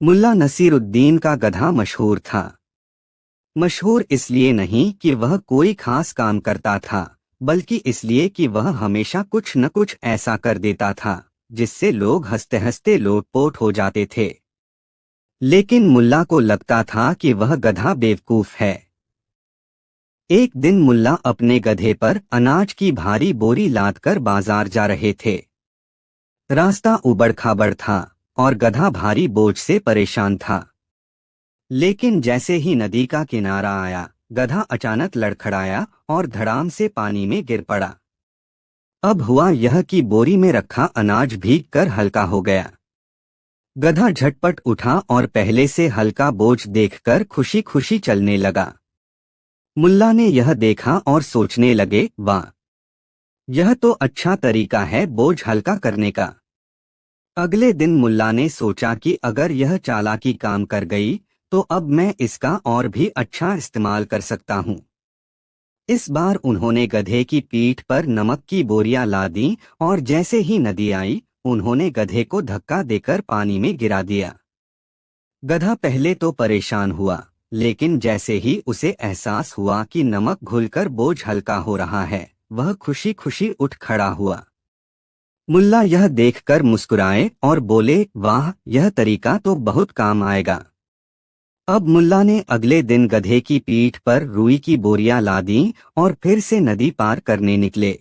मुल्ला नसीरुद्दीन का गधा मशहूर था। मशहूर इसलिए नहीं कि वह कोई खास काम करता था, बल्कि इसलिए कि वह हमेशा कुछ न कुछ ऐसा कर देता था जिससे लोग हंसते हंसते लोटपोट हो जाते थे। लेकिन मुल्ला को लगता था कि वह गधा बेवकूफ है। एक दिन मुल्ला अपने गधे पर अनाज की भारी बोरी लाद कर बाजार जा रहे थे। रास्ता उबड़ खाबड़ था और गधा भारी बोझ से परेशान था। लेकिन जैसे ही नदी का किनारा आया, गधा अचानक लड़खड़ाया और धड़ाम से पानी में गिर पड़ा। अब हुआ यह कि बोरी में रखा अनाज भीग कर हल्का हो गया। गधा झटपट उठा और पहले से हल्का बोझ देखकर खुशी खुशी चलने लगा। मुल्ला ने यह देखा और सोचने लगे, वाह, यह तो अच्छा तरीका है बोझ हल्का करने का। अगले दिन मुल्ला ने सोचा कि अगर यह चालाकी काम कर गई तो अब मैं इसका और भी अच्छा इस्तेमाल कर सकता हूँ। इस बार उन्होंने गधे की पीठ पर नमक की बोरियां ला दी और जैसे ही नदी आई, उन्होंने गधे को धक्का देकर पानी में गिरा दिया। गधा पहले तो परेशान हुआ, लेकिन जैसे ही उसे एहसास हुआ कि नमक घुलकर बोझ हल्का हो रहा है, वह खुशी खुशी उठ खड़ा हुआ। मुल्ला यह देखकर मुस्कुराए और बोले, वाह, यह तरीका तो बहुत काम आएगा। अब मुल्ला ने अगले दिन गधे की पीठ पर रुई की बोरियां ला दी और फिर से नदी पार करने निकले।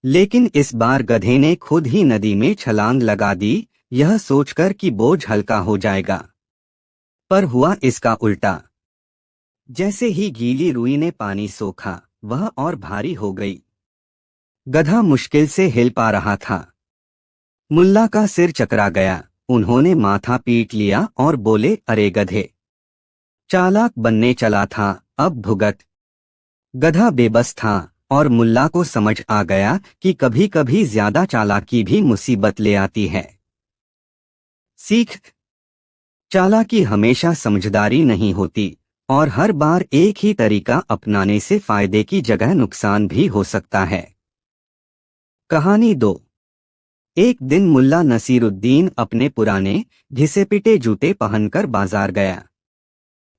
लेकिन इस बार गधे ने खुद ही नदी में छलांग लगा दी, यह सोचकर कि बोझ हल्का हो जाएगा। पर हुआ इसका उल्टा। जैसे ही गीली रुई ने पानी सोखा, वह और भारी हो गई। गधा मुश्किल से हिल पा रहा था। मुल्ला का सिर चकरा गया। उन्होंने माथा पीट लिया और बोले, अरे गधे, चालाक बनने चला था, अब भुगत। गधा बेबस था और मुल्ला को समझ आ गया कि कभी कभी ज्यादा चालाकी भी मुसीबत ले आती है। सीख, चालाकी हमेशा समझदारी नहीं होती और हर बार एक ही तरीका अपनाने से फायदे की जगह नुकसान भी हो सकता है। कहानी 2। एक दिन मुल्ला नसीरुद्दीन अपने पुराने घिसे पिटे जूते पहनकर बाजार गया।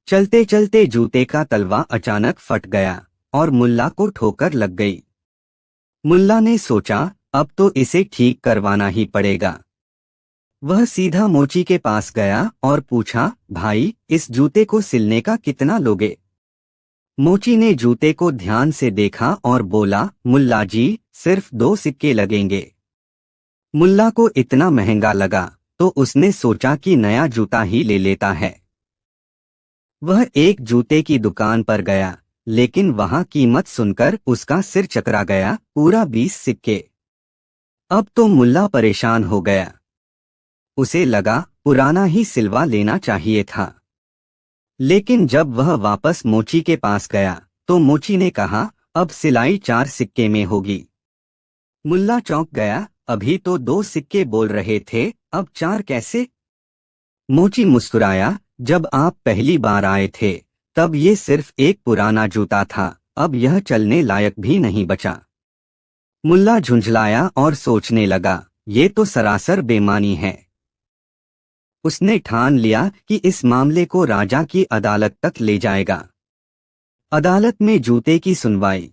चलते चलते जूते का तलवा अचानक फट गया और मुल्ला को ठोकर लग गई। मुल्ला ने सोचा, अब तो इसे ठीक करवाना ही पड़ेगा। वह सीधा मोची के पास गया और पूछा, भाई, इस जूते को सिलने का कितना लोगे? मोची ने जूते को ध्यान से देखा और बोला, मुल्ला जी, सिर्फ 2 सिक्के लगेंगे। मुल्ला को इतना महंगा लगा तो उसने सोचा कि नया जूता ही ले लेता है। वह एक जूते की दुकान पर गया, लेकिन वहां कीमत सुनकर उसका सिर चकरा गया, पूरा 20 सिक्के। अब तो मुल्ला परेशान हो गया। उसे लगा पुराना ही सिलवा लेना चाहिए था। लेकिन जब वह वापस मोची के पास गया तो मोची ने कहा, अब सिलाई 4 सिक्के में होगी। मुल्ला चौंक गया, अभी तो 2 सिक्के बोल रहे थे, अब 4 कैसे? मोची मुस्कुराया, जब आप पहली बार आए थे तब ये सिर्फ एक पुराना जूता था, अब यह चलने लायक भी नहीं बचा। मुल्ला झुंझलाया और सोचने लगा, ये तो सरासर बेईमानी है। उसने ठान लिया कि इस मामले को राजा की अदालत तक ले जाएगा। अदालत में जूते की सुनवाई।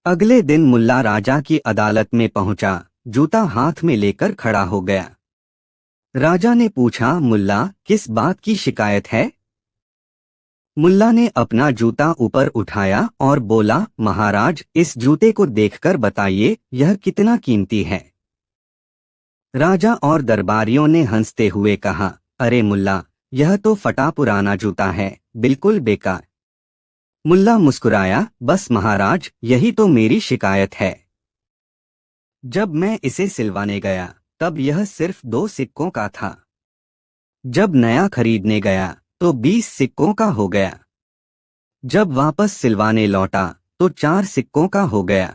अगले दिन मुल्ला राजा की अदालत में पहुंचा, जूता हाथ में लेकर खड़ा हो गया। राजा ने पूछा, मुल्ला, किस बात की शिकायत है? मुल्ला ने अपना जूता ऊपर उठाया और बोला, महाराज, इस जूते को देखकर बताइए, यह कितना कीमती है। राजा और दरबारियों ने हंसते हुए कहा, अरे मुल्ला, यह तो फटा पुराना जूता है, बिल्कुल बेकार। मुल्ला मुस्कुराया, बस महाराज, यही तो मेरी शिकायत है। जब मैं इसे सिलवाने गया तब यह सिर्फ 2 सिक्कों का था। जब नया खरीदने गया तो 20 सिक्कों का हो गया। जब वापस सिलवाने लौटा तो 4 सिक्कों का हो गया।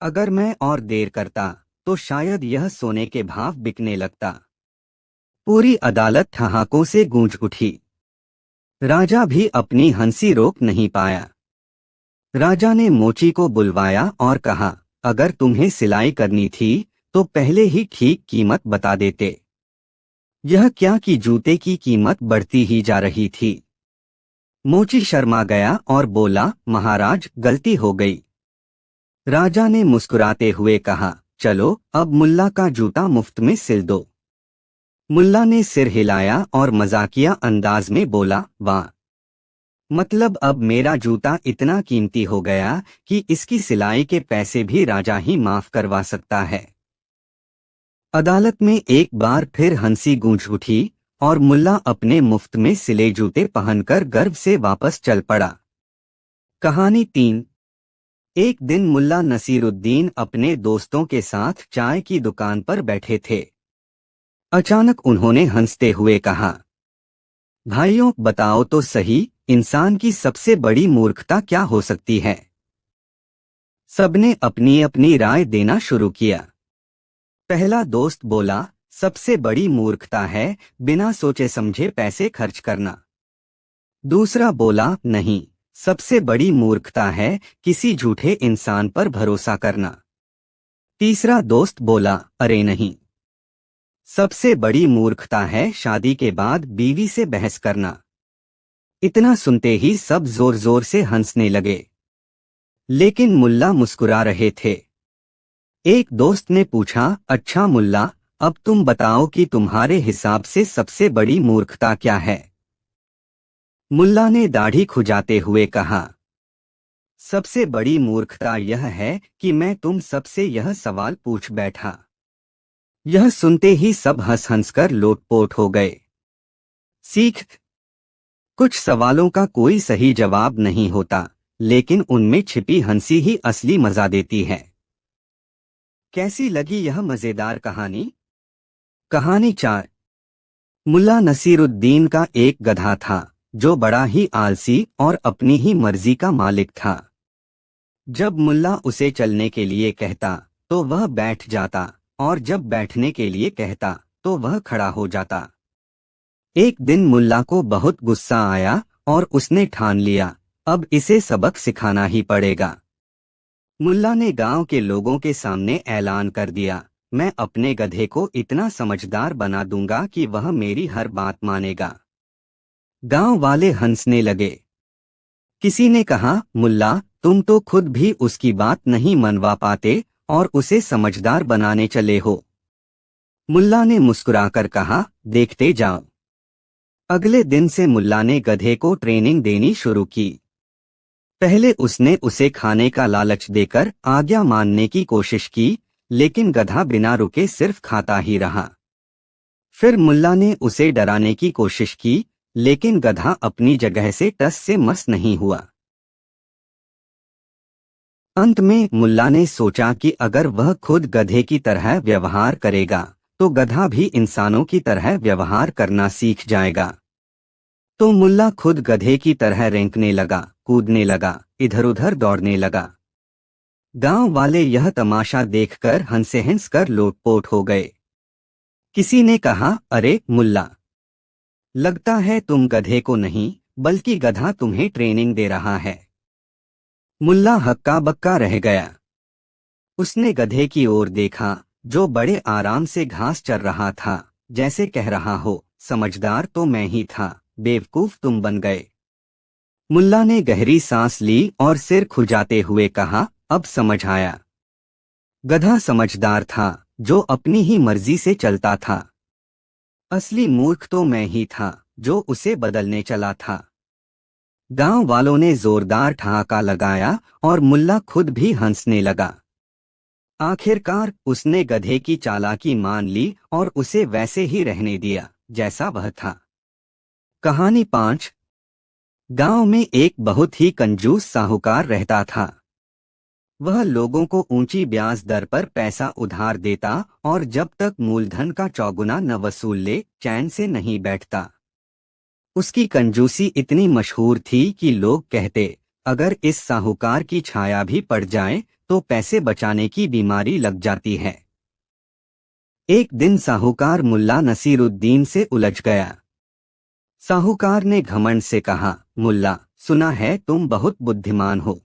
अगर मैं और देर करता तो शायद यह सोने के भाव बिकने लगता। पूरी अदालत ठहाकों से गूंज उठी। राजा भी अपनी हंसी रोक नहीं पाया। राजा ने मोची को बुलवाया और कहा, अगर तुम्हें सिलाई करनी थी तो पहले ही ठीक कीमत बता देते। यह क्या कि जूते की कीमत बढ़ती ही जा रही थी। मोची शर्मा गया और बोला, महाराज गलती हो गई। राजा ने मुस्कुराते हुए कहा, चलो अब मुल्ला का जूता मुफ्त में सिल दो। मुल्ला ने सिर हिलाया और मजाकिया अंदाज में बोला, वाह, मतलब अब मेरा जूता इतना कीमती हो गया कि इसकी सिलाई के पैसे भी राजा ही माफ करवा सकता है। अदालत में एक बार फिर हंसी गूंज उठी और मुल्ला अपने मुफ्त में सिले जूते पहनकर गर्व से वापस चल पड़ा। कहानी 3। एक दिन मुल्ला नसीरुद्दीन अपने दोस्तों के साथ चाय की दुकान पर बैठे थे। अचानक उन्होंने हंसते हुए कहा, भाइयों बताओ तो सही, इंसान की सबसे बड़ी मूर्खता क्या हो सकती है? सबने अपनी अपनी राय देना शुरू किया। पहला दोस्त बोला, सबसे बड़ी मूर्खता है बिना सोचे समझे पैसे खर्च करना। दूसरा बोला, नहीं, सबसे बड़ी मूर्खता है किसी झूठे इंसान पर भरोसा करना। तीसरा दोस्त बोला, अरे नहीं, सबसे बड़ी मूर्खता है शादी के बाद बीवी से बहस करना। इतना सुनते ही सब जोर जोर से हंसने लगे, लेकिन मुल्ला मुस्कुरा रहे थे। एक दोस्त ने पूछा, अच्छा मुल्ला, अब तुम बताओ कि तुम्हारे हिसाब से सबसे बड़ी मूर्खता क्या है? मुल्ला ने दाढ़ी खुजाते हुए कहा, सबसे बड़ी मूर्खता यह है कि मैं तुम सबसे यह सवाल पूछ बैठा। यह सुनते ही सब हंस हंसकर लोटपोट हो गए। सीख, कुछ सवालों का कोई सही जवाब नहीं होता, लेकिन उनमें छिपी हंसी ही असली मजा देती है। कैसी लगी यह मजेदार कहानी? कहानी 4। मुल्ला नसीरुद्दीन का एक गधा था जो बड़ा ही आलसी और अपनी ही मर्जी का मालिक था। जब मुल्ला उसे चलने के लिए कहता तो वह बैठ जाता, और जब बैठने के लिए कहता तो वह खड़ा हो जाता। एक दिन मुल्ला को बहुत गुस्सा आया और उसने ठान लिया, अब इसे सबक सिखाना ही पड़ेगा। मुल्ला ने गांव के लोगों के सामने ऐलान कर दिया, मैं अपने गधे को इतना समझदार बना दूंगा कि वह मेरी हर बात मानेगा। गांव वाले हंसने लगे। किसी ने कहा, मुल्ला, तुम तो खुद भी उसकी बात नहीं मनवा पाते और उसे समझदार बनाने चले हो। मुल्ला ने मुस्कुराकर कहा, देखते जाओ। अगले दिन से मुल्ला ने गधे को ट्रेनिंग देनी शुरू की। पहले उसने उसे खाने का लालच देकर आज्ञा मानने की कोशिश की, लेकिन गधा बिना रुके सिर्फ खाता ही रहा। फिर मुल्ला ने उसे डराने की कोशिश की, लेकिन गधा अपनी जगह से टस से मस नहीं हुआ। अंत में मुल्ला ने सोचा कि अगर वह खुद गधे की तरह व्यवहार करेगा तो गधा भी इंसानों की तरह व्यवहार करना सीख जाएगा। तो मुल्ला खुद गधे की तरह रेंकने लगा, कूदने लगा, इधर उधर दौड़ने लगा। गांव वाले यह तमाशा देखकर हंसे हंसकर लोटपोट हो गए। किसी ने कहा, अरे मुल्ला, लगता है तुम गधे को नहीं बल्कि गधा तुम्हें ट्रेनिंग दे रहा है। मुल्ला हक्का बक्का रह गया। उसने गधे की ओर देखा जो बड़े आराम से घास चर रहा था, जैसे कह रहा हो, समझदार तो मैं ही था, बेवकूफ तुम बन गए। मुल्ला ने गहरी सांस ली और सिर खुजाते हुए कहा, अब समझ आया। गधा समझदार था जो अपनी ही मर्जी से चलता था। असली मूर्ख तो मैं ही था जो उसे बदलने चला था। गांव वालों ने जोरदार ठहाका लगाया और मुल्ला खुद भी हंसने लगा। आखिरकार उसने गधे की चालाकी मान ली और उसे वैसे ही रहने दिया जैसा वह था। कहानी 5। गांव में एक बहुत ही कंजूस साहूकार रहता था। वह लोगों को ऊंची ब्याज दर पर पैसा उधार देता और जब तक मूलधन का चौगुना न वसूल ले चैन से नहीं बैठता। उसकी कंजूसी इतनी मशहूर थी कि लोग कहते, अगर इस साहूकार की छाया भी पड़ जाए तो पैसे बचाने की बीमारी लग जाती है। एक दिन साहूकार मुल्ला नसीरुद्दीन से उलझ गया। साहूकार ने घमंड से कहा, मुल्ला, सुना है तुम बहुत बुद्धिमान हो,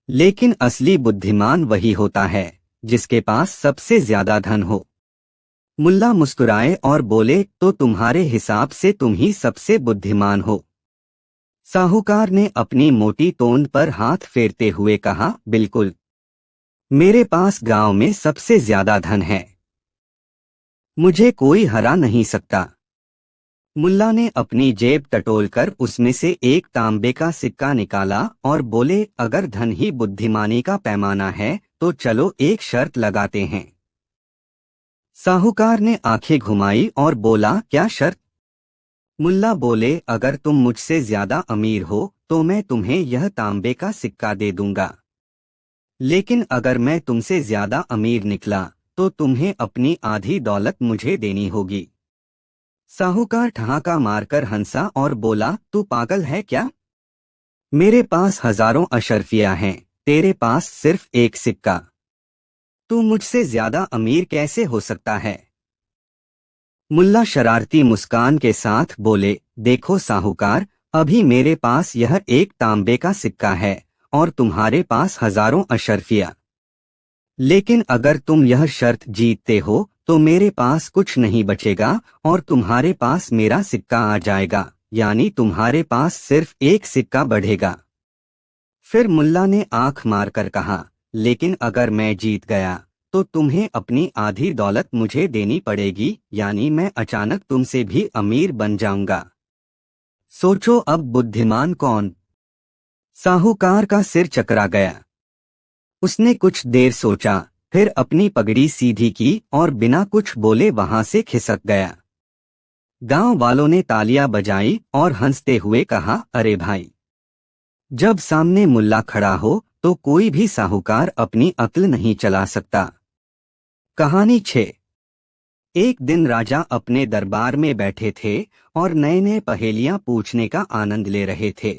लेकिन असली बुद्धिमान वही होता है जिसके पास सबसे ज्यादा धन हो। मुल्ला मुस्कुराए और बोले, तो तुम्हारे हिसाब से तुम ही सबसे बुद्धिमान हो। साहूकार ने अपनी मोटी तोंद पर हाथ फेरते हुए कहा, बिल्कुल। मेरे पास गांव में सबसे ज्यादा धन है, मुझे कोई हरा नहीं सकता। मुल्ला ने अपनी जेब टटोलकर उसमें से एक तांबे का सिक्का निकाला और बोले, अगर धन ही बुद्धिमानी का पैमाना है तो चलो एक शर्त लगाते हैं। साहूकार ने आंखें घुमाई और बोला, क्या शर्त? मुल्ला बोले, अगर तुम मुझसे ज्यादा अमीर हो तो मैं तुम्हें यह तांबे का सिक्का दे दूंगा, लेकिन अगर मैं तुमसे ज्यादा अमीर निकला तो तुम्हें अपनी आधी दौलत मुझे देनी होगी। साहूकार ठहाका मारकर हंसा और बोला, तू पागल है क्या? मेरे पास हजारों अशर्फियां हैं, तेरे पास सिर्फ एक सिक्का। तू मुझसे ज्यादा अमीर कैसे हो सकता है? मुल्ला शरारती मुस्कान के साथ बोले, देखो साहूकार, अभी मेरे पास यह एक तांबे का सिक्का है और तुम्हारे पास हजारों अशर्फिया। लेकिन अगर तुम यह शर्त जीतते हो तो मेरे पास कुछ नहीं बचेगा और तुम्हारे पास मेरा सिक्का आ जाएगा, यानी तुम्हारे पास सिर्फ एक सिक्का बढ़ेगा। फिर मुल्ला ने आंख मारकर कहा, लेकिन अगर मैं जीत गया तो तुम्हें अपनी आधी दौलत मुझे देनी पड़ेगी, यानी मैं अचानक तुमसे भी अमीर बन जाऊंगा। सोचो अब बुद्धिमान कौन? साहूकार का सिर चकरा गया। उसने कुछ देर सोचा, फिर अपनी पगड़ी सीधी की और बिना कुछ बोले वहां से खिसक गया। गांव वालों ने तालियां बजाई और हंसते हुए कहा, अरे भाई, जब सामने मुल्ला खड़ा हो तो कोई भी साहूकार अपनी अक्ल नहीं चला सकता। कहानी 6। एक दिन राजा अपने दरबार में बैठे थे और नए नए पहेलियां पूछने का आनंद ले रहे थे।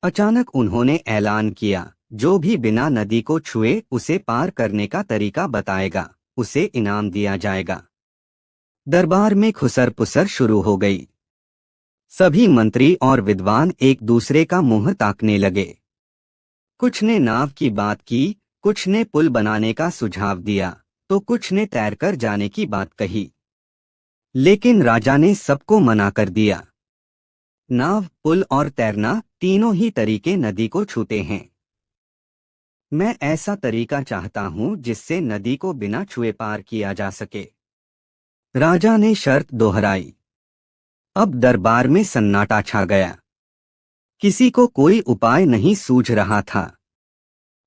अचानक उन्होंने ऐलान किया, जो भी बिना नदी को छुए उसे पार करने का तरीका बताएगा, उसे इनाम दिया जाएगा। दरबार में खुसर पुसर शुरू हो गई। सभी मंत्री और विद्वान एक दूसरे का मुंह ताकने लगे। कुछ ने नाव की बात की, कुछ ने पुल बनाने का सुझाव दिया, तो कुछ ने तैरकर जाने की बात कही। लेकिन राजा ने सबको मना कर दिया। नाव, पुल और तैरना तीनों ही तरीके नदी को छूते हैं। मैं ऐसा तरीका चाहता हूं जिससे नदी को बिना छुए पार किया जा सके। राजा ने शर्त दोहराई। अब दरबार में सन्नाटा छा गया। किसी को कोई उपाय नहीं सूझ रहा था।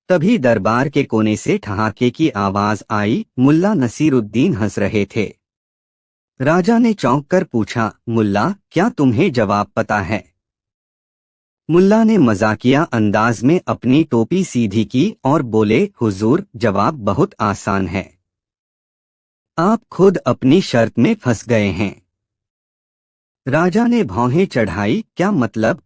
तभी दरबार के कोने से ठहाके की आवाज आई। मुल्ला नसीरुद्दीन हंस रहे थे। राजा ने चौंक कर पूछा, मुल्ला, क्या तुम्हें जवाब पता है? मुल्ला ने मजाकिया अंदाज में अपनी टोपी सीधी की और बोले, हुजूर, जवाब बहुत आसान है। आप खुद अपनी शर्त में फंस गए हैं। राजा ने भौहें चढ़ाई। क्या मतलब?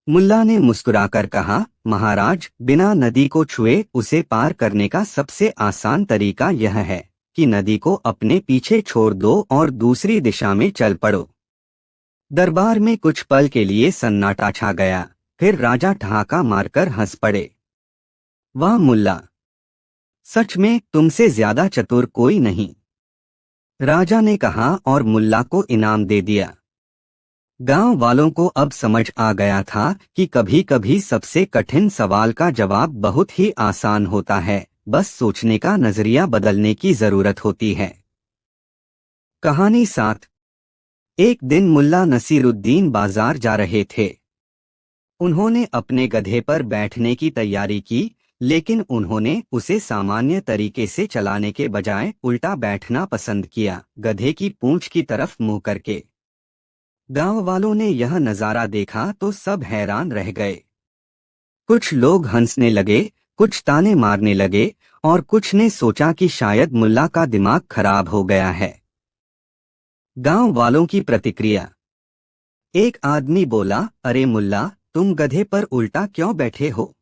मुल्ला ने मुस्कुराकर कहा, महाराज, बिना नदी को छुए उसे पार करने का सबसे आसान तरीका यह है कि नदी को अपने पीछे छोड़ दो और दूसरी दिशा में चल पड़ो। दरबार में कुछ पल के लिए सन्नाटा छा गया। फिर राजा ठहाका मारकर हंस पड़े। वाह मुल्ला, सच में तुमसे ज्यादा चतुर कोई नहीं, राजा ने कहा और मुल्ला को इनाम दे दिया। गांव वालों को अब समझ आ गया था कि कभी कभी सबसे कठिन सवाल का जवाब बहुत ही आसान होता है, बस सोचने का नजरिया बदलने की जरूरत होती है। कहानी 7। एक दिन मुल्ला नसीरुद्दीन बाजार जा रहे थे। उन्होंने अपने गधे पर बैठने की तैयारी की, लेकिन उन्होंने उसे सामान्य तरीके से चलाने के बजाय उल्टा बैठना पसंद किया, गधे की पूंछ की तरफ मुंह करके। गांव वालों ने यह नजारा देखा तो सब हैरान रह गए। कुछ लोग हंसने लगे, कुछ ताने मारने लगे और कुछ ने सोचा कि शायद मुल्ला का दिमाग खराब हो गया है। गांव वालों की प्रतिक्रिया। एक आदमी बोला, अरे मुल्ला, तुम गधे पर उल्टा क्यों बैठे हो?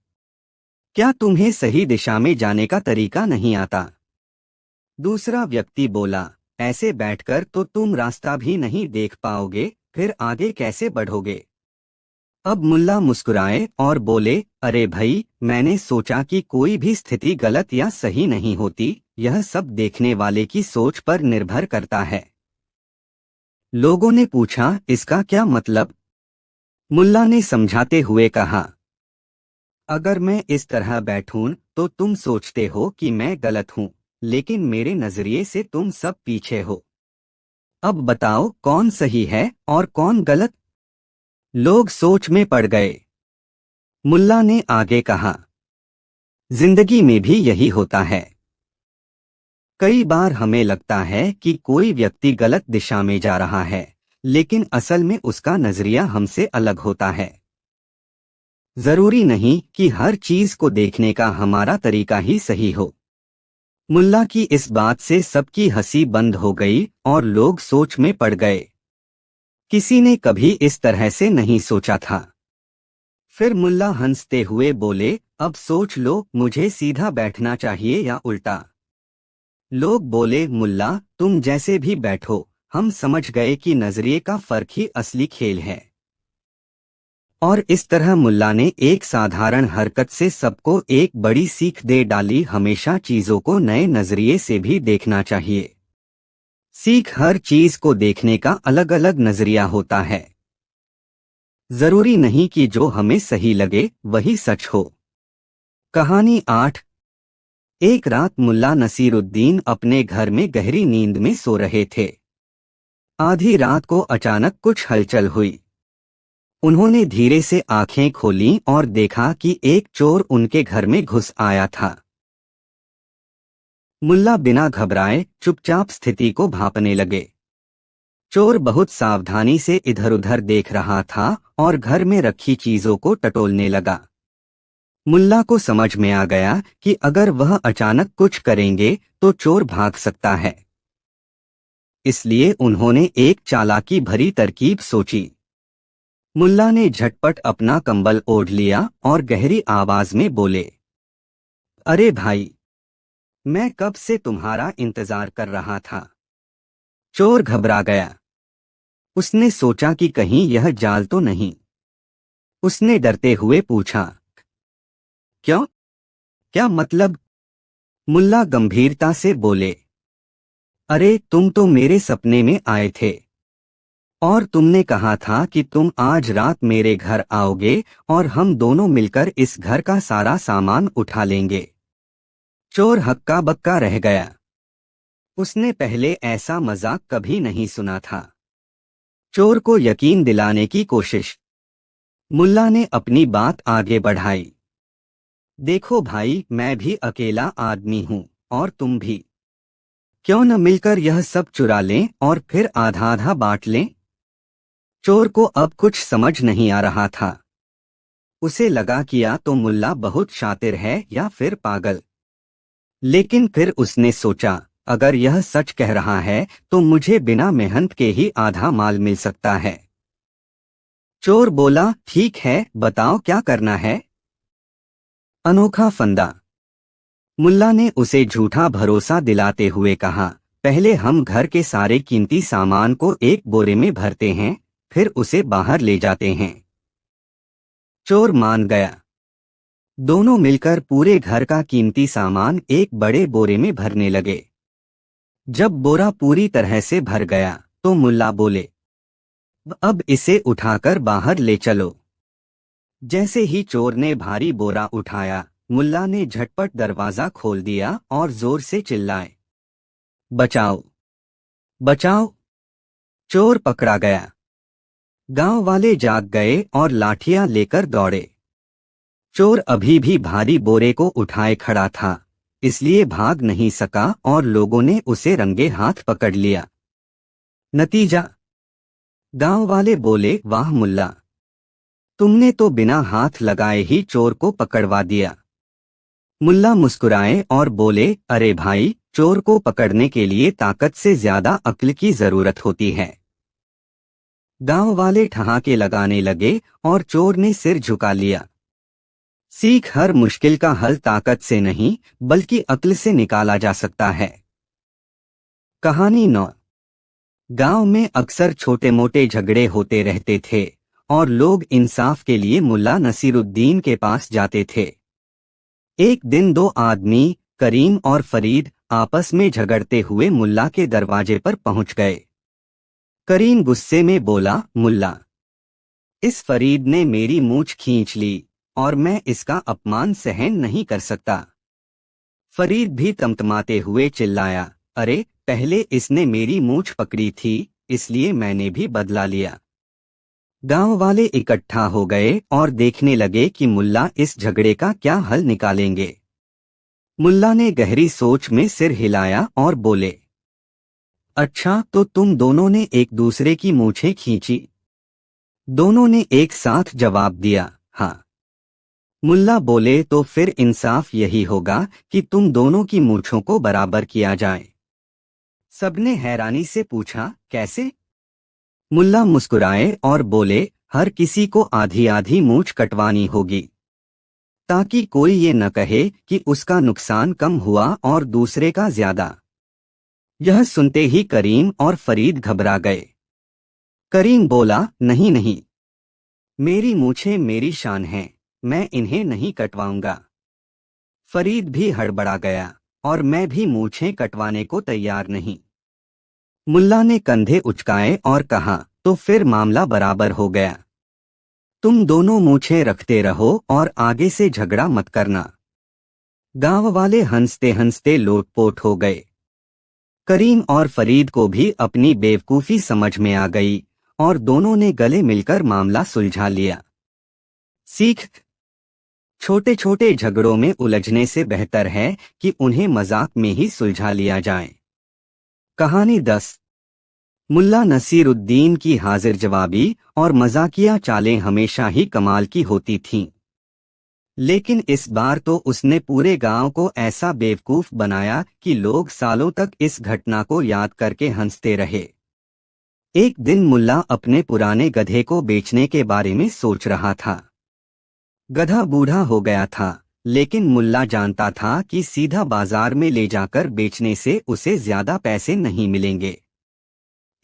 क्या तुम्हें सही दिशा में जाने का तरीका नहीं आता? दूसरा व्यक्ति बोला, ऐसे बैठकर तो तुम रास्ता भी नहीं देख पाओगे, फिर आगे कैसे बढ़ोगे? अब मुल्ला मुस्कुराए और बोले, अरे भाई, मैंने सोचा कि कोई भी स्थिति गलत या सही नहीं होती, यह सब देखने वाले की सोच पर निर्भर करता है। लोगों ने पूछा, इसका क्या मतलब? मुल्ला ने समझाते हुए कहा, अगर मैं इस तरह बैठूं तो तुम सोचते हो कि मैं गलत हूं, लेकिन मेरे नजरिए से तुम सब पीछे हो। अब बताओ कौन सही है और कौन गलत? लोग सोच में पड़ गए। मुल्ला ने आगे कहा, जिंदगी में भी यही होता है। कई बार हमें लगता है कि कोई व्यक्ति गलत दिशा में जा रहा है, लेकिन असल में उसका नजरिया हमसे अलग होता है। जरूरी नहीं कि हर चीज को देखने का हमारा तरीका ही सही हो। मुल्ला की इस बात से सबकी हंसी बंद हो गई और लोग सोच में पड़ गए। किसी ने कभी इस तरह से नहीं सोचा था। फिर मुल्ला हंसते हुए बोले, अब सोच लो, मुझे सीधा बैठना चाहिए या उल्टा? लोग बोले, मुल्ला तुम जैसे भी बैठो, हम समझ गए कि नजरिए का फर्क ही असली खेल है। और इस तरह मुल्ला ने एक साधारण हरकत से सबको एक बड़ी सीख दे डाली। हमेशा चीजों को नए नजरिए से भी देखना चाहिए। सीख हर चीज को देखने का अलग अलग नजरिया होता है। जरूरी नहीं कि जो हमें सही लगे वही सच हो। कहानी 8। एक रात मुल्ला नसीरुद्दीन अपने घर में गहरी नींद में सो रहे थे। आधी रात को अचानक कुछ हलचल हुई। उन्होंने धीरे से आंखें खोलीं और देखा कि एक चोर उनके घर में घुस आया था। मुल्ला बिना घबराए चुपचाप स्थिति को भांपने लगे। चोर बहुत सावधानी से इधर-उधर देख रहा था और घर में रखी चीजों को टटोलने लगा। मुल्ला को समझ में आ गया कि अगर वह अचानक कुछ करेंगे तो चोर भाग सकता है। इसलिए उन्होंने एक चालाकी भरी तरकीब सोची। मुल्ला ने झटपट अपना कंबल ओढ़ लिया और गहरी आवाज में बोले, अरे भाई, मैं कब से तुम्हारा इंतजार कर रहा था। चोर घबरा गया। उसने सोचा कि कहीं यह जाल तो नहीं। उसने डरते हुए पूछा, क्यों? क्या मतलब? मुल्ला गंभीरता से बोले, अरे तुम तो मेरे सपने में आए थे और तुमने कहा था कि तुम आज रात मेरे घर आओगे और हम दोनों मिलकर इस घर का सारा सामान उठा लेंगे। चोर हक्का बक्का रह गया। उसने पहले ऐसा मजाक कभी नहीं सुना था। चोर को यकीन दिलाने की कोशिश। मुल्ला ने अपनी बात आगे बढ़ाई, देखो भाई, मैं भी अकेला आदमी हूँ और तुम भी। क्यों न मिलकर यह सब चुरा लें और फिर आधा आधा बांट लें? चोर को अब कुछ समझ नहीं आ रहा था। उसे लगा कि या तो मुल्ला बहुत शातिर है या फिर पागल। लेकिन फिर उसने सोचा, अगर यह सच कह रहा है तो मुझे बिना मेहनत के ही आधा माल मिल सकता है। चोर बोला, ठीक है, बताओ क्या करना है। अनोखा फंदा। मुल्ला ने उसे झूठा भरोसा दिलाते हुए कहा, पहले हम घर के सारे कीमती सामान को एक बोरे में भरते हैं, फिर उसे बाहर ले जाते हैं। चोर मान गया। दोनों मिलकर पूरे घर का कीमती सामान एक बड़े बोरे में भरने लगे। जब बोरा पूरी तरह से भर गया तो मुल्ला बोले, अब इसे उठाकर बाहर ले चलो। जैसे ही चोर ने भारी बोरा उठाया, मुल्ला ने झटपट दरवाजा खोल दिया और जोर से चिल्लाए, बचाओ, बचाओ। चोर पकड़ा गया। गांव वाले जाग गए और लाठियां लेकर दौड़े। चोर अभी भी भारी बोरे को उठाए खड़ा था, इसलिए भाग नहीं सका और लोगों ने उसे रंगे हाथ पकड़ लिया। नतीजा? गांव वाले बोले, वाह मुल्ला, तुमने तो बिना हाथ लगाए ही चोर को पकड़वा दिया। मुल्ला मुस्कुराए और बोले, अरे भाई, चोर को पकड़ने के लिए ताकत से ज्यादा अक्ल की जरूरत होती है। गांव वाले ठहाके लगाने लगे और चोर ने सिर झुका लिया। सीख, हर मुश्किल का हल ताकत से नहीं बल्कि अक्ल से निकाला जा सकता है। कहानी 9। गांव में अक्सर छोटे मोटे झगड़े होते रहते थे और लोग इंसाफ के लिए मुल्ला नसीरुद्दीन के पास जाते थे। एक दिन दो आदमी, करीम और फरीद, आपस में झगड़ते हुए मुल्ला के दरवाजे पर पहुंच गए। करीम गुस्से में बोला, मुल्ला, इस फरीद ने मेरी मूंछ खींच ली और मैं इसका अपमान सहन नहीं कर सकता। फरीद भी तमतमाते हुए चिल्लाया, अरे पहले इसने मेरी मूंछ पकड़ी थी, इसलिए मैंने भी बदला लिया। गांव वाले इकट्ठा हो गए और देखने लगे कि मुल्ला इस झगड़े का क्या हल निकालेंगे। मुल्ला ने गहरी सोच में सिर हिलाया और बोले, अच्छा तो तुम दोनों ने एक दूसरे की मूंछें खींची? दोनों ने एक साथ जवाब दिया, हाँ। मुल्ला बोले, तो फिर इंसाफ यही होगा कि तुम दोनों की मूंछों को बराबर किया जाए। सबने हैरानी से पूछा, कैसे? मुल्ला मुस्कुराए और बोले, हर किसी को आधी आधी मूंछ कटवानी होगी, ताकि कोई ये न कहे कि उसका नुकसान कम हुआ और दूसरे का ज्यादा। यह सुनते ही करीम और फरीद घबरा गए। करीम बोला, नहीं नहीं, मेरी मूंछें मेरी शान हैं, मैं इन्हें नहीं कटवाऊंगा। फरीद भी हड़बड़ा गया, और मैं भी मूंछें कटवाने को तैयार नहीं। मुल्ला ने कंधे उचकाए और कहा, तो फिर मामला बराबर हो गया। तुम दोनों मूंछें रखते रहो और आगे से झगड़ा मत करना। गांव वाले हंसते हंसते लोटपोट हो गए। करीम और फरीद को भी अपनी बेवकूफी समझ में आ गई और दोनों ने गले मिलकर मामला सुलझा लिया। सीख, छोटे छोटे झगड़ों में उलझने से बेहतर है कि उन्हें मजाक में ही सुलझा लिया जाए। कहानी 10। मुल्ला नसीरुद्दीन की हाजिर जवाबी और मजाकिया चालें हमेशा ही कमाल की होती थीं। लेकिन इस बार तो उसने पूरे गांव को ऐसा बेवकूफ बनाया कि लोग सालों तक इस घटना को याद करके हंसते रहे। एक दिन मुल्ला अपने पुराने गधे को बेचने के बारे में सोच रहा था। गधा बूढ़ा हो गया था, लेकिन मुल्ला जानता था कि सीधा बाजार में ले जाकर बेचने से उसे ज्यादा पैसे नहीं मिलेंगे।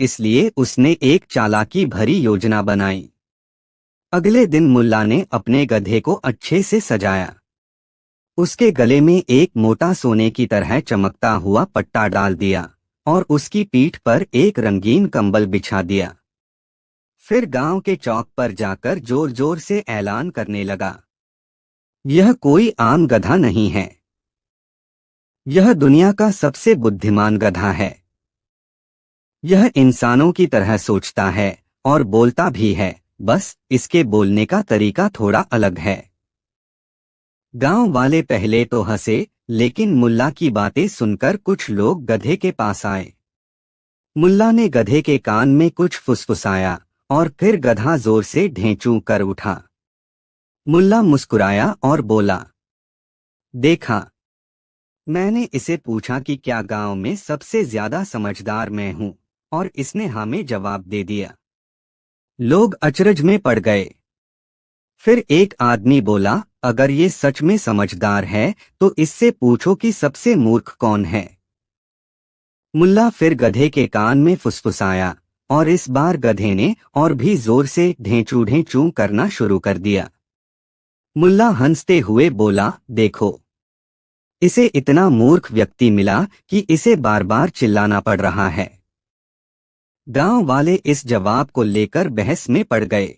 इसलिए उसने एक चालाकी भरी योजना बनाई। अगले दिन मुल्ला ने अपने गधे को अच्छे से सजाया। उसके गले में एक मोटा सोने की तरह चमकता हुआ पट्टा डाल दिया और उसकी पीठ पर एक रंगीन कंबल बिछा दिया। फिर गांव के चौक पर जाकर जोर जोर से ऐलान करने लगा, यह कोई आम गधा नहीं है, यह दुनिया का सबसे बुद्धिमान गधा है। यह इंसानों की तरह सोचता है और बोलता भी है, बस इसके बोलने का तरीका थोड़ा अलग है। गांव वाले पहले तो हंसे, लेकिन मुल्ला की बातें सुनकर कुछ लोग गधे के पास आए। मुल्ला ने गधे के कान में कुछ फुसफुसाया और फिर गधा जोर से ढेंचू कर उठा। मुल्ला मुस्कुराया और बोला, देखा, मैंने इसे पूछा कि क्या गांव में सबसे ज्यादा समझदार मैं हूं, और इसने हमें जवाब दे दिया। लोग अचरज में पड़ गए। फिर एक आदमी बोला, अगर ये सच में समझदार है तो इससे पूछो कि सबसे मूर्ख कौन है। मुल्ला फिर गधे के कान में फुसफुसाया और इस बार गधे ने और भी जोर से ढेंचू ढेंचू करना शुरू कर दिया। मुल्ला हंसते हुए बोला, देखो, इसे इतना मूर्ख व्यक्ति मिला कि इसे बार बार चिल्लाना पड़ रहा है। गांव वाले इस जवाब को लेकर बहस में पड़ गए।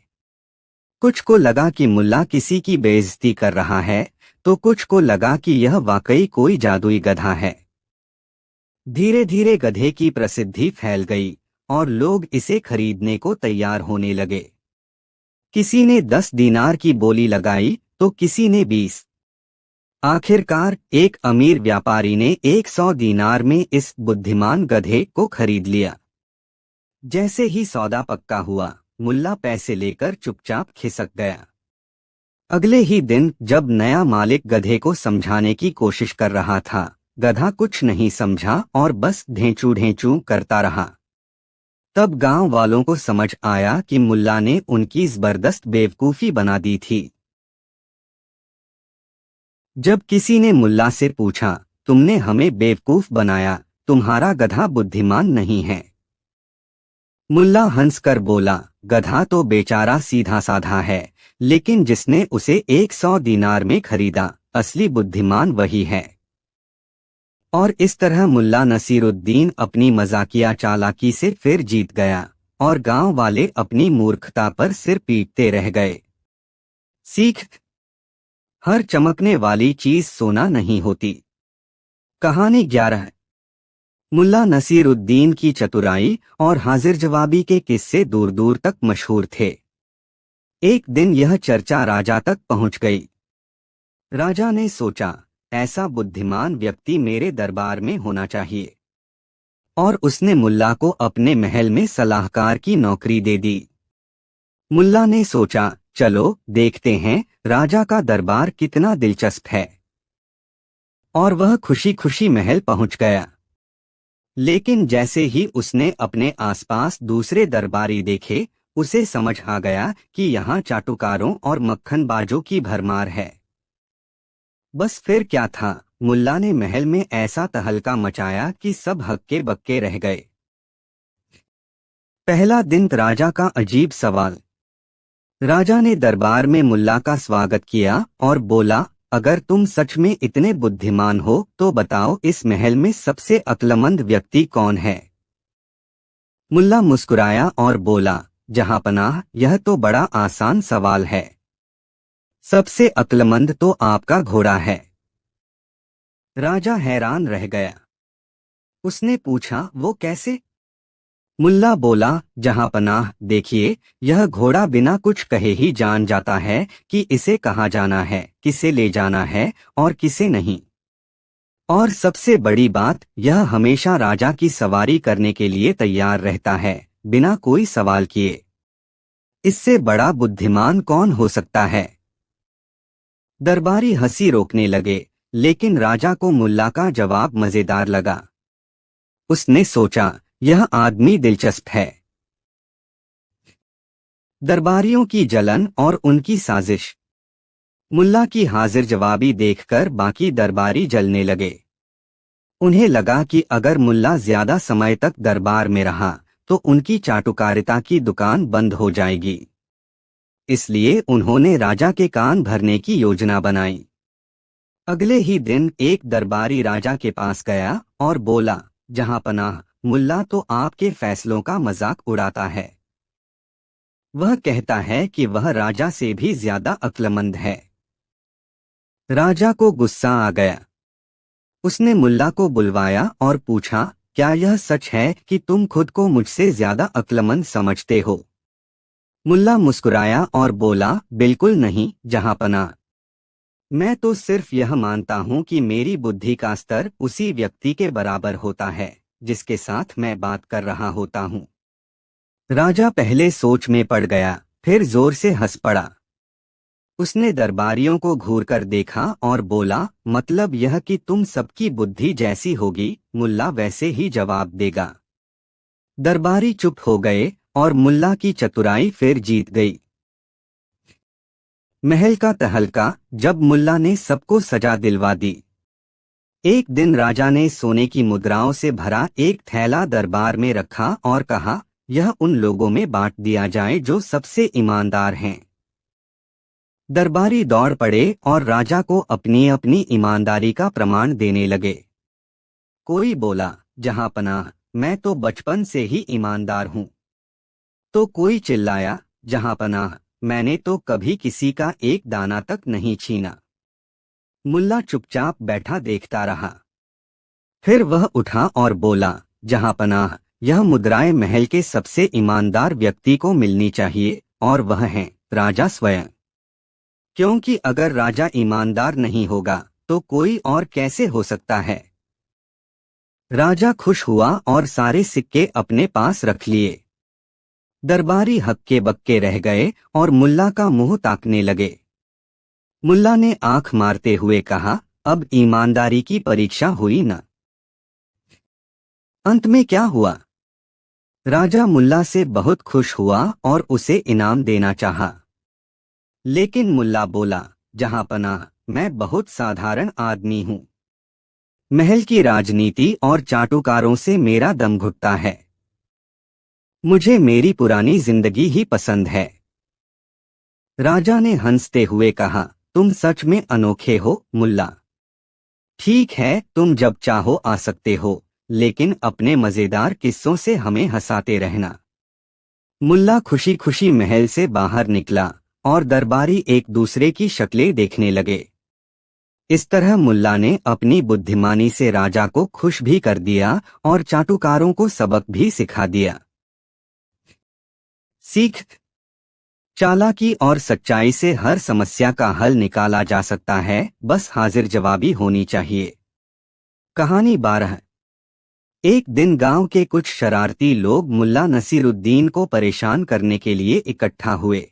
कुछ को लगा कि मुल्ला किसी की बेइज्जती कर रहा है, तो कुछ को लगा कि यह वाकई कोई जादुई गधा है। धीरे धीरे गधे की प्रसिद्धि फैल गई और लोग इसे खरीदने को तैयार होने लगे। किसी ने 10 दीनार की बोली लगाई तो किसी ने 20। आखिरकार एक अमीर व्यापारी ने 100 दीनार में इस बुद्धिमान गधे को खरीद लिया। जैसे ही सौदा पक्का हुआ, मुल्ला पैसे लेकर चुपचाप खिसक गया। अगले ही दिन जब नया मालिक गधे को समझाने की कोशिश कर रहा था, गधा कुछ नहीं समझा और बस ढेंचू ढेंचू करता रहा। तब गांव वालों को समझ आया कि मुल्ला ने उनकी जबरदस्त बेवकूफी बना दी थी। जब किसी ने मुल्ला से पूछा, तुमने हमें बेवकूफ बनाया, तुम्हारा गधा बुद्धिमान नहीं है। मुल्ला हंसकर बोला, गधा तो बेचारा सीधा साधा है, लेकिन जिसने उसे 100 दीनार में खरीदा, असली बुद्धिमान वही है। और इस तरह मुल्ला नसीरुद्दीन अपनी मजाकिया चालाकी से फिर जीत गया और गांव वाले अपनी मूर्खता पर सिर पीटते रह गए। सीख: हर चमकने वाली चीज सोना नहीं होती। कहानी 11। मुल्ला नसीरुद्दीन की चतुराई और हाजिर जवाबी के किस्से दूर दूर तक मशहूर थे। एक दिन यह चर्चा राजा तक पहुंच गई। राजा ने सोचा, ऐसा बुद्धिमान व्यक्ति मेरे दरबार में होना चाहिए, और उसने मुल्ला को अपने महल में सलाहकार की नौकरी दे दी। मुल्ला ने सोचा, चलो देखते हैं राजा का दरबार कितना दिलचस्प है, और वह खुशी खुशी महल पहुंच गया। लेकिन जैसे ही उसने अपने आसपास दूसरे दरबारी देखे, उसे समझ आ गया कि यहाँ चाटुकारों और मक्खनबाजों की भरमार है। बस फिर क्या था, मुल्ला ने महल में ऐसा तहलका मचाया कि सब हक्के बक्के रह गए। पहला दिन राजा का अजीब सवाल। राजा ने दरबार में मुल्ला का स्वागत किया और बोला, अगर तुम सच में इतने बुद्धिमान हो तो बताओ, इस महल में सबसे अक्लमंद व्यक्ति कौन है? मुल्ला मुस्कुराया और बोला, जहांपनाह, यह तो बड़ा आसान सवाल है। सबसे अक्लमंद तो आपका घोड़ा है। राजा हैरान रह गया। उसने पूछा, वो कैसे? मुल्ला बोला, जहांपनाह, देखिए, यह घोड़ा बिना कुछ कहे ही जान जाता है कि इसे कहाँ जाना है, किसे ले जाना है और किसे नहीं। और सबसे बड़ी बात, यह हमेशा राजा की सवारी करने के लिए तैयार रहता है, बिना कोई सवाल किए। इससे बड़ा बुद्धिमान कौन हो सकता है? दरबारी हंसी रोकने लगे, लेकिन राजा को मुल्ला का जवाब मजेदार लगा। उसने सोचा, यह आदमी दिलचस्प है। दरबारियों की जलन और उनकी साजिश। मुल्ला की हाजिर जवाबी देखकर बाकी दरबारी जलने लगे। उन्हें लगा कि अगर मुल्ला ज्यादा समय तक दरबार में रहा तो उनकी चाटुकारिता की दुकान बंद हो जाएगी। इसलिए उन्होंने राजा के कान भरने की योजना बनाई। अगले ही दिन एक दरबारी राजा के पास गया और बोला, जहांपनाह, मुल्ला तो आपके फैसलों का मजाक उड़ाता है। वह कहता है कि वह राजा से भी ज्यादा अक्लमंद है। राजा को गुस्सा आ गया। उसने मुल्ला को बुलवाया और पूछा, क्या यह सच है कि तुम खुद को मुझसे ज्यादा अक्लमंद समझते हो? मुल्ला मुस्कुराया और बोला, बिल्कुल नहीं जहांपनाह। मैं तो सिर्फ यह मानता हूं कि मेरी बुद्धि का स्तर उसी व्यक्ति के बराबर होता है जिसके साथ मैं बात कर रहा होता हूं। राजा पहले सोच में पड़ गया, फिर जोर से हंस पड़ा। उसने दरबारियों को घूरकर देखा और बोला, मतलब यह कि तुम सबकी बुद्धि जैसी होगी, मुल्ला वैसे ही जवाब देगा। दरबारी चुप हो गए और मुल्ला की चतुराई फिर जीत गई। महल का तहलका, जब मुल्ला ने सबको सजा दिलवा दी। एक दिन राजा ने सोने की मुद्राओं से भरा एक थैला दरबार में रखा और कहा, यह उन लोगों में बांट दिया जाए जो सबसे ईमानदार हैं। दरबारी दौड़ पड़े और राजा को अपनी अपनी ईमानदारी का प्रमाण देने लगे। कोई बोला, जहांपनाह, मैं तो बचपन से ही ईमानदार हूं। तो कोई चिल्लाया, जहांपनाह, मैंने तो कभी किसी का एक दाना तक नहीं छीना। मुल्ला चुपचाप बैठा देखता रहा। फिर वह उठा और बोला, जहांपनाह, यह मुद्राएं महल के सबसे ईमानदार व्यक्ति को मिलनी चाहिए, और वह हैं राजा स्वयं। क्योंकि अगर राजा ईमानदार नहीं होगा तो कोई और कैसे हो सकता है? राजा खुश हुआ और सारे सिक्के अपने पास रख लिए। दरबारी हक्के बक्के रह गए और मुल्ला का मुंह ताकने लगे। मुल्ला ने आंख मारते हुए कहा, अब ईमानदारी की परीक्षा हुई न। अंत में क्या हुआ? राजा मुल्ला से बहुत खुश हुआ और उसे इनाम देना चाहा। लेकिन मुल्ला बोला, जहांपनाह, मैं बहुत साधारण आदमी हूं। महल की राजनीति और चाटुकारों से मेरा दम घुटता है। मुझे मेरी पुरानी जिंदगी ही पसंद है। राजा ने हंसते हुए कहा, तुम सच में अनोखे हो मुल्ला। ठीक है, तुम जब चाहो आ सकते हो, लेकिन अपने मजेदार किस्सों से हमें हंसाते रहना। मुल्ला खुशी खुशी महल से बाहर निकला और दरबारी एक दूसरे की शक्लें देखने लगे। इस तरह मुल्ला ने अपनी बुद्धिमानी से राजा को खुश भी कर दिया और चाटुकारों को सबक भी सिखा दिया। सीख: चालाकी और सच्चाई से हर समस्या का हल निकाला जा सकता है, बस हाजिर जवाबी होनी चाहिए। कहानी 12। एक दिन गांव के कुछ शरारती लोग मुल्ला नसीरुद्दीन को परेशान करने के लिए इकट्ठा हुए।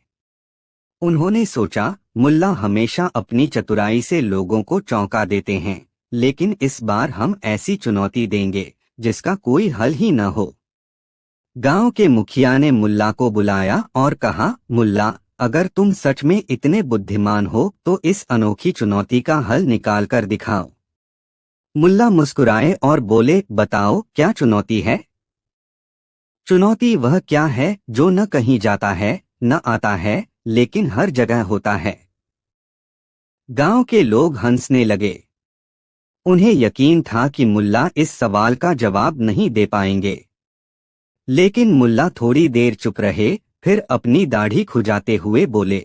उन्होंने सोचा, मुल्ला हमेशा अपनी चतुराई से लोगों को चौंका देते हैं, लेकिन इस बार हम ऐसी चुनौती देंगे जिसका कोई हल ही न हो। गांव के मुखिया ने मुल्ला को बुलाया और कहा, मुल्ला, अगर तुम सच में इतने बुद्धिमान हो तो इस अनोखी चुनौती का हल निकाल कर दिखाओ। मुल्ला मुस्कुराए और बोले, बताओ क्या चुनौती है। चुनौती वह क्या है जो न कहीं जाता है, न आता है, लेकिन हर जगह होता है। गांव के लोग हंसने लगे। उन्हें यकीन था कि मुल्ला इस सवाल का जवाब नहीं दे पाएंगे। लेकिन मुल्ला थोड़ी देर चुप रहे, फिर अपनी दाढ़ी खुजाते हुए बोले,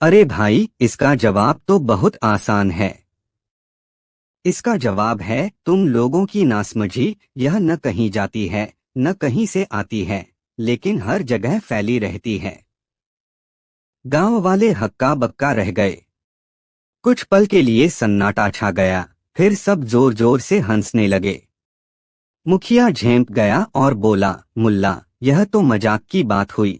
अरे भाई, इसका जवाब तो बहुत आसान है। इसका जवाब है, तुम लोगों की नासमझी। यह न कहीं जाती है, न कहीं से आती है, लेकिन हर जगह फैली रहती है। गांव वाले हक्का बक्का रह गए। कुछ पल के लिए सन्नाटा छा गया, फिर सब जोर जोर से हंसने लगे। मुखिया झेंप गया और बोला, मुल्ला, यह तो मजाक की बात हुई।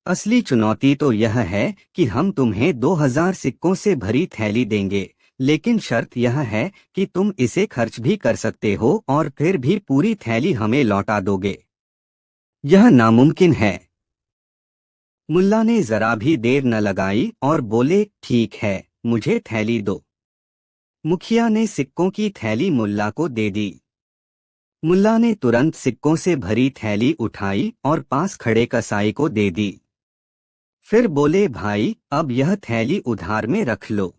असली चुनौती तो यह है कि हम तुम्हें 2000 सिक्कों से भरी थैली देंगे, लेकिन शर्त यह है कि तुम इसे खर्च भी कर सकते हो और फिर भी पूरी थैली हमें लौटा दोगे। यह नामुमकिन है। मुल्ला ने जरा भी देर न लगाई और बोले, ठीक है, मुझे थैली दो। मुखिया ने सिक्कों की थैली मुल्ला को दे दी। मुल्ला ने तुरंत सिक्कों से भरी थैली उठाई और पास खड़े कसाई को दे दी। फिर बोले, भाई, अब यह थैली उधार में रख लो,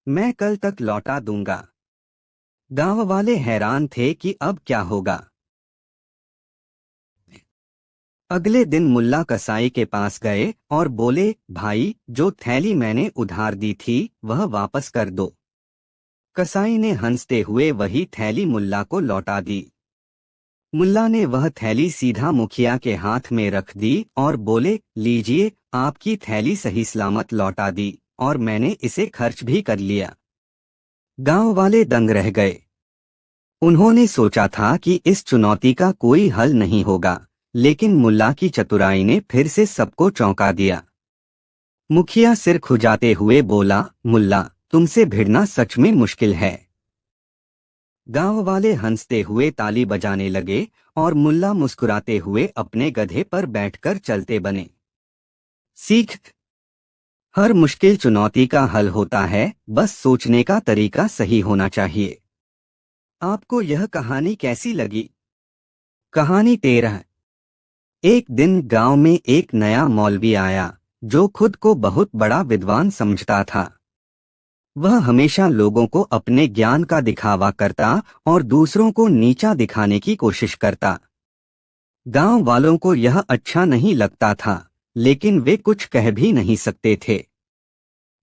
मैं कल तक लौटा दूंगा। गांव वाले हैरान थे कि अब क्या होगा। अगले दिन मुल्ला कसाई के पास गए और बोले, भाई, जो थैली मैंने उधार दी थी वह वापस कर दो। कसाई ने हंसते हुए वही थैली मुल्ला को लौटा दी। मुल्ला ने वह थैली सीधा मुखिया के हाथ में रख दी और बोले, लीजिए, आपकी थैली सही सलामत लौटा दी और मैंने इसे खर्च भी कर लिया। गांव वाले दंग रह गए। उन्होंने सोचा था कि इस चुनौती का कोई हल नहीं होगा, लेकिन मुल्ला की चतुराई ने फिर से सबको चौंका दिया। मुखिया सिर खुजाते हुए बोला, मुल्ला, तुमसे भिड़ना सच में मुश्किल है। गांव वाले हंसते हुए ताली बजाने लगे और मुल्ला मुस्कुराते हुए अपने गधे पर बैठकर चलते बने। सीख: हर मुश्किल चुनौती का हल होता है, बस सोचने का तरीका सही होना चाहिए। आपको यह कहानी कैसी लगी? कहानी 13। एक दिन गांव में एक नया मौलवी आया, जो खुद को बहुत बड़ा विद्वान समझता था। वह हमेशा लोगों को अपने ज्ञान का दिखावा करता और दूसरों को नीचा दिखाने की कोशिश करता। गांव वालों को यह अच्छा नहीं लगता था, लेकिन वे कुछ कह भी नहीं सकते थे।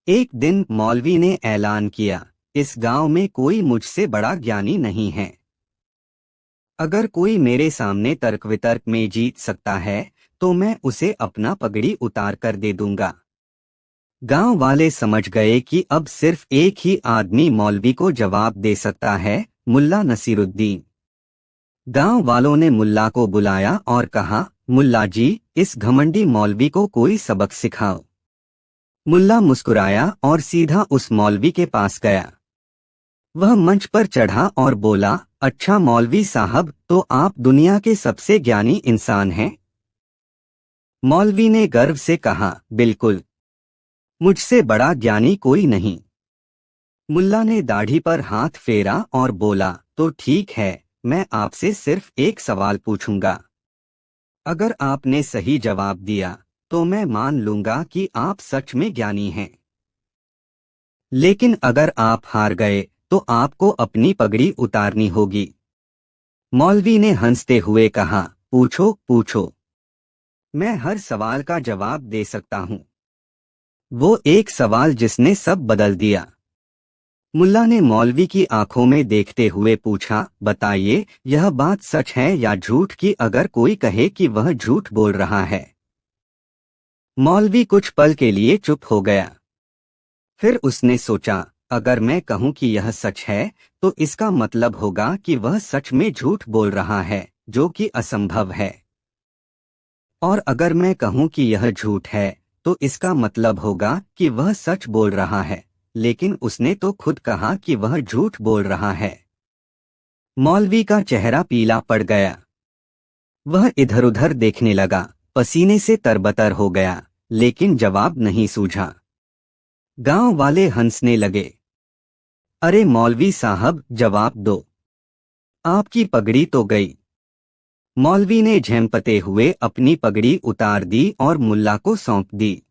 एक दिन मौलवी ने ऐलान किया, इस गांव में कोई मुझसे बड़ा ज्ञानी नहीं है। अगर कोई मेरे सामने तर्क वितर्क में जीत सकता है तो मैं उसे अपना पगड़ी उतार कर दे दूंगा। गांव वाले समझ गए कि अब सिर्फ एक ही आदमी मौलवी को जवाब दे सकता है, मुल्ला नसीरुद्दीन। गांव वालों ने मुल्ला को बुलाया और कहा, मुल्ला जी, इस घमंडी मौलवी को कोई सबक सिखाओ। मुल्ला मुस्कुराया और सीधा उस मौलवी के पास गया। वह मंच पर चढ़ा और बोला, अच्छा मौलवी साहब, तो आप दुनिया के सबसे ज्ञानी इंसान हैं? मौलवी ने गर्व से कहा, बिल्कुल, मुझसे बड़ा ज्ञानी कोई नहीं। मुल्ला ने दाढ़ी पर हाथ फेरा और बोला, तो ठीक है, मैं आपसे सिर्फ एक सवाल पूछूंगा। अगर आपने सही जवाब दिया तो मैं मान लूंगा कि आप सच में ज्ञानी हैं। लेकिन अगर आप हार गए तो आपको अपनी पगड़ी उतारनी होगी। मौलवी ने हंसते हुए कहा, पूछो पूछो, मैं हर सवाल का जवाब दे सकता हूँ। वो एक सवाल जिसने सब बदल दिया। मुल्ला ने मौलवी की आंखों में देखते हुए पूछा, बताइए, यह बात सच है या झूठ कि अगर कोई कहे कि वह झूठ बोल रहा है। मौलवी कुछ पल के लिए चुप हो गया। फिर उसने सोचा, अगर मैं कहूं कि यह सच है तो इसका मतलब होगा कि वह सच में झूठ बोल रहा है, जो कि असंभव है। और अगर मैं कहूं कि यह झूठ है तो इसका मतलब होगा कि वह सच बोल रहा है, लेकिन उसने तो खुद कहा कि वह झूठ बोल रहा है। मौलवी का चेहरा पीला पड़ गया। वह इधर उधर देखने लगा, पसीने से तरबतर हो गया, लेकिन जवाब नहीं सूझा। गांव वाले हंसने लगे। अरे मौलवी साहब, जवाब दो, आपकी पगड़ी तो गई। मौलवी ने झेंपते हुए अपनी पगड़ी उतार दी और मुल्ला को सौंप दी।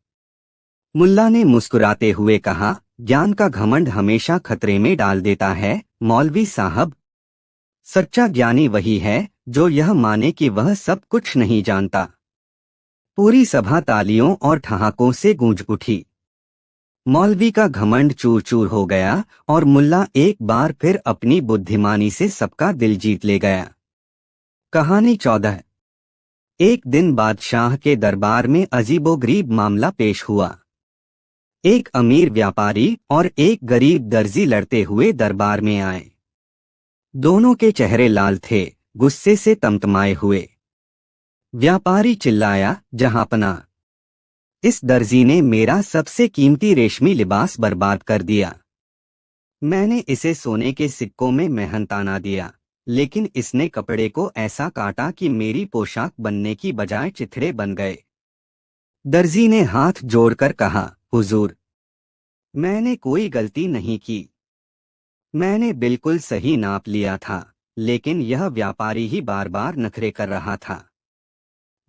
मुल्ला ने मुस्कुराते हुए कहा, ज्ञान का घमंड हमेशा खतरे में डाल देता है मौलवी साहब। सच्चा ज्ञानी वही है जो यह माने कि वह सब कुछ नहीं जानता। पूरी सभा तालियों और ठहाकों से गूंज उठी। मौलवी का घमंड चूर चूर हो गया और मुल्ला एक बार फिर अपनी बुद्धिमानी से सबका दिल जीत ले गया। कहानी 14। एक दिन बादशाह के दरबार में अजीबोगरीब मामला पेश हुआ। एक अमीर व्यापारी और एक गरीब दर्जी लड़ते हुए दरबार में आए। दोनों के चेहरे लाल थे, गुस्से से तमतमाए हुए। व्यापारी चिल्लाया, जहांपना, इस दर्जी ने मेरा सबसे कीमती रेशमी लिबास बर्बाद कर दिया। मैंने इसे सोने के सिक्कों में मेहनताना दिया, लेकिन इसने कपड़े को ऐसा काटा कि मेरी पोशाक बनने की बजाय चिथड़े बन गए। दर्जी ने हाथ जोड़कर कहा, हुजूर, मैंने कोई गलती नहीं की। मैंने बिल्कुल सही नाप लिया था, लेकिन यह व्यापारी ही बार बार नखरे कर रहा था।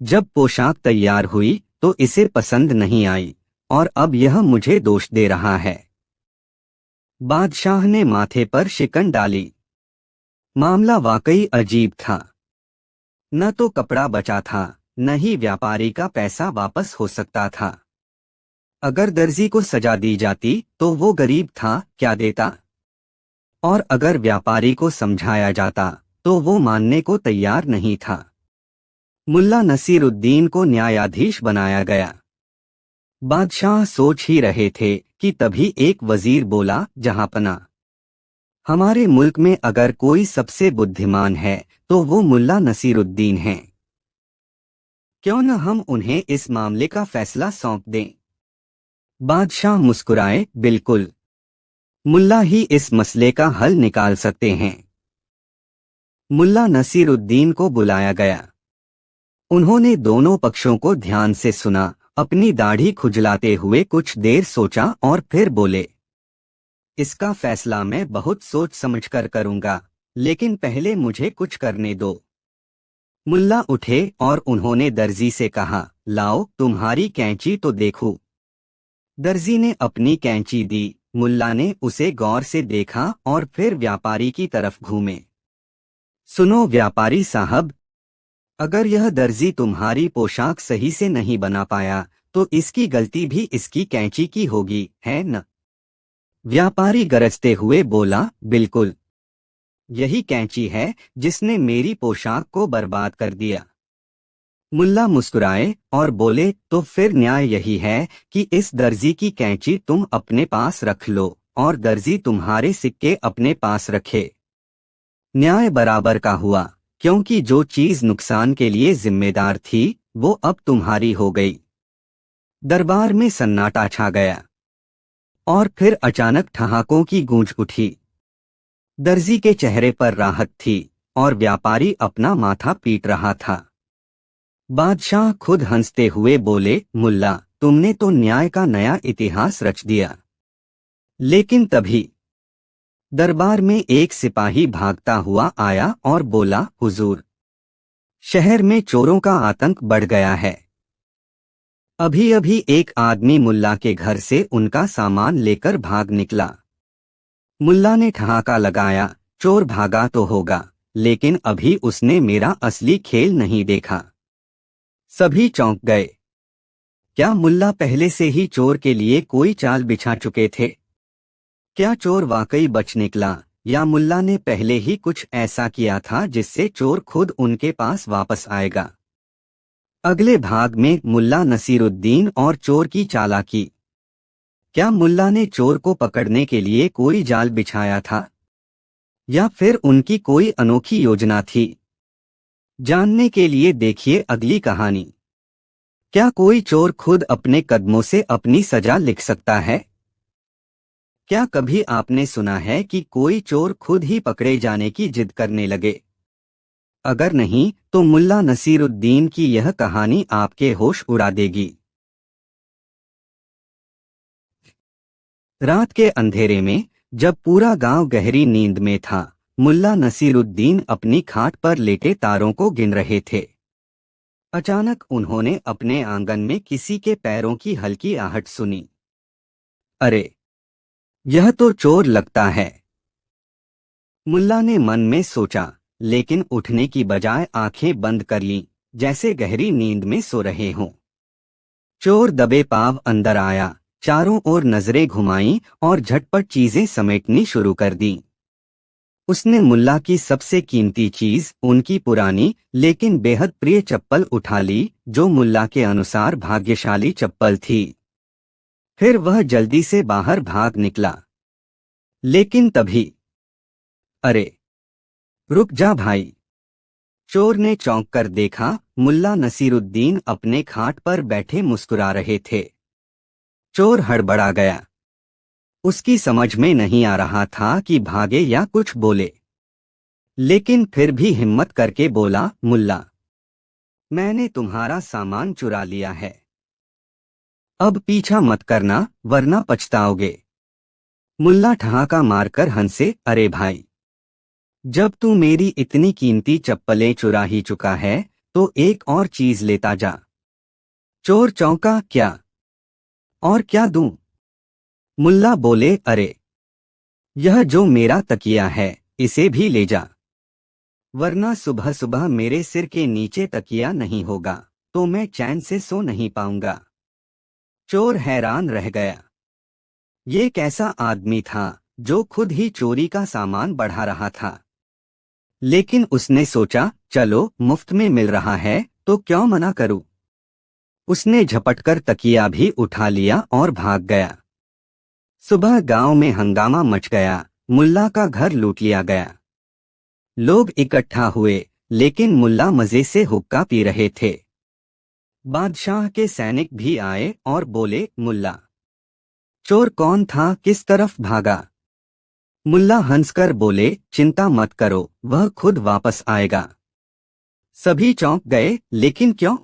जब पोशाक तैयार हुई तो इसे पसंद नहीं आई और अब यह मुझे दोष दे रहा है। बादशाह ने माथे पर शिकन डाली। मामला वाकई अजीब था। न तो कपड़ा बचा था, न ही व्यापारी का पैसा वापस हो सकता था। अगर दर्जी को सजा दी जाती तो वो गरीब था, क्या देता? और अगर व्यापारी को समझाया जाता तो वो मानने को तैयार नहीं था। मुल्ला नसीरुद्दीन को न्यायाधीश बनाया गया। बादशाह सोच ही रहे थे कि तभी एक वजीर बोला, जहांपना, हमारे मुल्क में अगर कोई सबसे बुद्धिमान है तो वो मुल्ला नसीरुद्दीन हैं। क्यों न हम उन्हें इस मामले का फैसला सौंप दें? बादशाह मुस्कुराए, बिल्कुल, मुल्ला ही इस मसले का हल निकाल सकते हैं। मुल्ला नसीरुद्दीन को बुलाया गया। उन्होंने दोनों पक्षों को ध्यान से सुना, अपनी दाढ़ी खुजलाते हुए कुछ देर सोचा और फिर बोले, इसका फैसला मैं बहुत सोच समझकर करूंगा, लेकिन पहले मुझे कुछ करने दो। मुल्ला उठे और उन्होंने दर्जी से कहा, लाओ तुम्हारी कैंची तो देखूं। दर्जी ने अपनी कैंची दी। मुल्ला ने उसे गौर से देखा और फिर व्यापारी की तरफ घूमे। सुनो व्यापारी साहब, अगर यह दर्जी तुम्हारी पोशाक सही से नहीं बना पाया तो इसकी गलती भी इसकी कैंची की होगी, है न? व्यापारी गरजते हुए बोला, बिल्कुल, यही कैंची है जिसने मेरी पोशाक को बर्बाद कर दिया। मुल्ला मुस्कुराए और बोले, तो फिर न्याय यही है कि इस दर्जी की कैंची तुम अपने पास रख लो और दर्जी तुम्हारे सिक्के अपने पास रखे। न्याय बराबर का हुआ, क्योंकि जो चीज नुकसान के लिए जिम्मेदार थी वो अब तुम्हारी हो गई। दरबार में सन्नाटा छा गया और फिर अचानक ठहाकों की गूंज उठी। दर्जी के चेहरे पर राहत थी और व्यापारी अपना माथा पीट रहा था। बादशाह खुद हंसते हुए बोले, मुल्ला, तुमने तो न्याय का नया इतिहास रच दिया। लेकिन तभी दरबार में एक सिपाही भागता हुआ आया और बोला, हुजूर, शहर में चोरों का आतंक बढ़ गया है। अभी अभी एक आदमी मुल्ला के घर से उनका सामान लेकर भाग निकला। मुल्ला ने ठहाका लगाया, चोर भागा तो होगा, लेकिन अभी उसने मेरा असली खेल नहीं देखा। सभी चौंक गए। क्या मुल्ला पहले से ही चोर के लिए कोई चाल बिछा चुके थे? क्या चोर वाकई बच निकला, या मुल्ला ने पहले ही कुछ ऐसा किया था जिससे चोर खुद उनके पास वापस आएगा? अगले भाग में मुल्ला नसीरुद्दीन और चोर की चालाकी। क्या मुल्ला ने चोर को पकड़ने के लिए कोई जाल बिछाया था, या फिर उनकी कोई अनोखी योजना थी? जानने के लिए देखिए अगली कहानी। क्या कोई चोर खुद अपने कदमों से अपनी सजा लिख सकता है? क्या कभी आपने सुना है कि कोई चोर खुद ही पकड़े जाने की जिद करने लगे? अगर नहीं, तो मुल्ला नसीरुद्दीन की यह कहानी आपके होश उड़ा देगी। रात के अंधेरे में, जब पूरा गांव गहरी नींद में था, मुल्ला नसीरुद्दीन अपनी खाट पर लेटे तारों को गिन रहे थे। अचानक उन्होंने अपने आंगन में किसी के पैरों की हल्की आहट सुनी। अरे, यह तो चोर लगता है, मुल्ला ने मन में सोचा, लेकिन उठने की बजाय आंखें बंद कर लीं, जैसे गहरी नींद में सो रहे हों। चोर दबे पांव अंदर आया, चारों ओर नजरें घुमाईं और झटपट चीजें समेटनी शुरू कर दी। उसने मुल्ला की सबसे कीमती चीज, उनकी पुरानी लेकिन बेहद प्रिय चप्पल उठा ली, जो मुल्ला के अनुसार भाग्यशाली चप्पल थी। फिर वह जल्दी से बाहर भाग निकला। लेकिन तभी, अरे, रुक जा भाई! चोर ने चौंक कर देखा, मुल्ला नसीरुद्दीन अपने खाट पर बैठे मुस्कुरा रहे थे। चोर हड़बड़ा गया। उसकी समझ में नहीं आ रहा था कि भागे या कुछ बोले, लेकिन फिर भी हिम्मत करके बोला, मुल्ला, मैंने तुम्हारा सामान चुरा लिया है। अब पीछा मत करना, वरना पछताओगे। मुल्ला ठहाका मारकर हंसे, अरे भाई, जब तू मेरी इतनी कीमती चप्पलें चुरा ही चुका है, तो एक और चीज लेता जा। चोर चौंका, क्या? और क्या दूं? मुल्ला बोले, अरे, यह जो मेरा तकिया है, इसे भी ले जा, वरना सुबह सुबह मेरे सिर के नीचे तकिया नहीं होगा तो मैं चैन से सो नहीं पाऊंगा। चोर हैरान रह गया। ये कैसा आदमी था जो खुद ही चोरी का सामान बढ़ा रहा था? लेकिन उसने सोचा, चलो मुफ्त में मिल रहा है तो क्यों मना करूं। उसने झपटकर तकिया भी उठा लिया और भाग गया। सुबह गांव में हंगामा मच गया, मुल्ला का घर लूट लिया गया। लोग इकट्ठा हुए, लेकिन मुल्ला मजे से हुक्का पी रहे थे। बादशाह के सैनिक भी आए और बोले, मुल्ला, चोर कौन था, किस तरफ भागा? मुल्ला हंसकर बोले, चिंता मत करो, वह खुद वापस आएगा। सभी चौंक गए, लेकिन क्यों?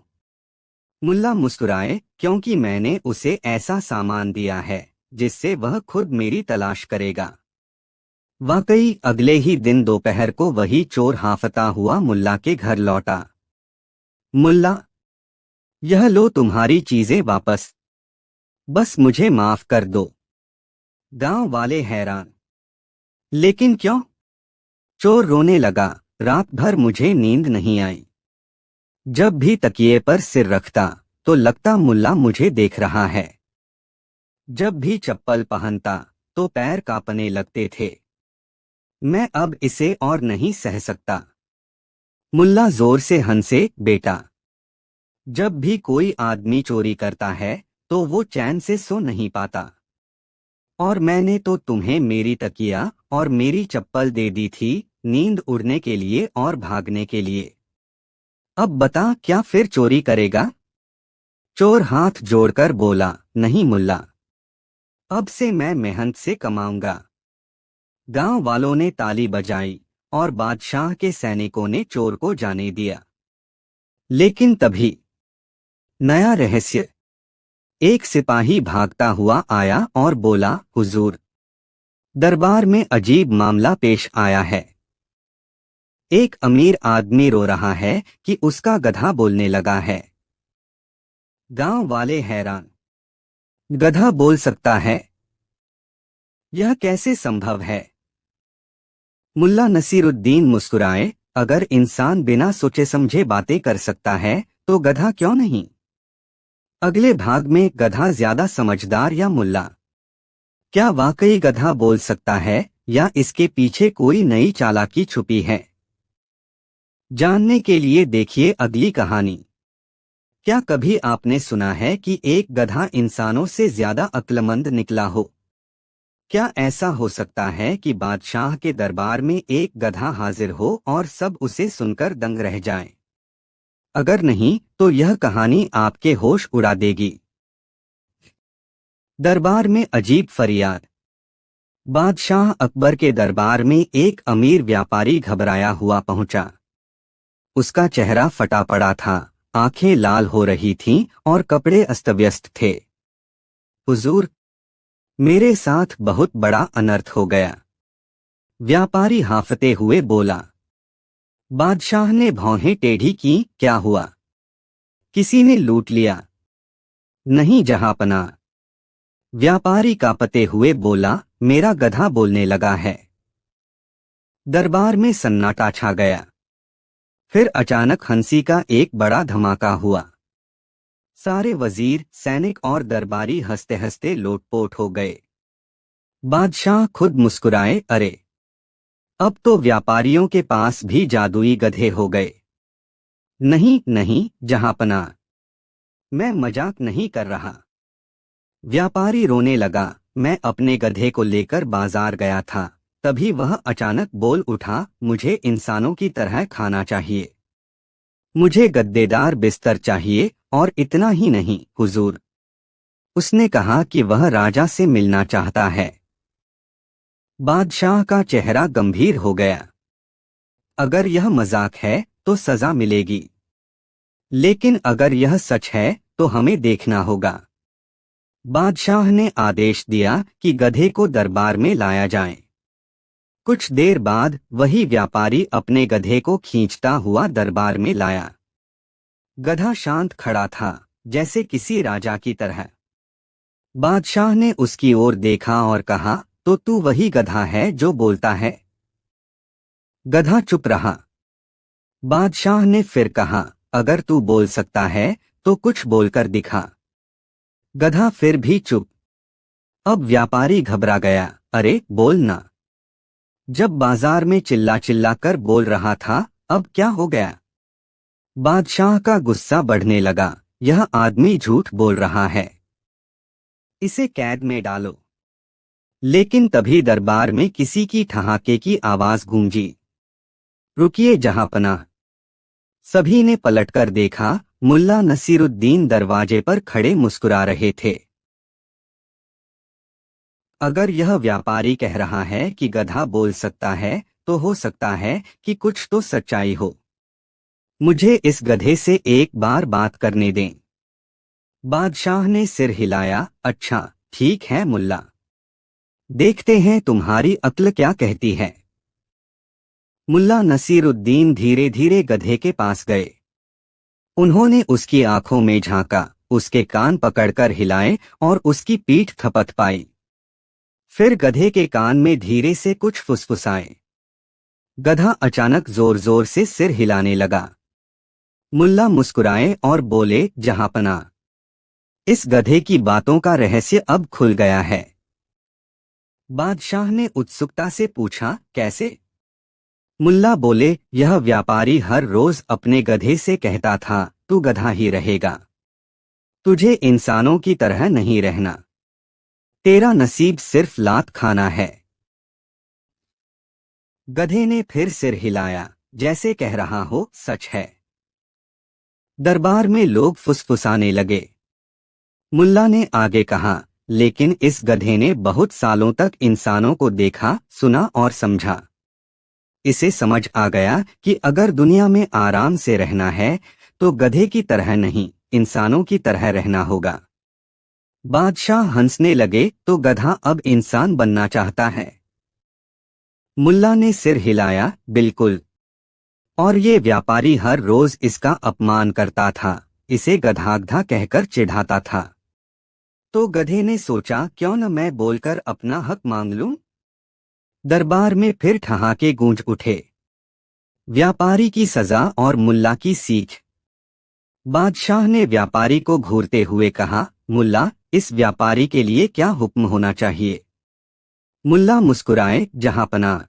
मुल्ला मुस्कुराए, क्योंकि मैंने उसे ऐसा सामान दिया है जिससे वह खुद मेरी तलाश करेगा। वाकई अगले ही दिन दोपहर को वही चोर हांफता हुआ मुल्ला के घर लौटा। मुल्ला, यह लो तुम्हारी चीजें वापस, बस मुझे माफ कर दो। गांव वाले हैरान, लेकिन क्यों? चोर रोने लगा, रात भर मुझे नींद नहीं आई। जब भी तकिए पर सिर रखता तो लगता मुल्ला मुझे देख रहा है। जब भी चप्पल पहनता तो पैर कांपने लगते थे। मैं अब इसे और नहीं सह सकता। मुल्ला जोर से हंसे, बेटा, जब भी कोई आदमी चोरी करता है तो वो चैन से सो नहीं पाता। और मैंने तो तुम्हें मेरी तकिया और मेरी चप्पल दे दी थी, नींद उड़ने के लिए और भागने के लिए। अब बता, क्या फिर चोरी करेगा? चोर हाथ जोड़कर बोला, नहीं मुल्ला, अब से मैं मेहनत से कमाऊंगा। गांव वालों ने ताली बजाई और बादशाह के सैनिकों ने चोर को जाने दिया। लेकिन तभी नया रहस्य। एक सिपाही भागता हुआ आया और बोला, हुजूर, दरबार में अजीब मामला पेश आया है। एक अमीर आदमी रो रहा है कि उसका गधा बोलने लगा है। गांव वाले हैरान, गधा बोल सकता है? यह कैसे संभव है? मुल्ला नसीरुद्दीन मुस्कुराए, अगर इंसान बिना सोचे समझे बातें कर सकता है तो गधा क्यों नहीं? अगले भाग में गधा ज्यादा समझदार या मुल्ला? क्या वाकई गधा बोल सकता है या इसके पीछे कोई नई चालाकी छुपी है? जानने के लिए देखिए अगली कहानी। क्या कभी आपने सुना है कि एक गधा इंसानों से ज्यादा अक्लमंद निकला हो? क्या ऐसा हो सकता है कि बादशाह के दरबार में एक गधा हाजिर हो और सब उसे सुनकर दंग रह जाएं? अगर नहीं तो यह कहानी आपके होश उड़ा देगी। दरबार में अजीब फरियाद। बादशाह अकबर के दरबार में एक अमीर व्यापारी घबराया हुआ पहुंचा। उसका चेहरा फटा पड़ा था, आंखें लाल हो रही थीं और कपड़े अस्तव्यस्त थे। हुजूर, मेरे साथ बहुत बड़ा अनर्थ हो गया, व्यापारी हांफते हुए बोला। बादशाह ने भौहें टेढ़ी की, क्या हुआ? किसी ने लूट लिया? नहीं जहांपना, व्यापारी कांपते हुए बोला, मेरा गधा बोलने लगा है। दरबार में सन्नाटा छा गया। फिर अचानक हंसी का एक बड़ा धमाका हुआ। सारे वजीर, सैनिक और दरबारी हंसते हंसते लोटपोट हो गए। बादशाह खुद मुस्कुराए, अरे अब तो व्यापारियों के पास भी जादुई गधे हो गए। नहीं नहीं जहांपना, मैं मजाक नहीं कर रहा। व्यापारी रोने लगा, मैं अपने गधे को लेकर बाजार गया था, तभी वह अचानक बोल उठा, मुझे इंसानों की तरह खाना चाहिए, मुझे गद्देदार बिस्तर चाहिए, और इतना ही नहीं हुजूर, उसने कहा कि वह राजा से मिलना चाहता है। बादशाह का चेहरा गंभीर हो गया। अगर यह मजाक है तो सजा मिलेगी, लेकिन अगर यह सच है तो हमें देखना होगा। बादशाह ने आदेश दिया कि गधे को दरबार में लाया जाए। कुछ देर बाद वही व्यापारी अपने गधे को खींचता हुआ दरबार में लाया। गधा शांत खड़ा था, जैसे किसी राजा की तरह। बादशाह ने उसकी ओर देखा और कहा, तो तू वही गधा है जो बोलता है? गधा चुप रहा। बादशाह ने फिर कहा, अगर तू बोल सकता है तो कुछ बोलकर दिखा। गधा फिर भी चुप। अब व्यापारी घबरा गया, अरे बोल ना। जब बाजार में चिल्ला चिल्ला कर बोल रहा था, अब क्या हो गया? बादशाह का गुस्सा बढ़ने लगा, यह आदमी झूठ बोल रहा है, इसे कैद में डालो। लेकिन तभी दरबार में किसी की ठहाके की आवाज गूंजी। रुकिए जहांपनाह। सभी ने पलटकर देखा, मुल्ला नसीरुद्दीन दरवाजे पर खड़े मुस्कुरा रहे थे। अगर यह व्यापारी कह रहा है कि गधा बोल सकता है, तो हो सकता है कि कुछ तो सच्चाई हो। मुझे इस गधे से एक बार बात करने दें। बादशाह ने सिर हिलाया, अच्छा ठीक है मुल्ला, देखते हैं तुम्हारी अक्ल क्या कहती है। मुल्ला नसीरुद्दीन धीरे धीरे गधे के पास गए। उन्होंने उसकी आंखों में झांका, उसके कान पकड़कर हिलाए और उसकी पीठ थपथपाई। फिर गधे के कान में धीरे से कुछ फुसफुसाए। गधा अचानक जोर जोर से सिर हिलाने लगा। मुल्ला मुस्कुराए और बोले, जहांपनाह, इस गधे की बातों का रहस्य अब खुल गया है। बादशाह ने उत्सुकता से पूछा, कैसे? मुल्ला बोले, यह व्यापारी हर रोज अपने गधे से कहता था, तू गधा ही रहेगा, तुझे इंसानों की तरह नहीं रहना, तेरा नसीब सिर्फ लात खाना है। गधे ने फिर सिर हिलाया, जैसे कह रहा हो सच है। दरबार में लोग फुसफुसाने लगे। मुल्ला ने आगे कहा, लेकिन इस गधे ने बहुत सालों तक इंसानों को देखा, सुना और समझा। इसे समझ आ गया कि अगर दुनिया में आराम से रहना है तो गधे की तरह नहीं, इंसानों की तरह रहना होगा। बादशाह हंसने लगे, तो गधा अब इंसान बनना चाहता है? मुल्ला ने सिर हिलाया, बिल्कुल। और ये व्यापारी हर रोज इसका अपमान करता था, इसे गधागधा कहकर चिढ़ाता था। तो गधे ने सोचा, क्यों न मैं बोलकर अपना हक मांग लूं। दरबार में फिर ठहाके गूंज उठे। व्यापारी की सजा और मुल्ला की सीख। बादशाह ने व्यापारी को घूरते हुए कहा, मुल्ला, इस व्यापारी के लिए क्या हुक्म होना चाहिए। मुल्ला मुस्कुराए, जहांपनाह।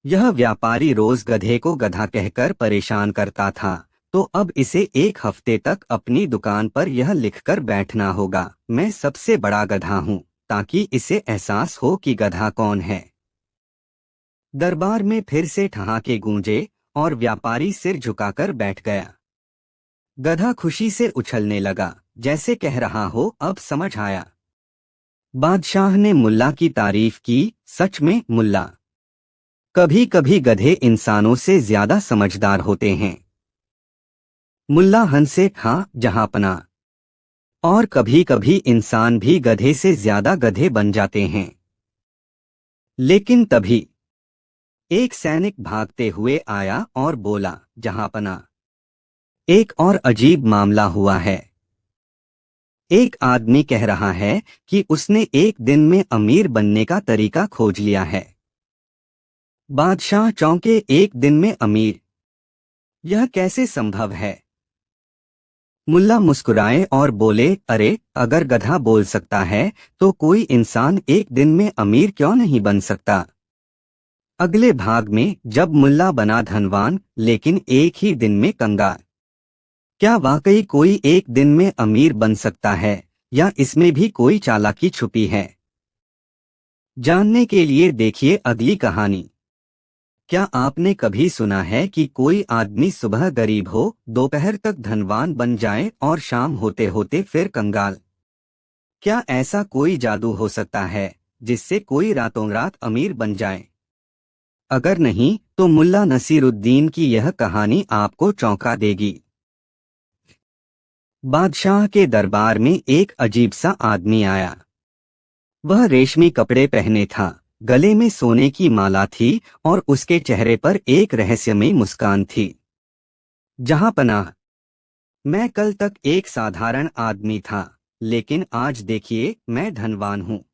यह व्यापारी रोज गधे को गधा कहकर परेशान करता था, तो अब इसे एक हफ्ते तक अपनी दुकान पर यह लिखकर बैठना होगा, मैं सबसे बड़ा गधा हूँ, ताकि इसे एहसास हो कि गधा कौन है। दरबार में फिर से ठहाके गूंजे और व्यापारी सिर झुकाकर बैठ गया। गधा खुशी से उछलने लगा, जैसे कह रहा हो, अब समझ आया। बादशाह ने मुल्ला की तारीफ की, सच में मुल्ला, कभी कभी गधे इंसानों से ज्यादा समझदार होते हैं। मुल्ला हंसे, हाँ जहांपनाह, और कभी कभी इंसान भी गधे से ज्यादा गधे बन जाते हैं। लेकिन तभी एक सैनिक भागते हुए आया और बोला, जहांपनाह, एक और अजीब मामला हुआ है। एक आदमी कह रहा है कि उसने एक दिन में अमीर बनने का तरीका खोज लिया है। बादशाह चौंके, एक दिन में अमीर, यह कैसे संभव है। मुल्ला मुस्कुराए और बोले, अरे, अगर गधा बोल सकता है तो कोई इंसान एक दिन में अमीर क्यों नहीं बन सकता। अगले भाग में जब मुल्ला बना धनवान लेकिन एक ही दिन में कंगाल। क्या वाकई कोई एक दिन में अमीर बन सकता है, या इसमें भी कोई चालाकी छुपी है। जानने के लिए देखिए अगली कहानी। क्या आपने कभी सुना है कि कोई आदमी सुबह गरीब हो, दोपहर तक धनवान बन जाए और शाम होते होते फिर कंगाल। क्या ऐसा कोई जादू हो सकता है जिससे कोई रातों रात अमीर बन जाए। अगर नहीं तो मुल्ला नसीरुद्दीन की यह कहानी आपको चौंका देगी। बादशाह के दरबार में एक अजीब सा आदमी आया। वह रेशमी कपड़े पहने था, गले में सोने की माला थी और उसके चेहरे पर एक रहस्यमयी मुस्कान थी। जहांपनाह, मैं कल तक एक साधारण आदमी था, लेकिन आज देखिए मैं धनवान हूँ।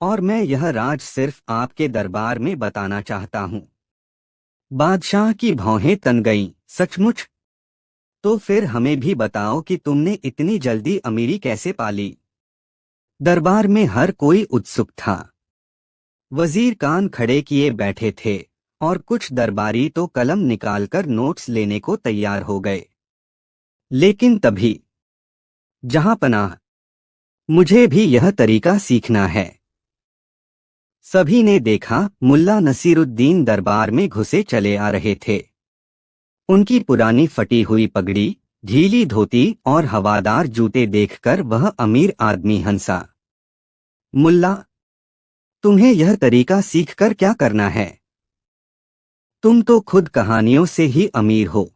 और मैं यह राज सिर्फ आपके दरबार में बताना चाहता हूँ। बादशाह की भौहें तन गईं, सचमुच? तो फिर हमें भी बताओ कि तुमने इतनी जल्दी अमीरी कैसे पाली। दरबार में हर कोई उत्सुक था। वजीर कान खड़े किए बैठे थे और कुछ दरबारी तो कलम निकालकर नोट्स लेने को तैयार हो गए। लेकिन तभी, जहांपनाह, मुझे भी यह तरीका सीखना है। सभी ने देखा, मुल्ला नसीरुद्दीन दरबार में घुसे चले आ रहे थे। उनकी पुरानी फटी हुई पगड़ी, ढीली धोती और हवादार जूते देखकर वह अमीर आदमी हंसा। मुल्ला, तुम्हें यह तरीका सीखकर क्या करना है? तुम तो खुद कहानियों से ही अमीर हो।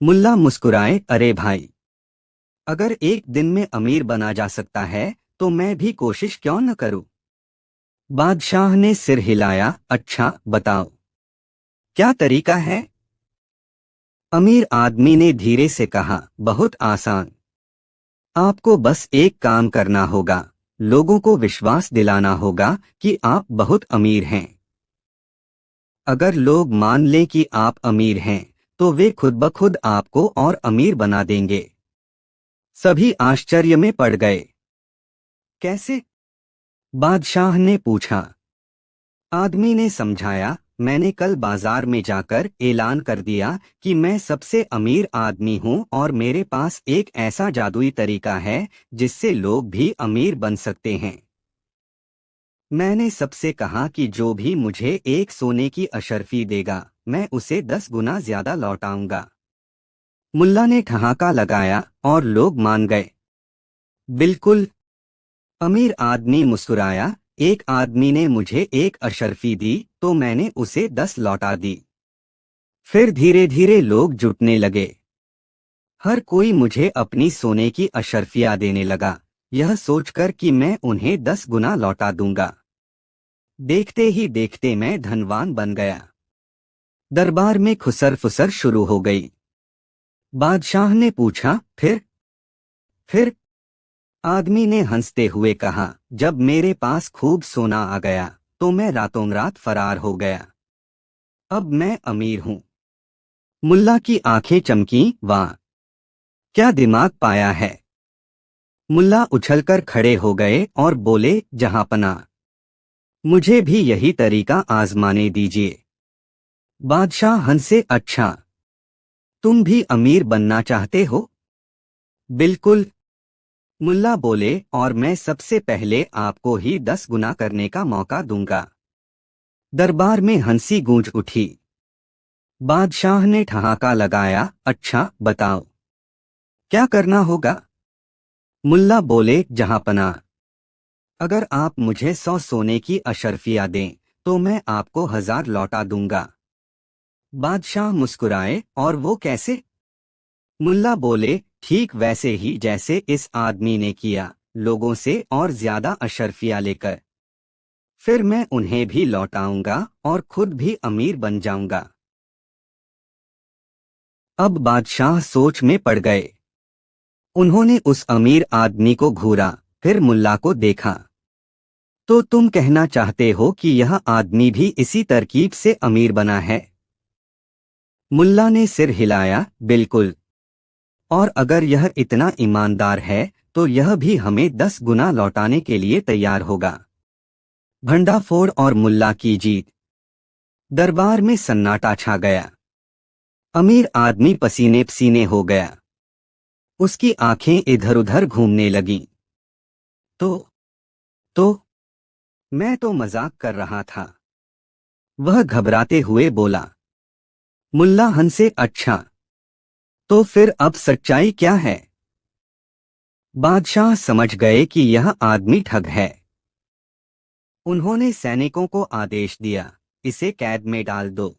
मुल्ला मुस्कुराए, अरे भाई, अगर एक दिन में अमीर बना जा सकता है तो मैं भी कोशिश क्यों न करूं। बादशाह ने सिर हिलाया, अच्छा बताओ, क्या तरीका है? अमीर आदमी ने धीरे से कहा, बहुत आसान। आपको बस एक काम करना होगा, लोगों को विश्वास दिलाना होगा कि आप बहुत अमीर हैं। अगर लोग मान लें कि आप अमीर हैं, तो वे खुद ब खुद आपको और अमीर बना देंगे। सभी आश्चर्य में पड़ गए। कैसे? बादशाह ने पूछा। आदमी ने समझाया, मैंने कल बाजार में जाकर ऐलान कर दिया कि मैं सबसे अमीर आदमी हूं और मेरे पास एक ऐसा जादुई तरीका है जिससे लोग भी अमीर बन सकते हैं। मैंने सबसे कहा कि जो भी मुझे एक सोने की अशर्फी देगा, मैं उसे 10 गुना ज्यादा लौटाऊंगा। मुल्ला ने ठहाका लगाया और लोग मान गए। बिल्कुल। अमीर आदमी मुस्कुराया, एक आदमी ने मुझे एक अशर्फी दी तो मैंने उसे 10 लौटा दी। फिर धीरे धीरे लोग जुटने लगे। हर कोई मुझे अपनी सोने की अशर्फियां देने लगा, यह सोचकर कि मैं उन्हें 10 गुना लौटा दूंगा। देखते ही देखते मैं धनवान बन गया। दरबार में खुसर फुसर शुरू हो गई। बादशाह ने पूछा, फिर? आदमी ने हंसते हुए कहा, जब मेरे पास खूब सोना आ गया तो मैं रातों रात फरार हो गया। अब मैं अमीर हूँ। मुल्ला की आंखें चमकी। वाह, क्या दिमाग पाया है। मुल्ला उछलकर खड़े हो गए और बोले, जहांपना, मुझे भी यही तरीका आजमाने दीजिए। बादशाह हंसे। अच्छा, तुम भी अमीर बनना चाहते हो? बिल्कुल। मुल्ला बोले, और मैं सबसे पहले आपको ही 10 गुना करने का मौका दूंगा। दरबार में हंसी गूंज उठी। बादशाह ने ठहाका लगाया। अच्छा, बताओ, क्या करना होगा? मुल्ला बोले, जहांपना, अगर आप मुझे 100 सोने की अशर्फिया दें तो मैं आपको 1000 लौटा दूंगा। बादशाह मुस्कुराए। और वो कैसे? मुल्ला बोले, ठीक वैसे ही जैसे इस आदमी ने किया, लोगों से और ज्यादा अशर्फिया लेकर। फिर मैं उन्हें भी लौटाऊंगा और खुद भी अमीर बन जाऊंगा। अब बादशाह सोच में पड़ गए। उन्होंने उस अमीर आदमी को घूरा, फिर मुल्ला को देखा। तो तुम कहना चाहते हो कि यह आदमी भी इसी तरकीब से अमीर बना है? मुल्ला ने सिर हिलाया। बिल्कुल। और अगर यह इतना ईमानदार है तो यह भी हमें 10 गुना लौटाने के लिए तैयार होगा। भंडाफोड़ और मुल्ला की जीत। दरबार में सन्नाटा छा गया। अमीर आदमी पसीने पसीने हो गया। उसकी आंखें इधर उधर घूमने लगीं। तो तो मैं तो मजाक कर रहा था, वह घबराते हुए बोला। मुल्ला हंसे। अच्छा, तो फिर अब सच्चाई क्या है? बादशाह समझ गए कि यह आदमी ठग है। उन्होंने सैनिकों को आदेश दिया, इसे कैद में डाल दो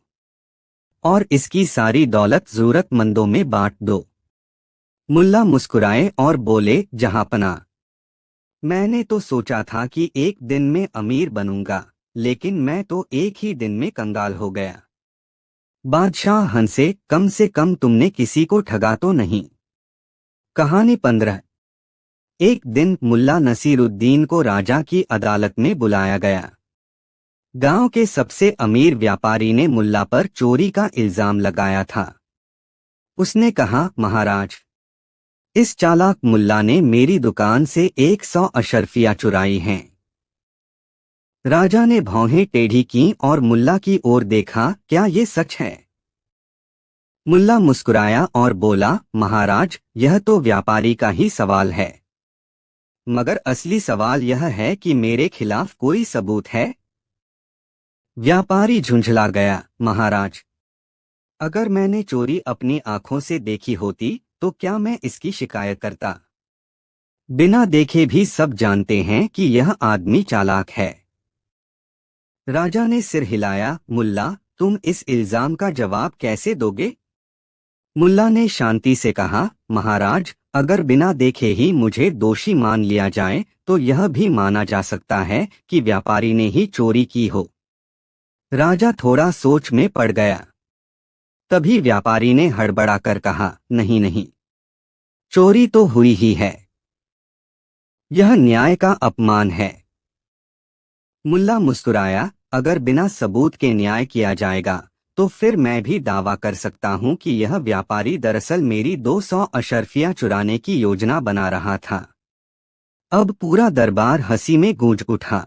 और इसकी सारी दौलत जरूरतमंदों में बांट दो। मुल्ला मुस्कुराए और बोले, जहांपना, मैंने तो सोचा था कि एक दिन में अमीर बनूंगा, लेकिन मैं तो एक ही दिन में कंगाल हो गया। बादशाह हंसे। कम से कम तुमने किसी को ठगा तो नहीं। कहानी 15। एक दिन मुल्ला नसीरुद्दीन को राजा की अदालत में बुलाया गया। गांव के सबसे अमीर व्यापारी ने मुल्ला पर चोरी का इल्जाम लगाया था। उसने कहा, महाराज, इस चालाक मुल्ला ने मेरी दुकान से 100 अशर्फियां चुराई हैं। राजा ने भौहें टेढ़ी की और मुल्ला की ओर देखा। क्या ये सच है? मुल्ला मुस्कुराया और बोला, महाराज, यह तो व्यापारी का ही सवाल है, मगर असली सवाल यह है कि मेरे खिलाफ कोई सबूत है? व्यापारी झुंझला गया। महाराज, अगर मैंने चोरी अपनी आंखों से देखी होती तो क्या मैं इसकी शिकायत करता? बिना देखे भी सब जानते हैं कि यह आदमी चालाक है। राजा ने सिर हिलाया। मुल्ला, तुम इस इल्जाम का जवाब कैसे दोगे? मुल्ला ने शांति से कहा, महाराज, अगर बिना देखे ही मुझे दोषी मान लिया जाए तो यह भी माना जा सकता है कि व्यापारी ने ही चोरी की हो। राजा थोड़ा सोच में पड़ गया। तभी व्यापारी ने हड़बड़ाकर कहा, नहीं नहीं, चोरी तो हुई ही है। यह न्याय का अपमान है। मुल्ला मुस्कुराया। अगर बिना सबूत के न्याय किया जाएगा तो फिर मैं भी दावा कर सकता हूं कि यह व्यापारी दरअसल मेरी 200 अशर्फियां चुराने की योजना बना रहा था। अब पूरा दरबार हंसी में गूंज उठा।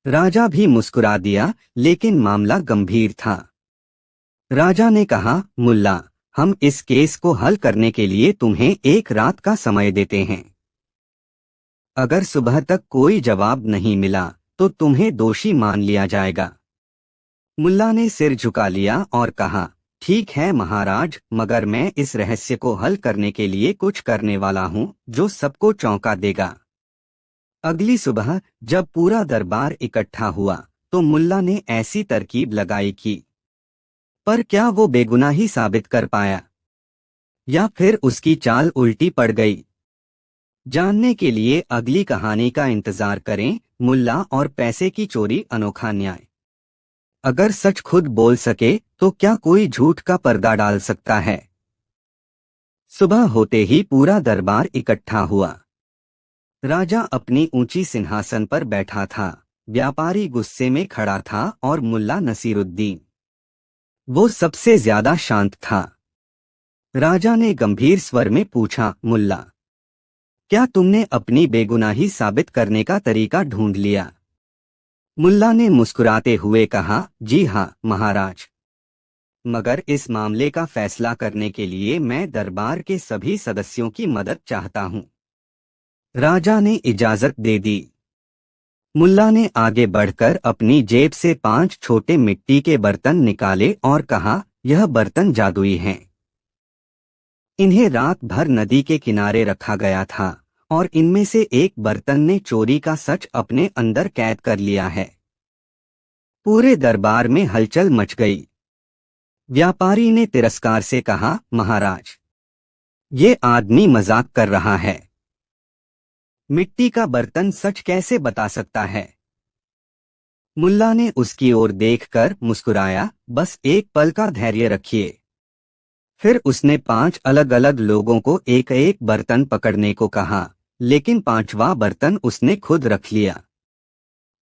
राजा भी मुस्कुरा दिया, लेकिन मामला गंभीर था। राजा ने कहा, मुल्ला, हम इस केस को हल करने के लिए तुम्हें एक रात का समय देते हैं। अगर सुबह तक कोई जवाब नहीं मिला तो तुम्हें दोषी मान लिया जाएगा। मुल्ला ने सिर झुका लिया और कहा, ठीक है महाराज, मगर मैं इस रहस्य को हल करने के लिए कुछ करने वाला हूं जो सबको चौंका देगा। अगली सुबह जब पूरा दरबार इकट्ठा हुआ तो मुल्ला ने ऐसी तरकीब लगाई कि, पर क्या वो बेगुनाही साबित कर पाया या फिर उसकी चाल उल्टी पड़ गई? जानने के लिए अगली कहानी का इंतजार करें। मुल्ला और पैसे की चोरी, अनोखा न्याय। अगर सच खुद बोल सके तो क्या कोई झूठ का पर्दा डाल सकता है? सुबह होते ही पूरा दरबार इकट्ठा हुआ। राजा अपनी ऊंची सिंहासन पर बैठा था। व्यापारी गुस्से में खड़ा था और मुल्ला नसीरुद्दीन वो सबसे ज्यादा शांत था। राजा ने गंभीर स्वर में पूछा, मुल्ला, क्या तुमने अपनी बेगुनाही साबित करने का तरीका ढूंढ लिया? मुल्ला ने मुस्कुराते हुए कहा, जी हाँ महाराज, मगर इस मामले का फैसला करने के लिए मैं दरबार के सभी सदस्यों की मदद चाहता हूँ। राजा ने इजाजत दे दी। मुल्ला ने आगे बढ़कर अपनी जेब से 5 छोटे मिट्टी के बर्तन निकाले और कहा, यह बर्तन जादुई हैं। इन्हें रात भर नदी के किनारे रखा गया था और इनमें से एक बर्तन ने चोरी का सच अपने अंदर कैद कर लिया है। पूरे दरबार में हलचल मच गई। व्यापारी ने तिरस्कार से कहा, महाराज, ये आदमी मजाक कर रहा है। मिट्टी का बर्तन सच कैसे बता सकता है? मुल्ला ने उसकी ओर देखकर मुस्कुराया, बस एक पल का धैर्य रखिए। फिर उसने 5 अलग अलग लोगों को एक एक बर्तन पकड़ने को कहा, लेकिन 5वां बर्तन उसने खुद रख लिया।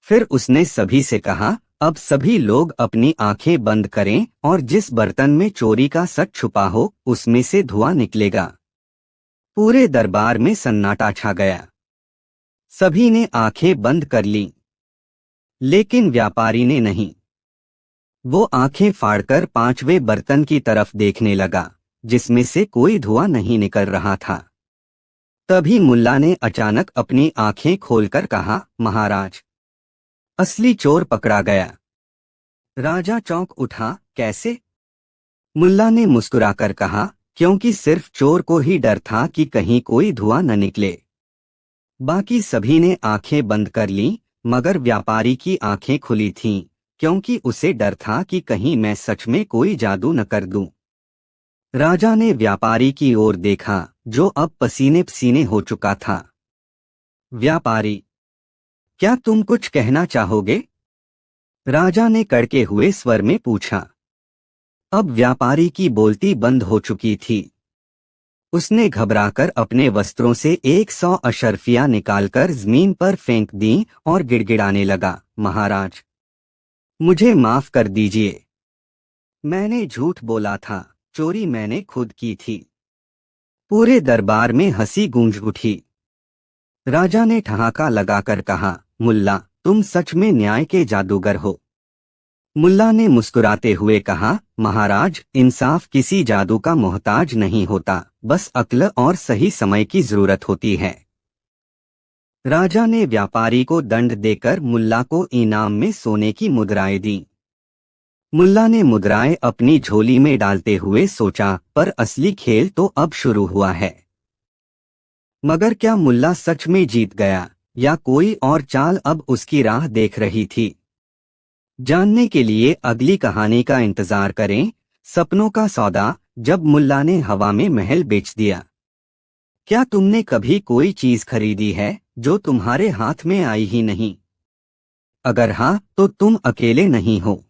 फिर उसने सभी से कहा, अब सभी लोग अपनी आंखें बंद करें और जिस बर्तन में चोरी का सच छुपा हो उसमें से धुआं निकलेगा। पूरे दरबार में सन्नाटा छा गया। सभी ने आंखें बंद कर लीं, लेकिन व्यापारी ने नहीं। वो आंखें फाड़कर 5वें बर्तन की तरफ देखने लगा, जिसमें से कोई धुआं नहीं निकल रहा था। तभी मुल्ला ने अचानक अपनी आंखें खोलकर कहा, महाराज, असली चोर पकड़ा गया। राजा चौंक उठा, कैसे? मुल्ला ने मुस्कुराकर कहा, क्योंकि सिर्फ चोर को ही डर था कि कहीं कोई धुआं न निकले। बाकी सभी ने आंखें बंद कर लीं, मगर व्यापारी की आंखें खुली थीं, क्योंकि उसे डर था कि कहीं मैं सच में कोई जादू न कर दूं। राजा ने व्यापारी की ओर देखा, जो अब पसीने पसीने हो चुका था। व्यापारी, क्या तुम कुछ कहना चाहोगे? राजा ने कड़के हुए स्वर में पूछा। अब व्यापारी की बोलती बंद हो चुकी थी। उसने घबराकर अपने वस्त्रों से 100 अशर्फियां निकालकर जमीन पर फेंक दी और गिड़गिड़ाने लगा, महाराज, मुझे माफ कर दीजिए। मैंने झूठ बोला था, चोरी मैंने खुद की थी। पूरे दरबार में हंसी गूंज उठी। राजा ने ठहाका लगाकर कहा, मुल्ला, तुम सच में न्याय के जादूगर हो। मुल्ला ने मुस्कुराते हुए कहा, महाराज, इंसाफ किसी जादू का मोहताज नहीं होता, बस अक्ल और सही समय की जरूरत होती है। राजा ने व्यापारी को दंड देकर मुल्ला को इनाम में सोने की मुद्राएं दी। मुल्ला ने मुद्राएं अपनी झोली में डालते हुए सोचा, पर असली खेल तो अब शुरू हुआ है। मगर क्या मुल्ला सच में जीत गया या कोई और चाल अब उसकी राह देख रही थी? जानने के लिए अगली कहानी का इंतजार करें। सपनों का सौदा, जब मुल्ला ने हवा में महल बेच दिया। क्या तुमने कभी कोई चीज खरीदी है जो तुम्हारे हाथ में आई ही नहीं? अगर हाँ, तो तुम अकेले नहीं हो।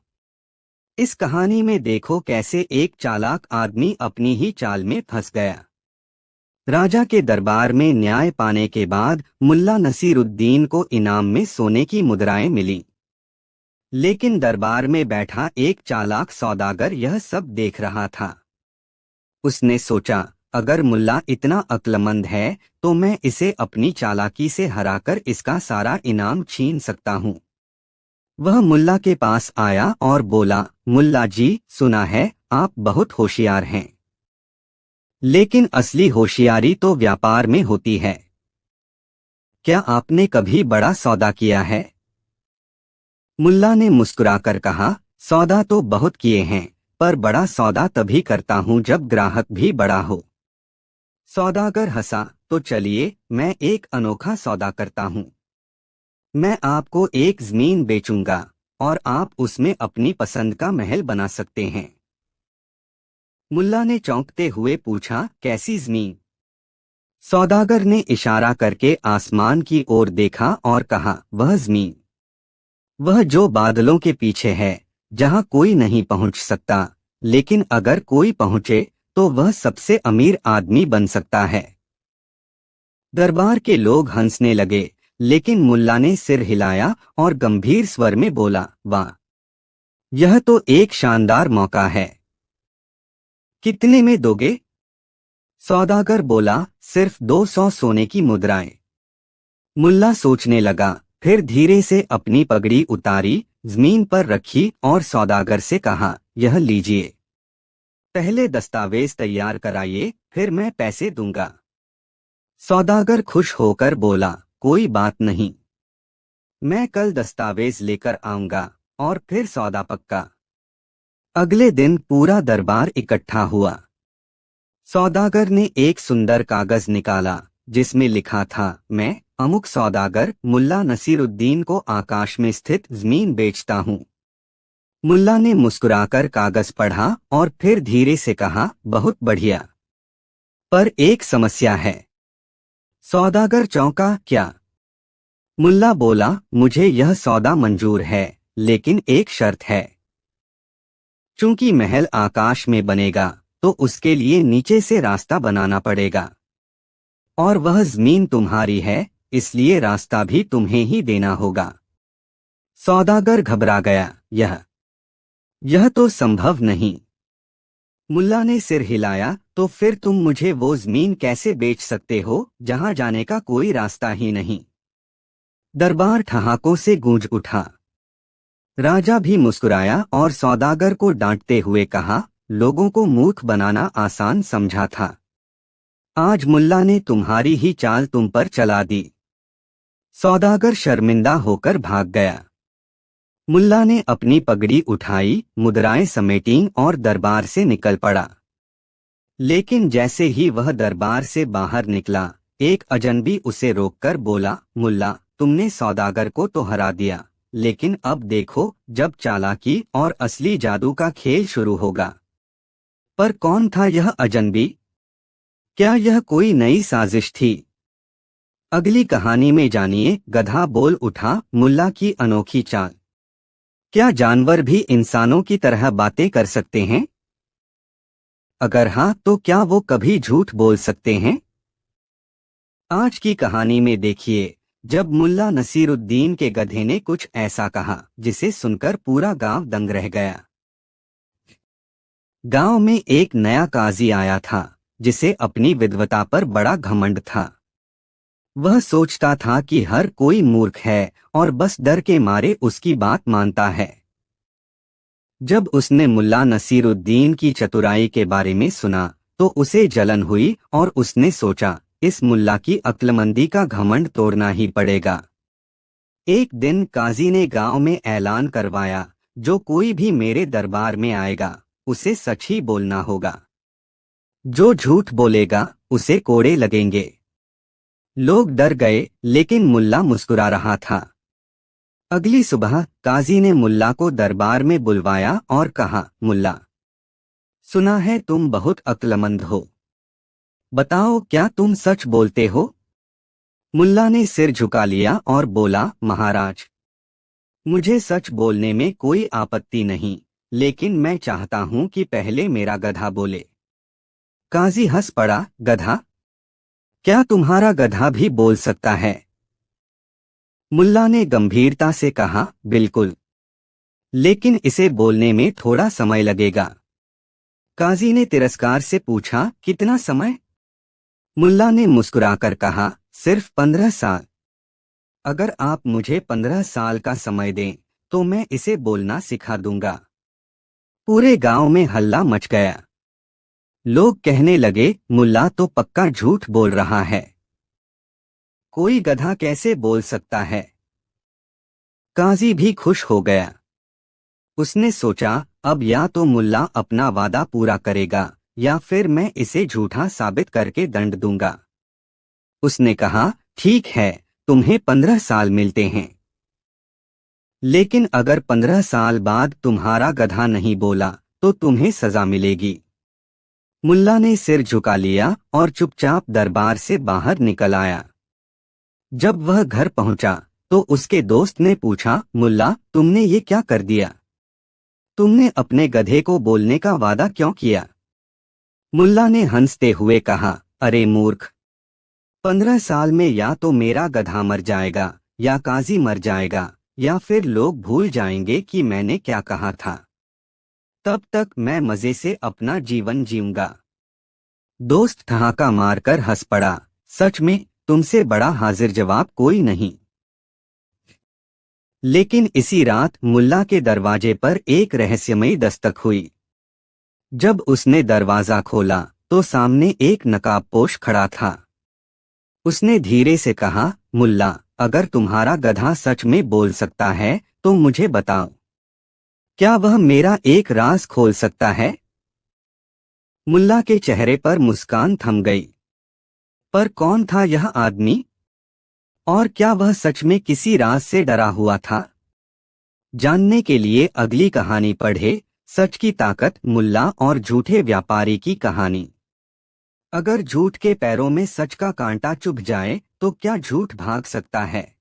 इस कहानी में देखो कैसे एक चालाक आदमी अपनी ही चाल में फंस गया। राजा के दरबार में न्याय पाने के बाद मुल्ला नसीरुद्दीन को इनाम में सोने की मुद्राएं मिली। लेकिन दरबार में बैठा एक चालाक सौदागर यह सब देख रहा था। उसने सोचा, अगर मुल्ला इतना अक्लमंद है तो मैं इसे अपनी चालाकी से हराकर इसका सारा इनाम छीन सकता हूँ। वह मुल्ला के पास आया और बोला, मुल्ला जी, सुना है आप बहुत होशियार हैं, लेकिन असली होशियारी तो व्यापार में होती है। क्या आपने कभी बड़ा सौदा किया है? मुल्ला ने मुस्कुराकर कहा, सौदा तो बहुत किए हैं, पर बड़ा सौदा तभी करता हूं जब ग्राहक भी बड़ा हो। सौदागर हंसा, तो चलिए मैं एक अनोखा सौदा करता हूं। मैं आपको एक जमीन बेचूंगा और आप उसमें अपनी पसंद का महल बना सकते हैं। मुल्ला ने चौंकते हुए पूछा, कैसी जमीन? सौदागर ने इशारा करके आसमान की ओर देखा और कहा, वह जमीन, वह जो बादलों के पीछे है, जहां कोई नहीं पहुंच सकता, लेकिन अगर कोई पहुंचे तो वह सबसे अमीर आदमी बन सकता है। दरबार के लोग हंसने लगे, लेकिन मुल्ला ने सिर हिलाया और गंभीर स्वर में बोला, वाह, यह तो एक शानदार मौका है। कितने में दोगे? सौदागर बोला, सिर्फ 200 सोने की मुद्राएं। मुल्ला सोचने लगा, फिर धीरे से अपनी पगड़ी उतारी, जमीन पर रखी और सौदागर से कहा, यह लीजिए। पहले दस्तावेज तैयार कराइए, फिर मैं पैसे दूंगा। सौदागर खुश होकर बोला, कोई बात नहीं, मैं कल दस्तावेज लेकर आऊंगा और फिर सौदा पक्का। अगले दिन पूरा दरबार इकट्ठा हुआ। सौदागर ने एक सुंदर कागज निकाला जिसमें लिखा था, मैं अमुक सौदागर मुल्ला नसीरुद्दीन को आकाश में स्थित जमीन बेचता हूँ। मुल्ला ने मुस्कुराकर कागज पढ़ा और फिर धीरे से कहा, बहुत बढ़िया, पर एक समस्या है। सौदागर चौंका, क्या? मुल्ला बोला, मुझे यह सौदा मंजूर है, लेकिन एक शर्त है। चूंकि महल आकाश में बनेगा तो उसके लिए नीचे से रास्ता बनाना पड़ेगा, और वह जमीन तुम्हारी है, इसलिए रास्ता भी तुम्हें ही देना होगा। सौदागर घबरा गया, यह तो संभव नहीं। मुल्ला ने सिर हिलाया, तो फिर तुम मुझे वो जमीन कैसे बेच सकते हो जहां जाने का कोई रास्ता ही नहीं? दरबार ठहाकों से गूंज उठा। राजा भी मुस्कुराया और सौदागर को डांटते हुए कहा, लोगों को मूर्ख बनाना आसान समझा था, आज मुल्ला ने तुम्हारी ही चाल तुम पर चला दी। सौदागर शर्मिंदा होकर भाग गया। मुल्ला ने अपनी पगड़ी उठाई, मुद्राएं समेटीं और दरबार से निकल पड़ा। लेकिन जैसे ही वह दरबार से बाहर निकला, एक अजनबी उसे रोककर बोला, मुल्ला, तुमने सौदागर को तो हरा दिया, लेकिन अब देखो, जब चालाकी और असली जादू का खेल शुरू होगा। पर कौन था यह अजनबी? क्या यह कोई नई साजिश थी? अगली कहानी में जानिए। गधा बोल उठा, मुल्ला की अनोखी चाल। क्या जानवर भी इंसानों की तरह बातें कर सकते हैं? अगर हाँ, तो क्या वो कभी झूठ बोल सकते हैं? आज की कहानी में देखिए, जब मुल्ला नसीरुद्दीन के गधे ने कुछ ऐसा कहा जिसे सुनकर पूरा गांव दंग रह गया। गांव में एक नया काजी आया था जिसे अपनी विद्वता पर बड़ा घमंड था। वह सोचता था कि हर कोई मूर्ख है और बस डर के मारे उसकी बात मानता है। जब उसने मुल्ला नसीरुद्दीन की चतुराई के बारे में सुना तो उसे जलन हुई और उसने सोचा, इस मुल्ला की अक्लमंदी का घमंड तोड़ना ही पड़ेगा। एक दिन काजी ने गांव में ऐलान करवाया, जो कोई भी मेरे दरबार में आएगा उसे सच ही बोलना होगा। जो झूठ बोलेगा उसे कोड़े लगेंगे। लोग डर गए, लेकिन मुल्ला मुस्कुरा रहा था। अगली सुबह काजी ने मुल्ला को दरबार में बुलवाया और कहा, मुल्ला, सुना है तुम बहुत अक्लमंद हो, बताओ क्या तुम सच बोलते हो? मुल्ला ने सिर झुका लिया और बोला, महाराज, मुझे सच बोलने में कोई आपत्ति नहीं, लेकिन मैं चाहता हूं कि पहले मेरा गधा बोले। काजी हंस पड़ा, गधा? क्या तुम्हारा गधा भी बोल सकता है? मुल्ला ने गंभीरता से कहा, बिल्कुल, लेकिन इसे बोलने में थोड़ा समय लगेगा। काजी ने तिरस्कार से पूछा, कितना समय? मुल्ला ने मुस्कुराकर कहा, सिर्फ 15 साल। अगर आप मुझे 15 साल का समय दें तो मैं इसे बोलना सिखा दूंगा। पूरे गांव में हल्ला मच गया। लोग कहने लगे, मुल्ला तो पक्का झूठ बोल रहा है, कोई गधा कैसे बोल सकता है? काजी भी खुश हो गया। उसने सोचा, अब या तो मुल्ला अपना वादा पूरा करेगा या फिर मैं इसे झूठा साबित करके दंड दूंगा। उसने कहा, ठीक है, तुम्हें 15 साल मिलते हैं, लेकिन अगर 15 साल बाद तुम्हारा गधा नहीं बोला तो तुम्हें सजा मिलेगी। मुल्ला ने सिर झुका लिया और चुपचाप दरबार से बाहर निकल आया। जब वह घर पहुंचा तो उसके दोस्त ने पूछा, मुल्ला, तुमने ये क्या कर दिया? तुमने अपने गधे को बोलने का वादा क्यों किया? मुल्ला ने हंसते हुए कहा, अरे मूर्ख, 15 साल में या तो मेरा गधा मर जाएगा, या काजी मर जाएगा, या फिर लोग भूल जाएंगे कि मैंने क्या कहा था। तब तक मैं मजे से अपना जीवन जीऊंगा। दोस्त ठहाका मारकर हंस पड़ा। सच में तुमसे बड़ा हाजिर जवाब कोई नहीं। लेकिन इसी रात मुल्ला के दरवाजे पर एक रहस्यमयी दस्तक हुई। जब उसने दरवाजा खोला तो सामने एक नकाबपोश खड़ा था। उसने धीरे से कहा, मुल्ला, अगर तुम्हारा गधा सच में बोल सकता है तो मुझे बताओ, क्या वह मेरा एक राज खोल सकता है? मुल्ला के चेहरे पर मुस्कान थम गई। पर कौन था यह आदमी? और क्या वह सच में किसी राज से डरा हुआ था? जानने के लिए अगली कहानी पढ़े, सच की ताकत, मुल्ला और झूठे व्यापारी की कहानी। अगर झूठ के पैरों में सच का कांटा चुभ जाए तो क्या झूठ भाग सकता है?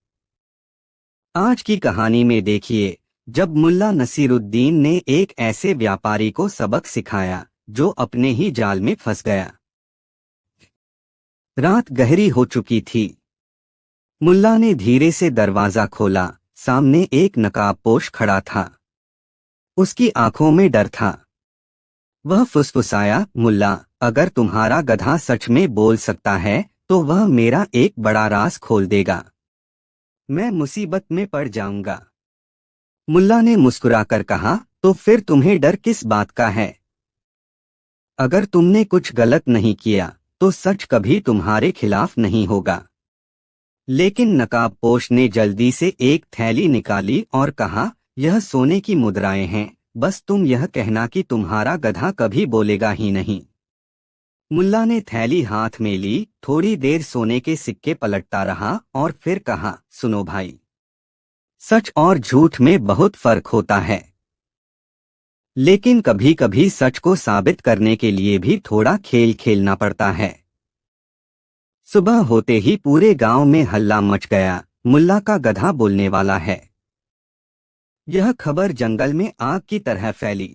आज की कहानी में देखिए, जब मुल्ला नसीरुद्दीन ने एक ऐसे व्यापारी को सबक सिखाया जो अपने ही जाल में फंस गया। रात गहरी हो चुकी थी। मुल्ला ने धीरे से दरवाजा खोला। सामने एक नकाबपोश खड़ा था। उसकी आंखों में डर था। वह फुसफुसाया, मुल्ला, अगर तुम्हारा गधा सच में बोल सकता है तो वह मेरा एक बड़ा राज खोल देगा। मैं मुसीबत में पड़ जाऊंगा। मुल्ला ने मुस्कुराकर कहा, तो फिर तुम्हें डर किस बात का है? अगर तुमने कुछ गलत नहीं किया तो सच कभी तुम्हारे खिलाफ नहीं होगा। लेकिन नकाबपोश ने जल्दी से एक थैली निकाली और कहा, यह सोने की मुद्राएं हैं, बस तुम यह कहना कि तुम्हारा गधा कभी बोलेगा ही नहीं। मुल्ला ने थैली हाथ में ली, थोड़ी देर सोने के सिक्के पलटता रहा और फिर कहा, सुनो भाई, सच और झूठ में बहुत फर्क होता है। लेकिन कभी कभी सच को साबित करने के लिए भी थोड़ा खेल खेलना पड़ता है। सुबह होते ही पूरे गांव में हल्ला मच गया, मुल्ला का गधा बोलने वाला है। यह खबर जंगल में आग की तरह फैली।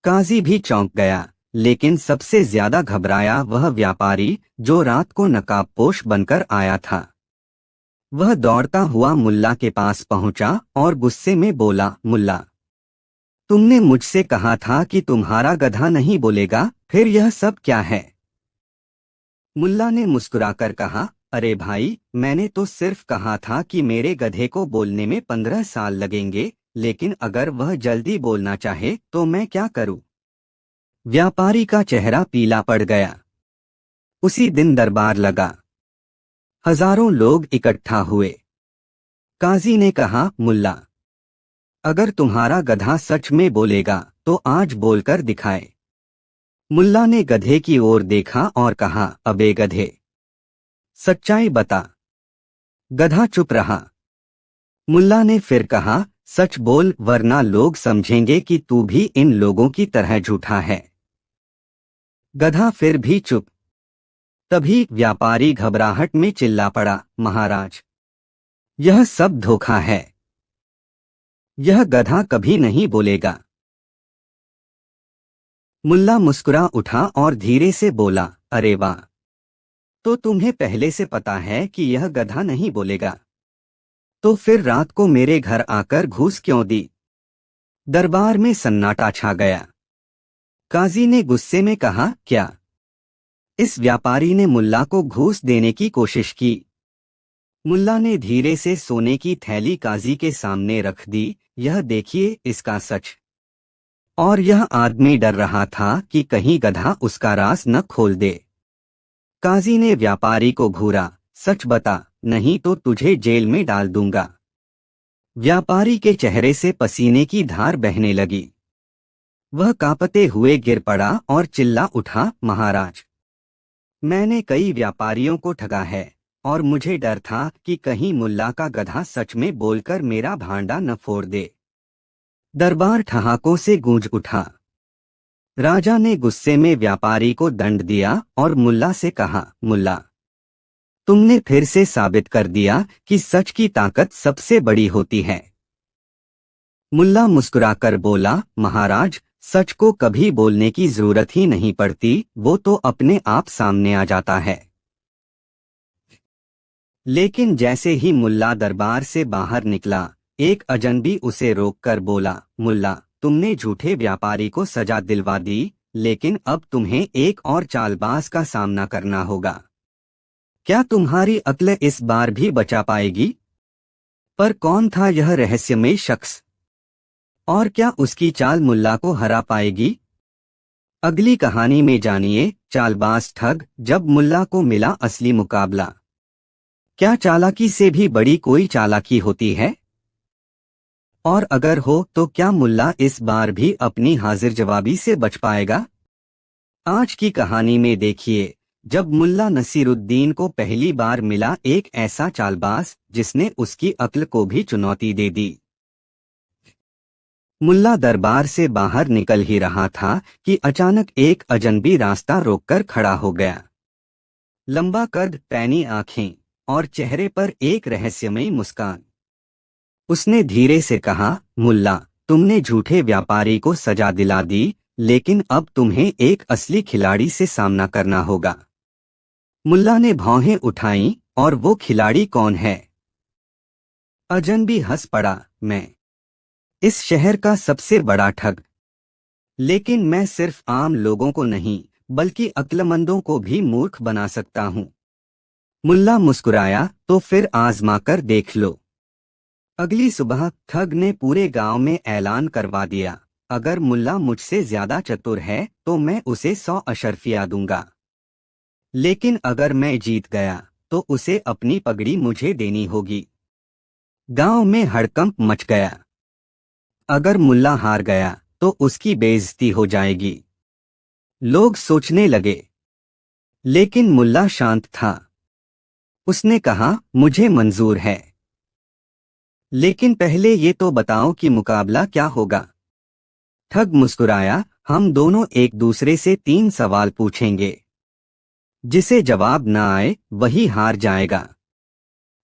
काजी भी चौंक गया, लेकिन सबसे ज्यादा घबराया वह व्यापारी जो रात को नकाबपोश बनकर आया था। वह दौड़ता हुआ मुल्ला के पास पहुंचा और गुस्से में बोला, मुल्ला, तुमने मुझसे कहा था कि तुम्हारा गधा नहीं बोलेगा, फिर यह सब क्या है? मुल्ला ने मुस्कुराकर कहा, अरे भाई, मैंने तो सिर्फ कहा था कि मेरे गधे को बोलने में 15 साल लगेंगे, लेकिन अगर वह जल्दी बोलना चाहे तो मैं क्या करूं? व्यापारी का चेहरा पीला पड़ गया। उसी दिन दरबार लगा। हजारों लोग इकट्ठा हुए। काजी ने कहा, मुल्ला, अगर तुम्हारा गधा सच में बोलेगा तो आज बोलकर दिखाए। मुल्ला ने गधे की ओर देखा और कहा, अबे गधे, सच्चाई बता। गधा चुप रहा। मुल्ला ने फिर कहा, सच बोल, वरना लोग समझेंगे कि तू भी इन लोगों की तरह झूठा है। गधा फिर भी चुप। तभी व्यापारी घबराहट में चिल्ला पड़ा, महाराज, यह सब धोखा है। यह गधा कभी नहीं बोलेगा। मुल्ला मुस्कुरा उठा और धीरे से बोला, अरे वाह, तो तुम्हें पहले से पता है कि यह गधा नहीं बोलेगा? तो फिर रात को मेरे घर आकर घूस क्यों दी? दरबार में सन्नाटा छा गया। काजी ने गुस्से में कहा, क्या? इस व्यापारी ने मुल्ला को घूस देने की कोशिश की। मुल्ला ने धीरे से सोने की थैली काजी के सामने रख दी, यह देखिए इसका सच। और यह आदमी डर रहा था कि कहीं गधा उसका राज न खोल दे। काजी ने व्यापारी को घूरा, सच बता, नहीं तो तुझे जेल में डाल दूंगा। व्यापारी के चेहरे से पसीने की धार बहने लगी। वह कांपते हुए गिर पड़ा और चिल्ला उठा, महाराज, मैंने कई व्यापारियों को ठगा है और मुझे डर था कि कहीं मुल्ला का गधा सच में बोलकर मेरा भांडा न फोड़ दे। दरबार ठहाकों से गूंज उठा। राजा ने गुस्से में व्यापारी को दंड दिया और मुल्ला से कहा, मुल्ला, तुमने फिर से साबित कर दिया कि सच की ताकत सबसे बड़ी होती है। मुल्ला मुस्कुराकर बोला, महाराज, सच को कभी बोलने की जरूरत ही नहीं पड़ती, वो तो अपने आप सामने आ जाता है। लेकिन जैसे ही मुल्ला दरबार से बाहर निकला, एक अजनबी उसे रोककर बोला, मुल्ला, तुमने झूठे व्यापारी को सजा दिलवा दी, लेकिन अब तुम्हें एक और चालबाज का सामना करना होगा। क्या तुम्हारी अक्ल इस बार भी बचा पाएगी? पर कौन था यह रहस्यमय शख्स, और क्या उसकी चाल मुल्ला को हरा पाएगी? अगली कहानी में जानिए, चालबाज ठग, जब मुल्ला को मिला असली मुकाबला। क्या चालाकी से भी बड़ी कोई चालाकी होती है? और अगर हो तो क्या मुल्ला इस बार भी अपनी हाजिर जवाबी से बच पाएगा? आज की कहानी में देखिए, जब मुल्ला नसीरुद्दीन को पहली बार मिला एक ऐसा चालबाज जिसने उसकी अक्ल को भी चुनौती दे दी। मुल्ला दरबार से बाहर निकल ही रहा था कि अचानक एक अजनबी रास्ता रोककर खड़ा हो गया। लंबा कद, पैनी आंखें और चेहरे पर एक रहस्यमयी मुस्कान। उसने धीरे से कहा, मुल्ला, तुमने झूठे व्यापारी को सजा दिला दी, लेकिन अब तुम्हें एक असली खिलाड़ी से सामना करना होगा। मुल्ला ने भौहें उठाईं, और वो खिलाड़ी कौन है? अजनबी हंस पड़ा, मैं इस शहर का सबसे बड़ा ठग। लेकिन मैं सिर्फ आम लोगों को नहीं, बल्कि अक्लमंदों को भी मूर्ख बना सकता हूँ। मुल्ला मुस्कुराया, तो फिर आजमा कर देख लो। अगली सुबह ठग ने पूरे गांव में ऐलान करवा दिया, अगर मुल्ला मुझसे ज्यादा चतुर है तो मैं उसे 100 अशर्फिया दूंगा, लेकिन अगर मैं जीत गया तो उसे अपनी पगड़ी मुझे देनी होगी। गांव में हड़कंप मच गया। अगर मुल्ला हार गया तो उसकी बेइज्जती हो जाएगी। लोग सोचने लगे, लेकिन मुल्ला शांत था। उसने कहा, मुझे मंजूर है, लेकिन पहले ये तो बताओ कि मुकाबला क्या होगा? ठग मुस्कुराया, हम दोनों एक दूसरे से 3 सवाल पूछेंगे। जिसे जवाब न आए वही हार जाएगा।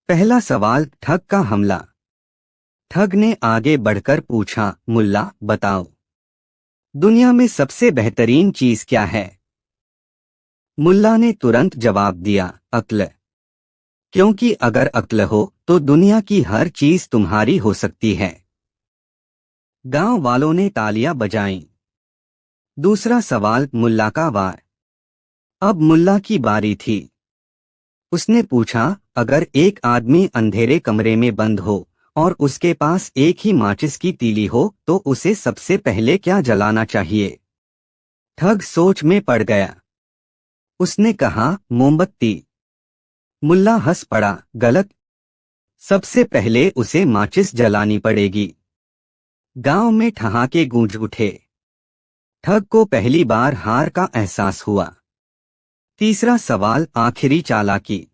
पहला सवाल, ठग का हमला। ठग ने आगे बढ़कर पूछा, मुल्ला, बताओ, दुनिया में सबसे बेहतरीन चीज क्या है? मुल्ला ने तुरंत जवाब दिया, अक्ल। क्योंकि अगर अक्ल हो तो दुनिया की हर चीज तुम्हारी हो सकती है। गांव वालों ने तालियां बजाईं। दूसरा सवाल, मुल्ला का वार। अब मुल्ला की बारी थी। उसने पूछा, अगर एक आदमी अंधेरे कमरे में बंद हो और उसके पास एक ही माचिस की तीली हो तो उसे सबसे पहले क्या जलाना चाहिए? ठग सोच में पड़ गया। उसने कहा, मोमबत्ती। मुल्ला हंस पड़ा, गलत। सबसे पहले उसे माचिस जलानी पड़ेगी। गांव में ठहाके गूंज उठे। ठग को पहली बार हार का एहसास हुआ। तीसरा सवाल, आखिरी चालाकी।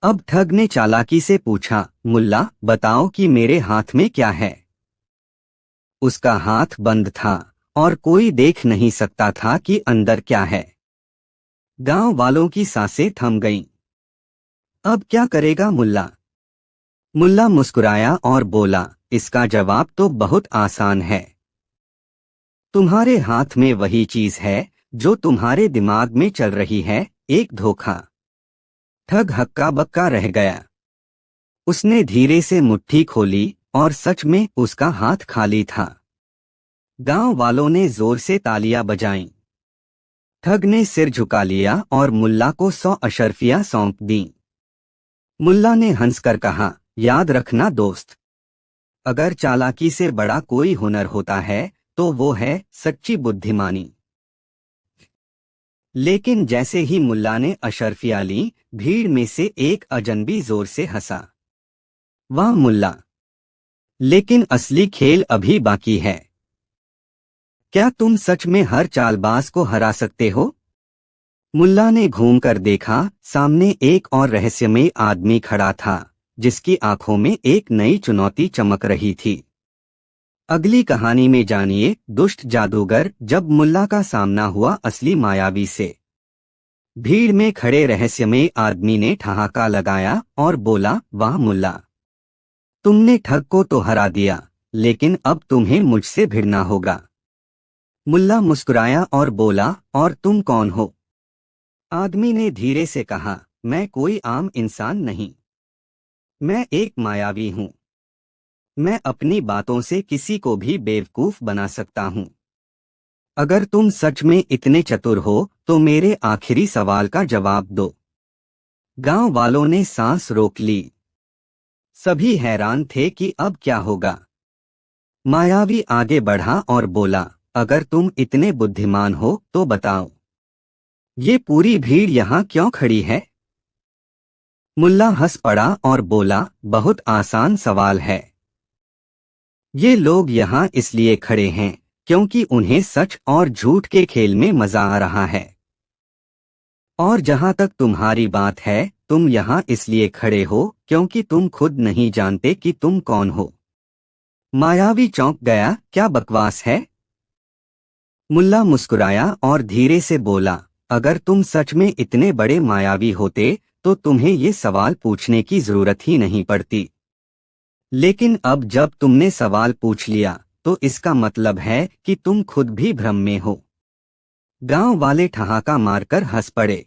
अब ठग ने चालाकी से पूछा, मुल्ला, बताओ कि मेरे हाथ में क्या है? उसका हाथ बंद था और कोई देख नहीं सकता था कि अंदर क्या है। गांव वालों की सांसें थम गईं। अब क्या करेगा मुल्ला? मुल्ला मुस्कुराया और बोला, इसका जवाब तो बहुत आसान है। तुम्हारे हाथ में वही चीज है जो तुम्हारे दिमाग में चल रही है, एक धोखा। ठग हक्का बक्का रह गया। उसने धीरे से मुट्ठी खोली और सच में उसका हाथ खाली था। गांव वालों ने जोर से तालियां बजाईं। ठग ने सिर झुका लिया और मुल्ला को 100 अशर्फियां सौंप दी। मुल्ला ने हंसकर कहा, याद रखना दोस्त, अगर चालाकी से बड़ा कोई हुनर होता है तो वो है सच्ची बुद्धिमानी। लेकिन जैसे ही मुल्ला ने अशर्फियां ली, भीड़ में से एक अजनबी जोर से हंसा। वाह मुल्ला, लेकिन असली खेल अभी बाकी है। क्या तुम सच में हर चालबाज को हरा सकते हो? मुल्ला ने घूमकर देखा, सामने एक और रहस्यमय आदमी खड़ा था, जिसकी आंखों में एक नई चुनौती चमक रही थी। अगली कहानी में जानिए, दुष्ट जादूगर, जब मुल्ला का सामना हुआ असली मायावी से। भीड़ में खड़े रहस्यमय आदमी ने ठहाका लगाया और बोला, वाह मुल्ला, तुमने ठग को तो हरा दिया, लेकिन अब तुम्हें मुझसे भिड़ना होगा। मुल्ला मुस्कुराया और बोला, और तुम कौन हो? आदमी ने धीरे से कहा, मैं कोई आम इंसान नहीं, मैं एक मायावी हूँ। मैं अपनी बातों से किसी को भी बेवकूफ बना सकता हूँ। अगर तुम सच में इतने चतुर हो तो मेरे आखिरी सवाल का जवाब दो। गांव वालों ने सांस रोक ली। सभी हैरान थे कि अब क्या होगा। मायावी आगे बढ़ा और बोला, अगर तुम इतने बुद्धिमान हो तो बताओ, ये पूरी भीड़ यहाँ क्यों खड़ी है? मुल्ला हंस पड़ा और बोला, बहुत आसान सवाल है। ये लोग यहाँ इसलिए खड़े हैं क्योंकि उन्हें सच और झूठ के खेल में मजा आ रहा है। और जहाँ तक तुम्हारी बात है, तुम यहाँ इसलिए खड़े हो क्योंकि तुम खुद नहीं जानते कि तुम कौन हो। मायावी चौंक गया, क्या बकवास है? मुल्ला मुस्कुराया और धीरे से बोला, अगर तुम सच में इतने बड़े मायावी होते तो तुम्हें ये सवाल पूछने की जरूरत ही नहीं पड़ती। लेकिन अब जब तुमने सवाल पूछ लिया तो इसका मतलब है कि तुम खुद भी भ्रम में हो। गांव वाले ठहाका मारकर हंस पड़े।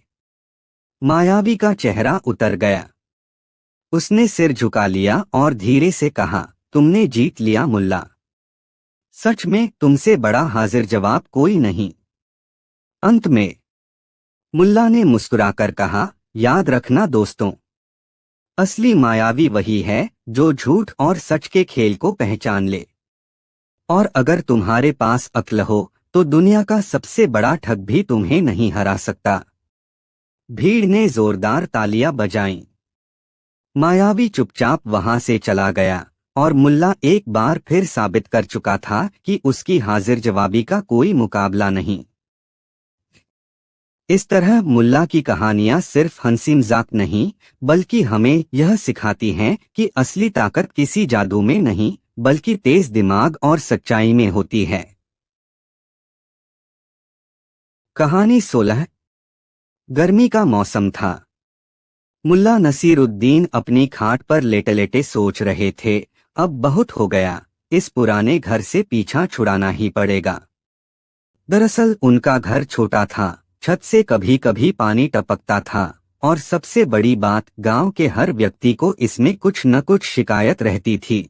मायावी का चेहरा उतर गया। उसने सिर झुका लिया और धीरे से कहा, तुमने जीत लिया मुल्ला। सच में तुमसे बड़ा हाजिर जवाब कोई नहीं। अंत में मुल्ला ने मुस्कुराकर कहा, याद रखना दोस्तों, असली मायावी वही है जो झूठ और सच के खेल को पहचान ले। और अगर तुम्हारे पास अक्ल हो तो दुनिया का सबसे बड़ा ठग भी तुम्हें नहीं हरा सकता। भीड़ ने जोरदार तालियां बजाईं। मायावी चुपचाप वहां से चला गया और मुल्ला एक बार फिर साबित कर चुका था कि उसकी हाजिर जवाबी का कोई मुकाबला नहीं। इस तरह मुल्ला की कहानियां सिर्फ हंसी मजाक नहीं बल्कि हमें यह सिखाती हैं कि असली ताकत किसी जादू में नहीं बल्कि तेज दिमाग और सच्चाई में होती है। कहानी 16। गर्मी का मौसम था। मुल्ला नसीरुद्दीन अपनी खाट पर लेटे लेटे सोच रहे थे, अब बहुत हो गया, इस पुराने घर से पीछा छुड़ाना ही पड़ेगा। दरअसल उनका घर छोटा था, छत से कभी कभी पानी टपकता था और सबसे बड़ी बात, गांव के हर व्यक्ति को इसमें कुछ न कुछ शिकायत रहती थी।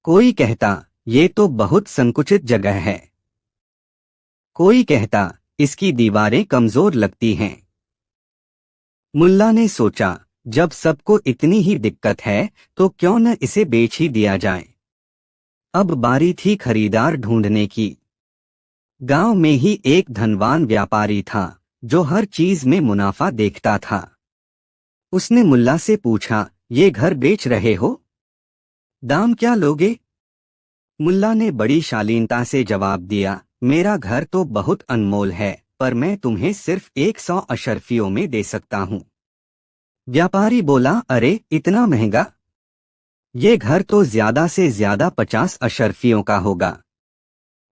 कोई कहता, ये तो बहुत संकुचित जगह है। कोई कहता, इसकी दीवारें कमजोर लगती हैं। मुल्ला ने सोचा, जब सबको इतनी ही दिक्कत है तो क्यों न इसे बेच ही दिया जाए। अब बारी थी खरीदार ढूंढने की। गांव में ही एक धनवान व्यापारी था जो हर चीज में मुनाफा देखता था। उसने मुल्ला से पूछा, ये घर बेच रहे हो? दाम क्या लोगे? मुल्ला ने बड़ी शालीनता से जवाब दिया, मेरा घर तो बहुत अनमोल है पर मैं तुम्हें सिर्फ 100 अशर्फियों में दे सकता हूँ। व्यापारी बोला, अरे इतना महंगा? ये घर तो ज्यादा से ज्यादा 50 अशर्फियों का होगा।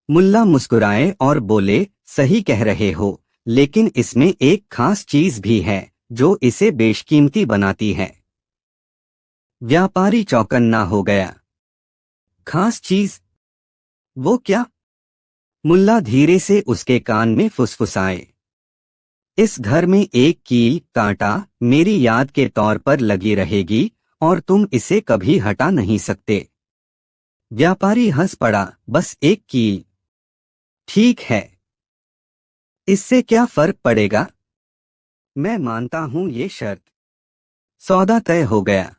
मुल्ला मुस्कुराए और बोले, सही कह रहे हो, लेकिन इसमें एक खास चीज भी है जो इसे बेशकीमती बनाती है। व्यापारी चौकन्ना हो गया। खास चीज? वो क्या? मुल्ला धीरे से उसके कान में फुसफुसाए, इस घर में एक कील कांटा मेरी याद के तौर पर लगी रहेगी और तुम इसे कभी हटा नहीं सकते। व्यापारी हंस पड़ा, बस एक कील? ठीक है, इससे क्या फर्क पड़ेगा? मैं मानता हूं ये शर्त। सौदा तय हो गया।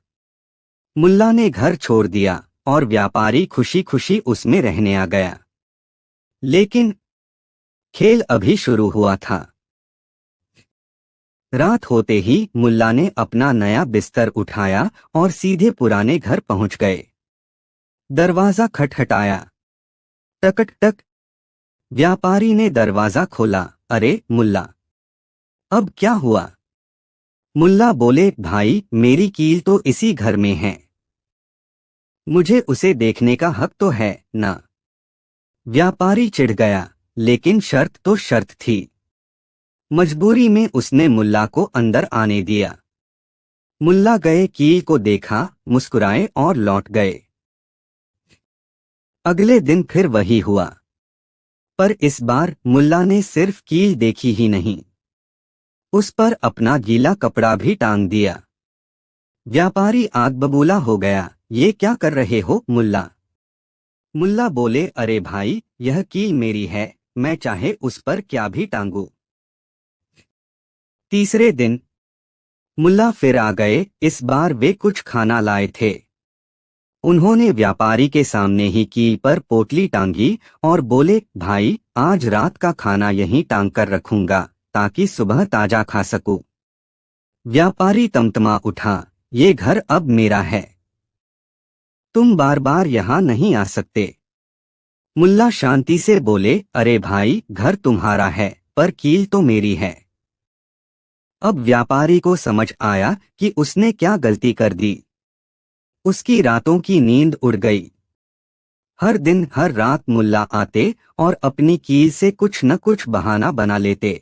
मुल्ला ने घर छोड़ दिया और व्यापारी खुशी खुशी उसमें रहने आ गया। लेकिन खेल अभी शुरू हुआ था। रात होते ही मुल्ला ने अपना नया बिस्तर उठाया और सीधे पुराने घर पहुंच गए। दरवाजा खटखटाया। टक टक। व्यापारी ने दरवाजा खोला। अरे मुल्ला, अब क्या हुआ? मुल्ला बोले, भाई मेरी कील तो इसी घर में है, मुझे उसे देखने का हक तो है ना? व्यापारी चिढ़ गया, लेकिन शर्त तो शर्त थी। मजबूरी में उसने मुल्ला को अंदर आने दिया। मुल्ला गए, कील को देखा, मुस्कुराए और लौट गए। अगले दिन फिर वही हुआ, पर इस बार मुल्ला ने सिर्फ कील देखी ही नहीं, उस पर अपना गीला कपड़ा भी टांग दिया। व्यापारी आग बबूला हो गया। ये क्या कर रहे हो मुल्ला? मुल्ला बोले, अरे भाई, यह कील मेरी है, मैं चाहे उस पर क्या भी टांगू। तीसरे दिन मुल्ला फिर आ गए। इस बार वे कुछ खाना लाए थे। उन्होंने व्यापारी के सामने ही कील पर पोटली टांगी और बोले, भाई, आज रात का खाना यहीं टांग कर रखूंगा ताकि सुबह ताजा खा सकूं। व्यापारी तमतमा उठा, ये घर अब मेरा है, तुम बार बार यहाँ नहीं आ सकते। मुल्ला शांति से बोले, अरे भाई, घर तुम्हारा है पर कील तो मेरी है। अब व्यापारी को समझ आया कि उसने क्या गलती कर दी। उसकी रातों की नींद उड़ गई। हर दिन हर रात मुल्ला आते और अपनी कील से कुछ न कुछ बहाना बना लेते।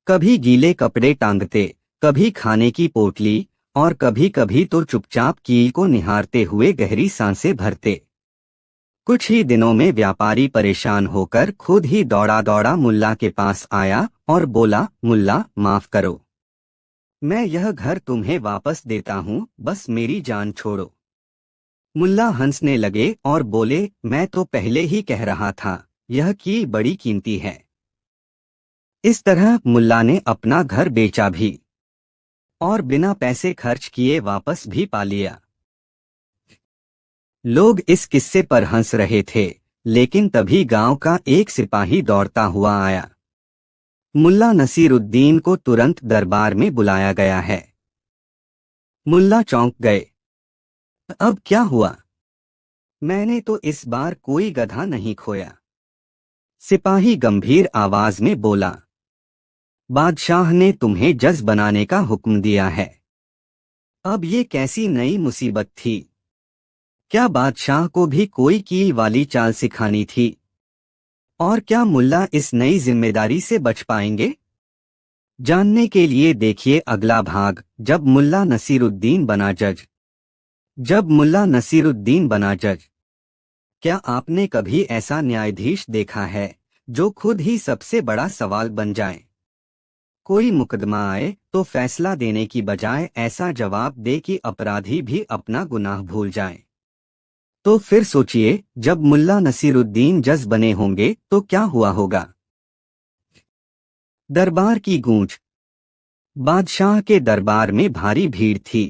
कभी गीले कपड़े टांगते, कभी खाने की पोटली, और कभी कभी तो चुपचाप कील को निहारते हुए गहरी सांसें भरते। कुछ ही दिनों में व्यापारी परेशान होकर खुद ही दौड़ा दौड़ा मुल्ला के पास आया और बोला, मुल्ला, माफ करो, मैं यह घर तुम्हें वापस देता हूँ, बस मेरी जान छोड़ो। मुल्ला हंसने लगे और बोले, मैं तो पहले ही कह रहा था, यह कील बड़ी कीमती है। इस तरह मुल्ला ने अपना घर बेचा भी और बिना पैसे खर्च किए वापस भी पा लिया। लोग इस किस्से पर हंस रहे थे, लेकिन तभी गांव का एक सिपाही दौड़ता हुआ आया। मुल्ला नसीरुद्दीन को तुरंत दरबार में बुलाया गया है। मुल्ला चौंक गए। अब क्या हुआ? मैंने तो इस बार कोई गधा नहीं खोया। सिपाही गंभीर आवाज में बोला, बादशाह ने तुम्हें जज बनाने का हुक्म दिया है। अब ये कैसी नई मुसीबत थी? क्या बादशाह को भी कोई कील वाली चाल सिखानी थी? और क्या मुल्ला इस नई जिम्मेदारी से बच पाएंगे? जानने के लिए देखिए अगला भाग, जब मुल्ला नसीरुद्दीन बना जज। जब मुल्ला नसीरुद्दीन बना जज। क्या आपने कभी ऐसा न्यायाधीश देखा है जो खुद ही सबसे बड़ा सवाल बन जाए? कोई मुकदमा आए तो फैसला देने की बजाय ऐसा जवाब दे कि अपराधी भी अपना गुनाह भूल जाए। तो फिर सोचिए, जब मुल्ला नसीरुद्दीन जज बने होंगे तो क्या हुआ होगा? दरबार की गूंज। बादशाह के दरबार में भारी भीड़ थी।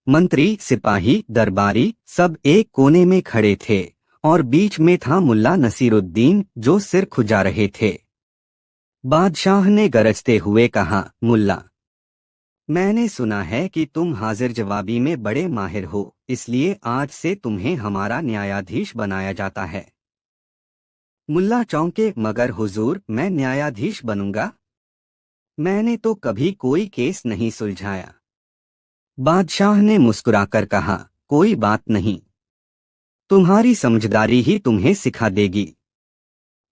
मंत्री, सिपाही, दरबारी सब एक कोने में खड़े थे और बीच में था मुल्ला नसीरुद्दीन जो सिर खुजा रहे थे। बादशाह ने गरजते हुए कहा, मुल्ला, मैंने सुना है कि तुम हाजिर जवाबी में बड़े माहिर हो, इसलिए आज से तुम्हें हमारा न्यायाधीश बनाया जाता है। मुल्ला चौंके, मगर हुजूर, मैं न्यायाधीश बनूंगा? मैंने तो कभी कोई केस नहीं सुलझाया। बादशाह ने मुस्कुराकर कहा, कोई बात नहीं, तुम्हारी समझदारी ही तुम्हें सिखा देगी।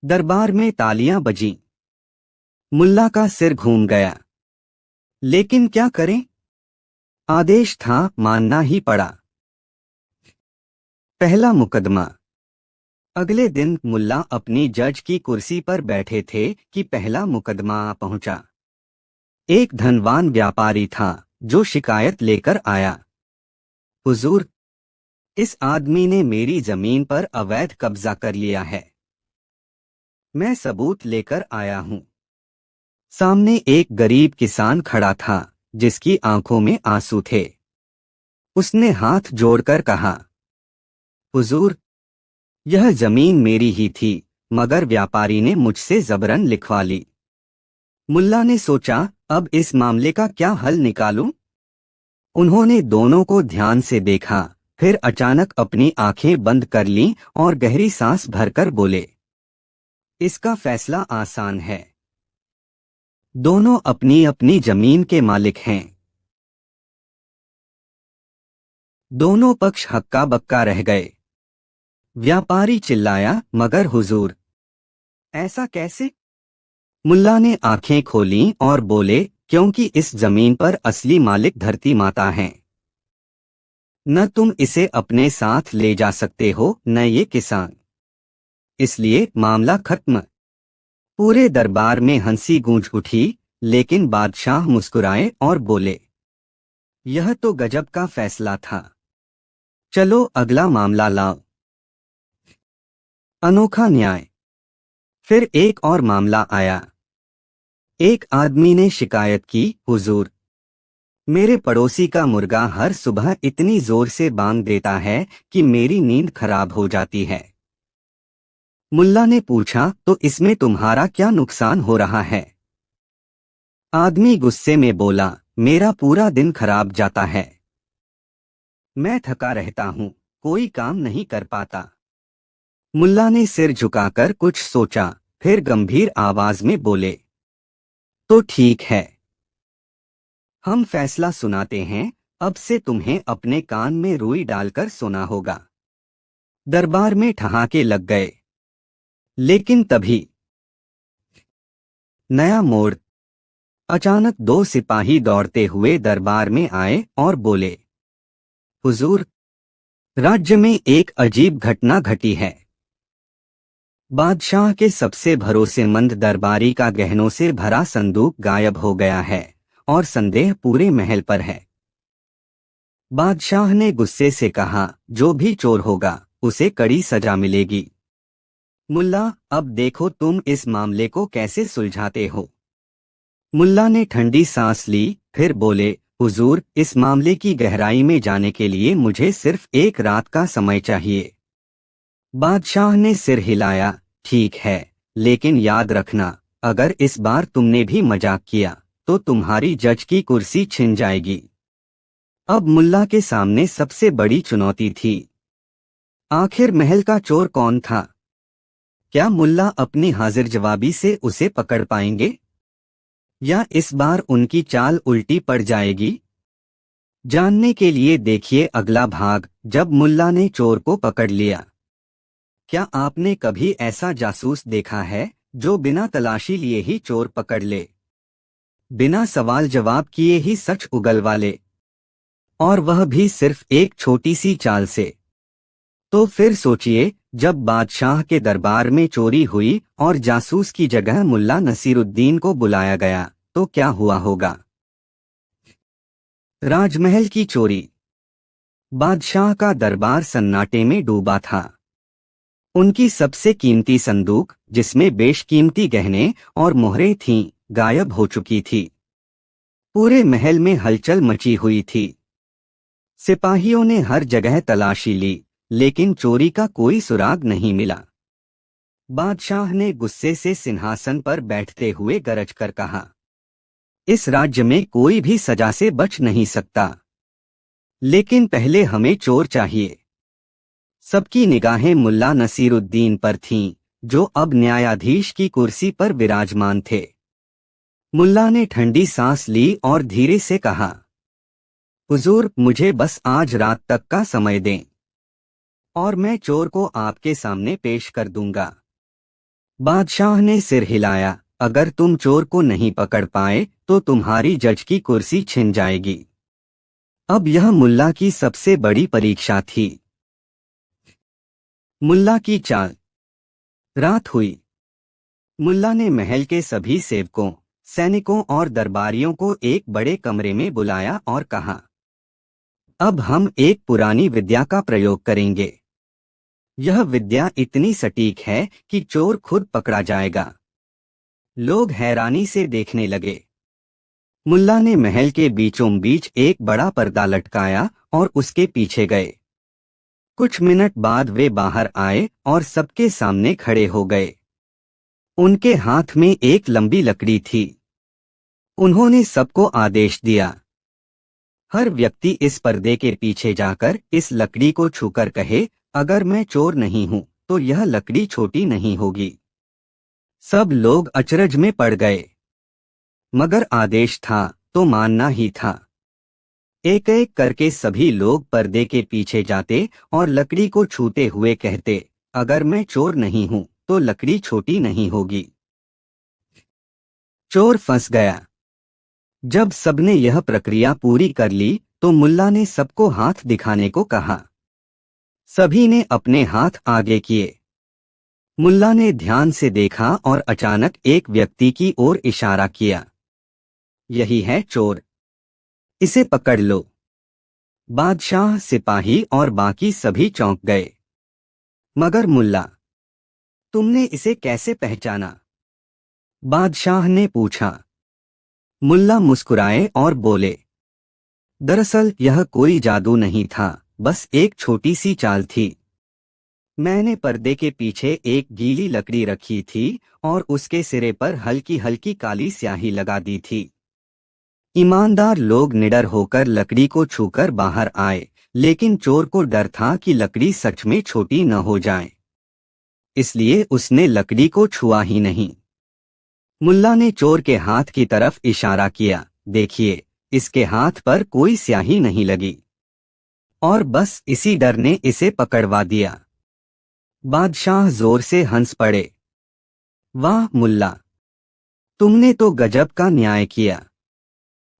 दरबार में तालियां बजीं। मुल्ला का सिर घूम गया। लेकिन क्या करें? आदेश था, मानना ही पड़ा। पहला मुकदमा। अगले दिन मुल्ला अपनी जज की कुर्सी पर बैठे थे कि पहला मुकदमा आ पहुंचा। एक धनवान व्यापारी था जो शिकायत लेकर आया। हुजूर, इस आदमी ने मेरी जमीन पर अवैध कब्जा कर लिया है। मैं सबूत लेकर आया हूं। सामने एक गरीब किसान खड़ा था जिसकी आंखों में आंसू थे। उसने हाथ जोड़कर कहा, हुजूर, यह जमीन मेरी ही थी, मगर व्यापारी ने मुझसे जबरन लिखवा ली। मुल्ला ने सोचा, अब इस मामले का क्या हल निकालूं? उन्होंने दोनों को ध्यान से देखा, फिर अचानक अपनी आंखें बंद कर लीं और गहरी सांस भरकर बोले, इसका फैसला आसान है। दोनों अपनी अपनी जमीन के मालिक हैं। दोनों पक्ष हक्का बक्का रह गए। व्यापारी चिल्लाया, मगर हुजूर, ऐसा कैसे? मुल्ला ने आंखें खोलीं और बोले, क्योंकि इस जमीन पर असली मालिक धरती माता हैं। न तुम इसे अपने साथ ले जा सकते हो, न ये किसान। इसलिए मामला खत्म। पूरे दरबार में हंसी गूंज उठी, लेकिन बादशाह मुस्कुराए और बोले, यह तो गजब का फैसला था। चलो अगला मामला लाओ। अनोखा न्याय। फिर एक और मामला आया। एक आदमी ने शिकायत की, हुजूर, मेरे पड़ोसी का मुर्गा हर सुबह इतनी जोर से बांग देता है कि मेरी नींद खराब हो जाती है। मुल्ला ने पूछा, तो इसमें तुम्हारा क्या नुकसान हो रहा है? आदमी गुस्से में बोला, मेरा पूरा दिन खराब जाता है। मैं थका रहता हूँ, कोई काम नहीं कर पाता। मुल्ला ने सिर झुकाकर कुछ सोचा, फिर गंभीर आवाज में बोले, तो ठीक है, हम फैसला सुनाते हैं। अब से तुम्हें अपने कान में रुई डालकर सोना होगा। दरबार में ठहाके लग गए। लेकिन तभी नया मोड़। अचानक दो सिपाही दौड़ते हुए दरबार में आए और बोले, हुजूर, राज्य में एक अजीब घटना घटी है। बादशाह के सबसे भरोसेमंद दरबारी का गहनों से भरा संदूक गायब हो गया है और संदेह पूरे महल पर है। बादशाह ने गुस्से से कहा, जो भी चोर होगा उसे कड़ी सजा मिलेगी। मुल्ला, अब देखो तुम इस मामले को कैसे सुलझाते हो। मुल्ला ने ठंडी सांस ली, फिर बोले, हुजूर, इस मामले की गहराई में जाने के लिए मुझे सिर्फ एक रात का समय चाहिए। बादशाह ने सिर हिलाया, ठीक है, लेकिन याद रखना, अगर इस बार तुमने भी मजाक किया तो तुम्हारी जज की कुर्सी छिन जाएगी। अब मुल्ला के सामने सबसे बड़ी चुनौती थी। आखिर महल का चोर कौन था? क्या मुल्ला अपनी हाजिर जवाबी से उसे पकड़ पाएंगे, या इस बार उनकी चाल उल्टी पड़ जाएगी? जानने के लिए देखिए अगला भाग, जब मुल्ला ने चोर को पकड़ लिया। क्या आपने कभी ऐसा जासूस देखा है जो बिना तलाशी लिए ही चोर पकड़ ले, बिना सवाल जवाब किए ही सच उगलवा ले, और वह भी सिर्फ एक छोटी सी चाल से? तो फिर सोचिए, जब बादशाह के दरबार में चोरी हुई और जासूस की जगह मुल्ला नसीरुद्दीन को बुलाया गया, तो क्या हुआ होगा? राजमहल की चोरी। बादशाह का दरबार सन्नाटे में डूबा था। उनकी सबसे कीमती संदूक, जिसमें बेशकीमती गहने और मोहरें थीं, गायब हो चुकी थी। पूरे महल में हलचल मची हुई थी। सिपाहियों ने हर जगह तलाशी ली, लेकिन चोरी का कोई सुराग नहीं मिला। बादशाह ने गुस्से से सिंहासन पर बैठते हुए गरज कर कहा, इस राज्य में कोई भी सजा से बच नहीं सकता, लेकिन पहले हमें चोर चाहिए। सबकी निगाहें मुल्ला नसीरुद्दीन पर थीं, जो अब न्यायाधीश की कुर्सी पर विराजमान थे। मुल्ला ने ठंडी सांस ली और धीरे से कहा, हुजूर, मुझे बस आज रात तक का समय दें, और मैं चोर को आपके सामने पेश कर दूंगा। बादशाह ने सिर हिलाया, अगर तुम चोर को नहीं पकड़ पाए तो तुम्हारी जज की कुर्सी छिन जाएगी। अब यह मुल्ला की सबसे बड़ी परीक्षा थी। मुल्ला की चाल। रात हुई। मुल्ला ने महल के सभी सेवकों, सैनिकों और दरबारियों को एक बड़े कमरे में बुलाया और कहा, अब हम एक पुरानी विद्या का प्रयोग करेंगे। यह विद्या इतनी सटीक है कि चोर खुद पकड़ा जाएगा। लोग हैरानी से देखने लगे। मुल्ला ने महल के बीचों बीच एक बड़ा पर्दा लटकाया और उसके पीछे गए। कुछ मिनट बाद वे बाहर आए और सबके सामने खड़े हो गए। उनके हाथ में एक लंबी लकड़ी थी। उन्होंने सबको आदेश दिया, हर व्यक्ति इस पर्दे के पीछे जाकर इस लकड़ी को छूकर कहे, अगर मैं चोर नहीं हूं तो यह लकड़ी छोटी नहीं होगी। सब लोग अचरज में पड़ गए, मगर आदेश था तो मानना ही था। एक एक करके सभी लोग पर्दे के पीछे जाते और लकड़ी को छूते हुए कहते, अगर मैं चोर नहीं हूं तो लकड़ी छोटी नहीं होगी। चोर फंस गया। जब सबने यह प्रक्रिया पूरी कर ली तो मुल्ला ने सबको हाथ दिखाने को कहा। सभी ने अपने हाथ आगे किए। मुल्ला ने ध्यान से देखा और अचानक एक व्यक्ति की ओर इशारा किया, यही है चोर, इसे पकड़ लो। बादशाह, सिपाही और बाकी सभी चौंक गए। मगर मुल्ला, तुमने इसे कैसे पहचाना? बादशाह ने पूछा। मुल्ला मुस्कुराए और बोले, दरअसल यह कोई जादू नहीं था, बस एक छोटी सी चाल थी। मैंने पर्दे के पीछे एक गीली लकड़ी रखी थी और उसके सिरे पर हल्की हल्की काली स्याही लगा दी थी। ईमानदार लोग निडर होकर लकड़ी को छूकर बाहर आए, लेकिन चोर को डर था कि लकड़ी सच में छोटी न हो जाए, इसलिए उसने लकड़ी को छुआ ही नहीं। मुल्ला ने चोर के हाथ की तरफ इशारा किया, देखिए, इसके हाथ पर कोई स्याही नहीं लगी। और बस इसी डर ने इसे पकड़वा दिया। बादशाह जोर से हंस पड़े। वाह मुल्ला, तुमने तो गजब का न्याय किया।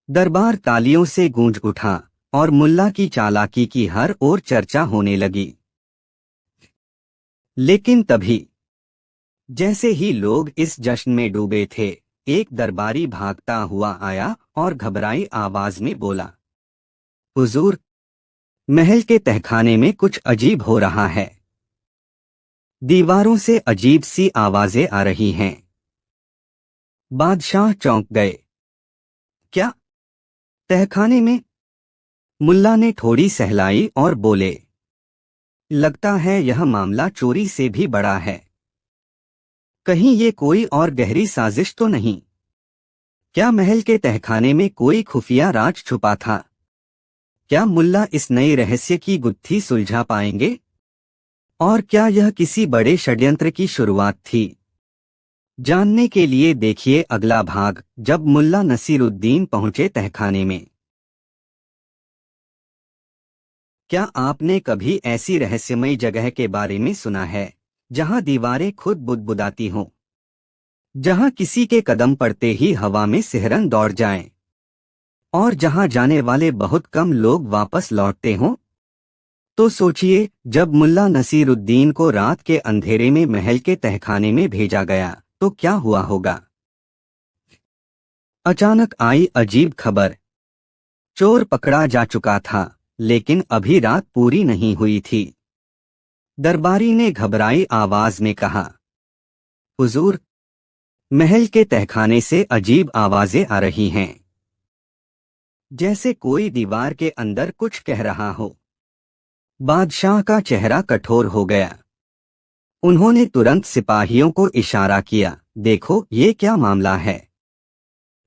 दरबार तालियों से गूंज उठा और मुल्ला की चालाकी की हर ओर चर्चा होने लगी। लेकिन तभी, जैसे ही लोग इस जश्न में डूबे थे, एक दरबारी भागता हुआ आया और घबराई आवाज में बोला, हुजूर, महल के तहखाने में कुछ अजीब हो रहा है। दीवारों से अजीब सी आवाजें आ रही हैं। बादशाह चौंक गए। क्या? तहखाने में? मुल्ला ने थोड़ी सहलाई और बोले, लगता है यह मामला चोरी से भी बड़ा है। कहीं ये कोई और गहरी साजिश तो नहीं? क्या महल के तहखाने में कोई खुफिया राज छुपा था? क्या मुल्ला इस नए रहस्य की गुत्थी सुलझा पाएंगे? और क्या यह किसी बड़े षड्यंत्र की शुरुआत थी? जानने के लिए देखिए अगला भाग, जब मुल्ला नसीरुद्दीन पहुंचे तहखाने में। क्या आपने कभी ऐसी रहस्यमयी जगह के बारे में सुना है, जहां दीवारें खुद बुदबुदाती हों, जहां किसी के कदम पड़ते ही हवा में सिहरन दौड़ जाएं, और जहां जाने वाले बहुत कम लोग वापस लौटते हों? तो सोचिए, जब मुल्ला नसीरुद्दीन को रात के अंधेरे में महल के तहखाने में भेजा गया, तो क्या हुआ होगा? अचानक आई अजीब खबर। चोर पकड़ा जा चुका था, लेकिन अभी रात पूरी नहीं हुई थी। दरबारी ने घबराई आवाज में कहा, हुजूर, महल के तहखाने से अजीब आवाजें आ रही हैं, जैसे कोई दीवार के अंदर कुछ कह रहा हो। बादशाह का चेहरा कठोर हो गया। उन्होंने तुरंत सिपाहियों को इशारा किया, देखो ये क्या मामला है।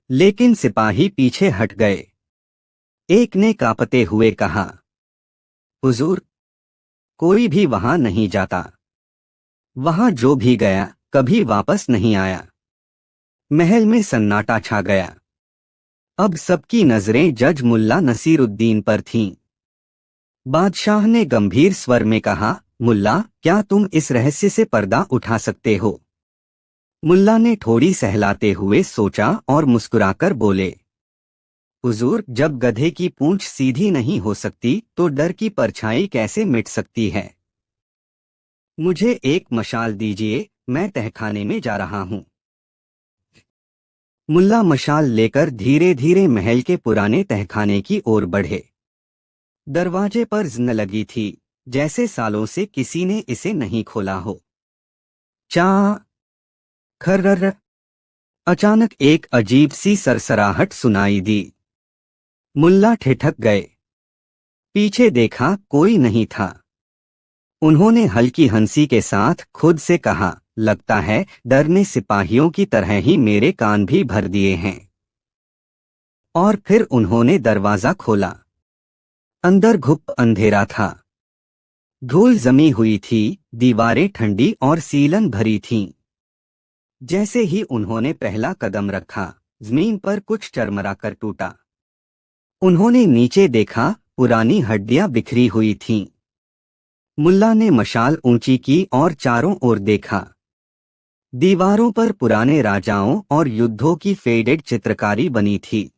लेकिन सिपाही पीछे हट गए। एक ने कांपते हुए कहा, हुजूर, कोई भी वहां नहीं जाता। वहां जो भी गया कभी वापस नहीं आया। महल में सन्नाटा छा गया। अब सबकी नजरें जज मुल्ला नसीरुद्दीन पर थीं। बादशाह ने गंभीर स्वर में कहा, मुल्ला, क्या तुम इस रहस्य से पर्दा उठा सकते हो? मुल्ला ने थोड़ी सहलाते हुए सोचा और मुस्कुराकर बोले, हुजूर, जब गधे की पूंछ सीधी नहीं हो सकती तो डर की परछाई कैसे मिट सकती है? मुझे एक मशाल दीजिए, मैं तहखाने में जा रहा हूं। मुल्ला मशाल लेकर धीरे धीरे महल के पुराने तहखाने की ओर बढ़े। दरवाजे पर जंग लगी थी, जैसे सालों से किसी ने इसे नहीं खोला हो। चा खर्रर। अचानक एक अजीब सी सरसराहट सुनाई दी। मुल्ला ठिठक गए। पीछे देखा, कोई नहीं था। उन्होंने हल्की हंसी के साथ खुद से कहा, लगता है डर ने सिपाहियों की तरह ही मेरे कान भी भर दिए हैं। और फिर उन्होंने दरवाजा खोला। अंदर घुप अंधेरा था। धूल जमी हुई थी, दीवारें ठंडी और सीलन भरी थीं। जैसे ही उन्होंने पहला कदम रखा, जमीन पर कुछ चरमरा कर टूटा। उन्होंने नीचे देखा, पुरानी हड्डियां बिखरी हुई थीं। मुल्ला ने मशाल ऊंची की और चारों ओर देखा। दीवारों पर पुराने राजाओं और युद्धों की फेडेड चित्रकारी बनी थी।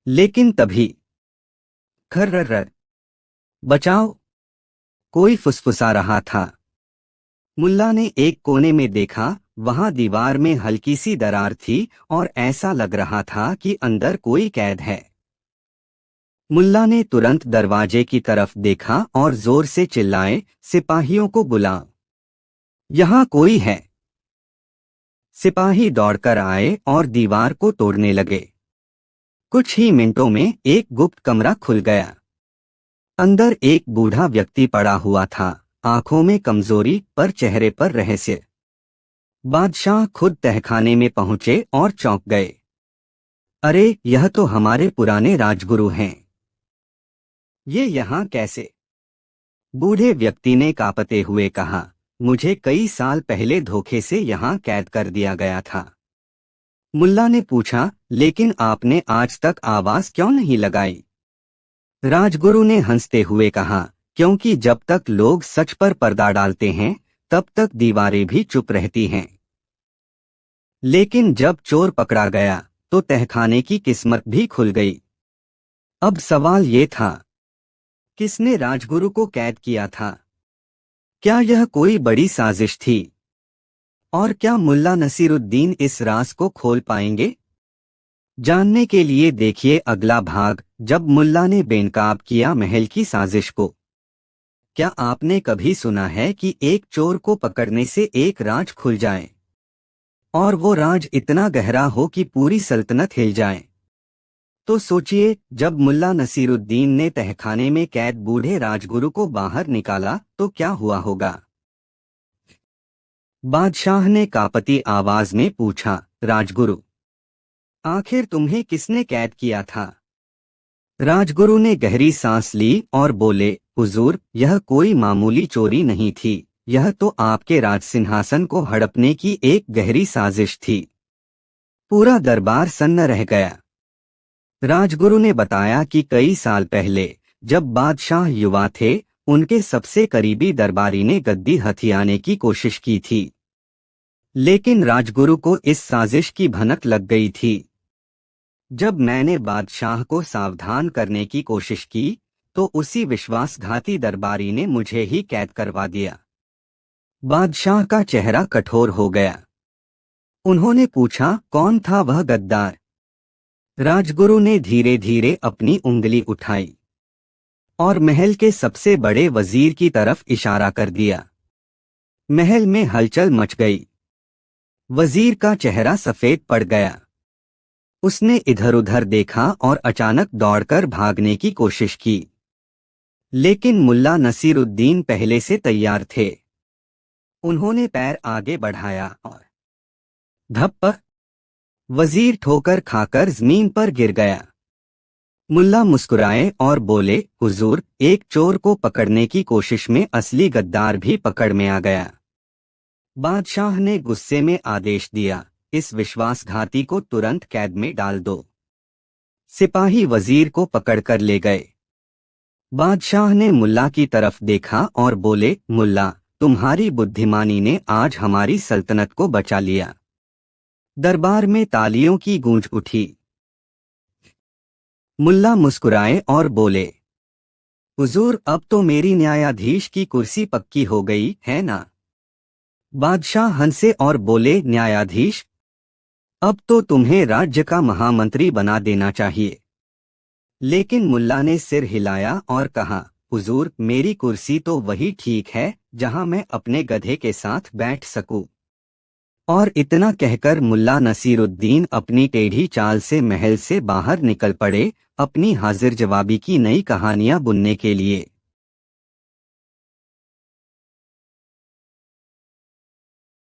लेकिन तभी, खर्रर, बचाओ! कोई फुसफुसा रहा था। मुल्ला ने एक कोने में देखा, वहां दीवार में हल्की सी दरार थी और ऐसा लग रहा था कि अंदर कोई कैद है। मुल्ला ने तुरंत दरवाजे की तरफ देखा और जोर से चिल्लाए, सिपाहियों को बुलाओ, यहाँ कोई है। सिपाही दौड़कर आए और दीवार को तोड़ने लगे। कुछ ही मिनटों में एक गुप्त कमरा खुल गया। अंदर एक बूढ़ा व्यक्ति पड़ा हुआ था, आंखों में कमजोरी पर चेहरे पर रहस्य। बादशाह खुद तहखाने में पहुंचे और चौंक गए। अरे, यह तो हमारे पुराने राजगुरु हैं। ये यहाँ कैसे? बूढ़े व्यक्ति ने कांपते हुए कहा, मुझे कई साल पहले धोखे से यहाँ कैद कर दिया गया था। मुल्ला ने पूछा, लेकिन आपने आज तक आवाज क्यों नहीं लगाई? राजगुरु ने हंसते हुए कहा, क्योंकि जब तक लोग सच पर पर्दा डालते हैं तब तक दीवारें भी चुप रहती हैं। लेकिन जब चोर पकड़ा गया तो तहखाने की किस्मत भी खुल गई। अब सवाल ये था, किसने राजगुरु को कैद किया था? क्या यह कोई बड़ी साजिश थी? और क्या मुल्ला नसीरुद्दीन इस राज को खोल पाएंगे? जानने के लिए देखिए अगला भाग, जब मुल्ला ने बेनकाब किया महल की साजिश को। क्या आपने कभी सुना है कि एक चोर को पकड़ने से एक राज खुल जाए, और वो राज इतना गहरा हो कि पूरी सल्तनत हिल जाए? तो सोचिए, जब मुल्ला नसीरुद्दीन ने तहखाने में कैद बूढ़े राजगुरु को बाहर निकाला तो क्या हुआ होगा? बादशाह ने कांपती आवाज में पूछा, राजगुरु, आखिर तुम्हें किसने कैद किया था? राजगुरु ने गहरी सांस ली और बोले, हुजूर, यह कोई मामूली चोरी नहीं थी, यह तो आपके राजसिंहासन को हड़पने की एक गहरी साजिश थी। पूरा दरबार सन्न रह गया। राजगुरु ने बताया कि कई साल पहले जब बादशाह युवा थे, उनके सबसे करीबी दरबारी ने गद्दी हथियाने की कोशिश की थी, लेकिन राजगुरु को इस साजिश की भनक लग गई थी। जब मैंने बादशाह को सावधान करने की कोशिश की तो उसी विश्वासघाती दरबारी ने मुझे ही कैद करवा दिया। बादशाह का चेहरा कठोर हो गया। उन्होंने पूछा, कौन था वह गद्दार? राजगुरु ने धीरे धीरे अपनी उंगली उठाई और महल के सबसे बड़े वजीर की तरफ इशारा कर दिया। महल में हलचल मच गई। वजीर का चेहरा सफेद पड़ गया। उसने इधर उधर देखा और अचानक दौड़कर भागने की कोशिश की, लेकिन मुल्ला नसीरुद्दीन पहले से तैयार थे। उन्होंने पैर आगे बढ़ाया और धप्प, वजीर ठोकर खाकर जमीन पर गिर गया। मुल्ला मुस्कुराए और बोले, हुजूर, एक चोर को पकड़ने की कोशिश में असली गद्दार भी पकड़ में आ गया। बादशाह ने गुस्से में आदेश दिया, इस विश्वासघाती को तुरंत कैद में डाल दो। सिपाही वजीर को पकड़कर ले गए। बादशाह ने मुल्ला की तरफ देखा और बोले, मुल्ला, तुम्हारी बुद्धिमानी ने आज हमारी सल्तनत को बचा लिया। दरबार में तालियों की गूंज उठी। मुल्ला मुस्कुराए और बोले, हुजूर, अब तो मेरी न्यायाधीश की कुर्सी पक्की हो गई है ना? बादशाह हंसे और बोले, न्यायाधीश, अब तो तुम्हें राज्य का महामंत्री बना देना चाहिए। लेकिन मुल्ला ने सिर हिलाया और कहा, हुजूर, मेरी कुर्सी तो वही ठीक है जहां मैं अपने गधे के साथ बैठ सकूं। और इतना कहकर मुल्ला नसीरुद्दीन अपनी टेढ़ी चाल से महल से बाहर निकल पड़े, अपनी हाजिर जवाबी की नई कहानियां बुनने के लिए।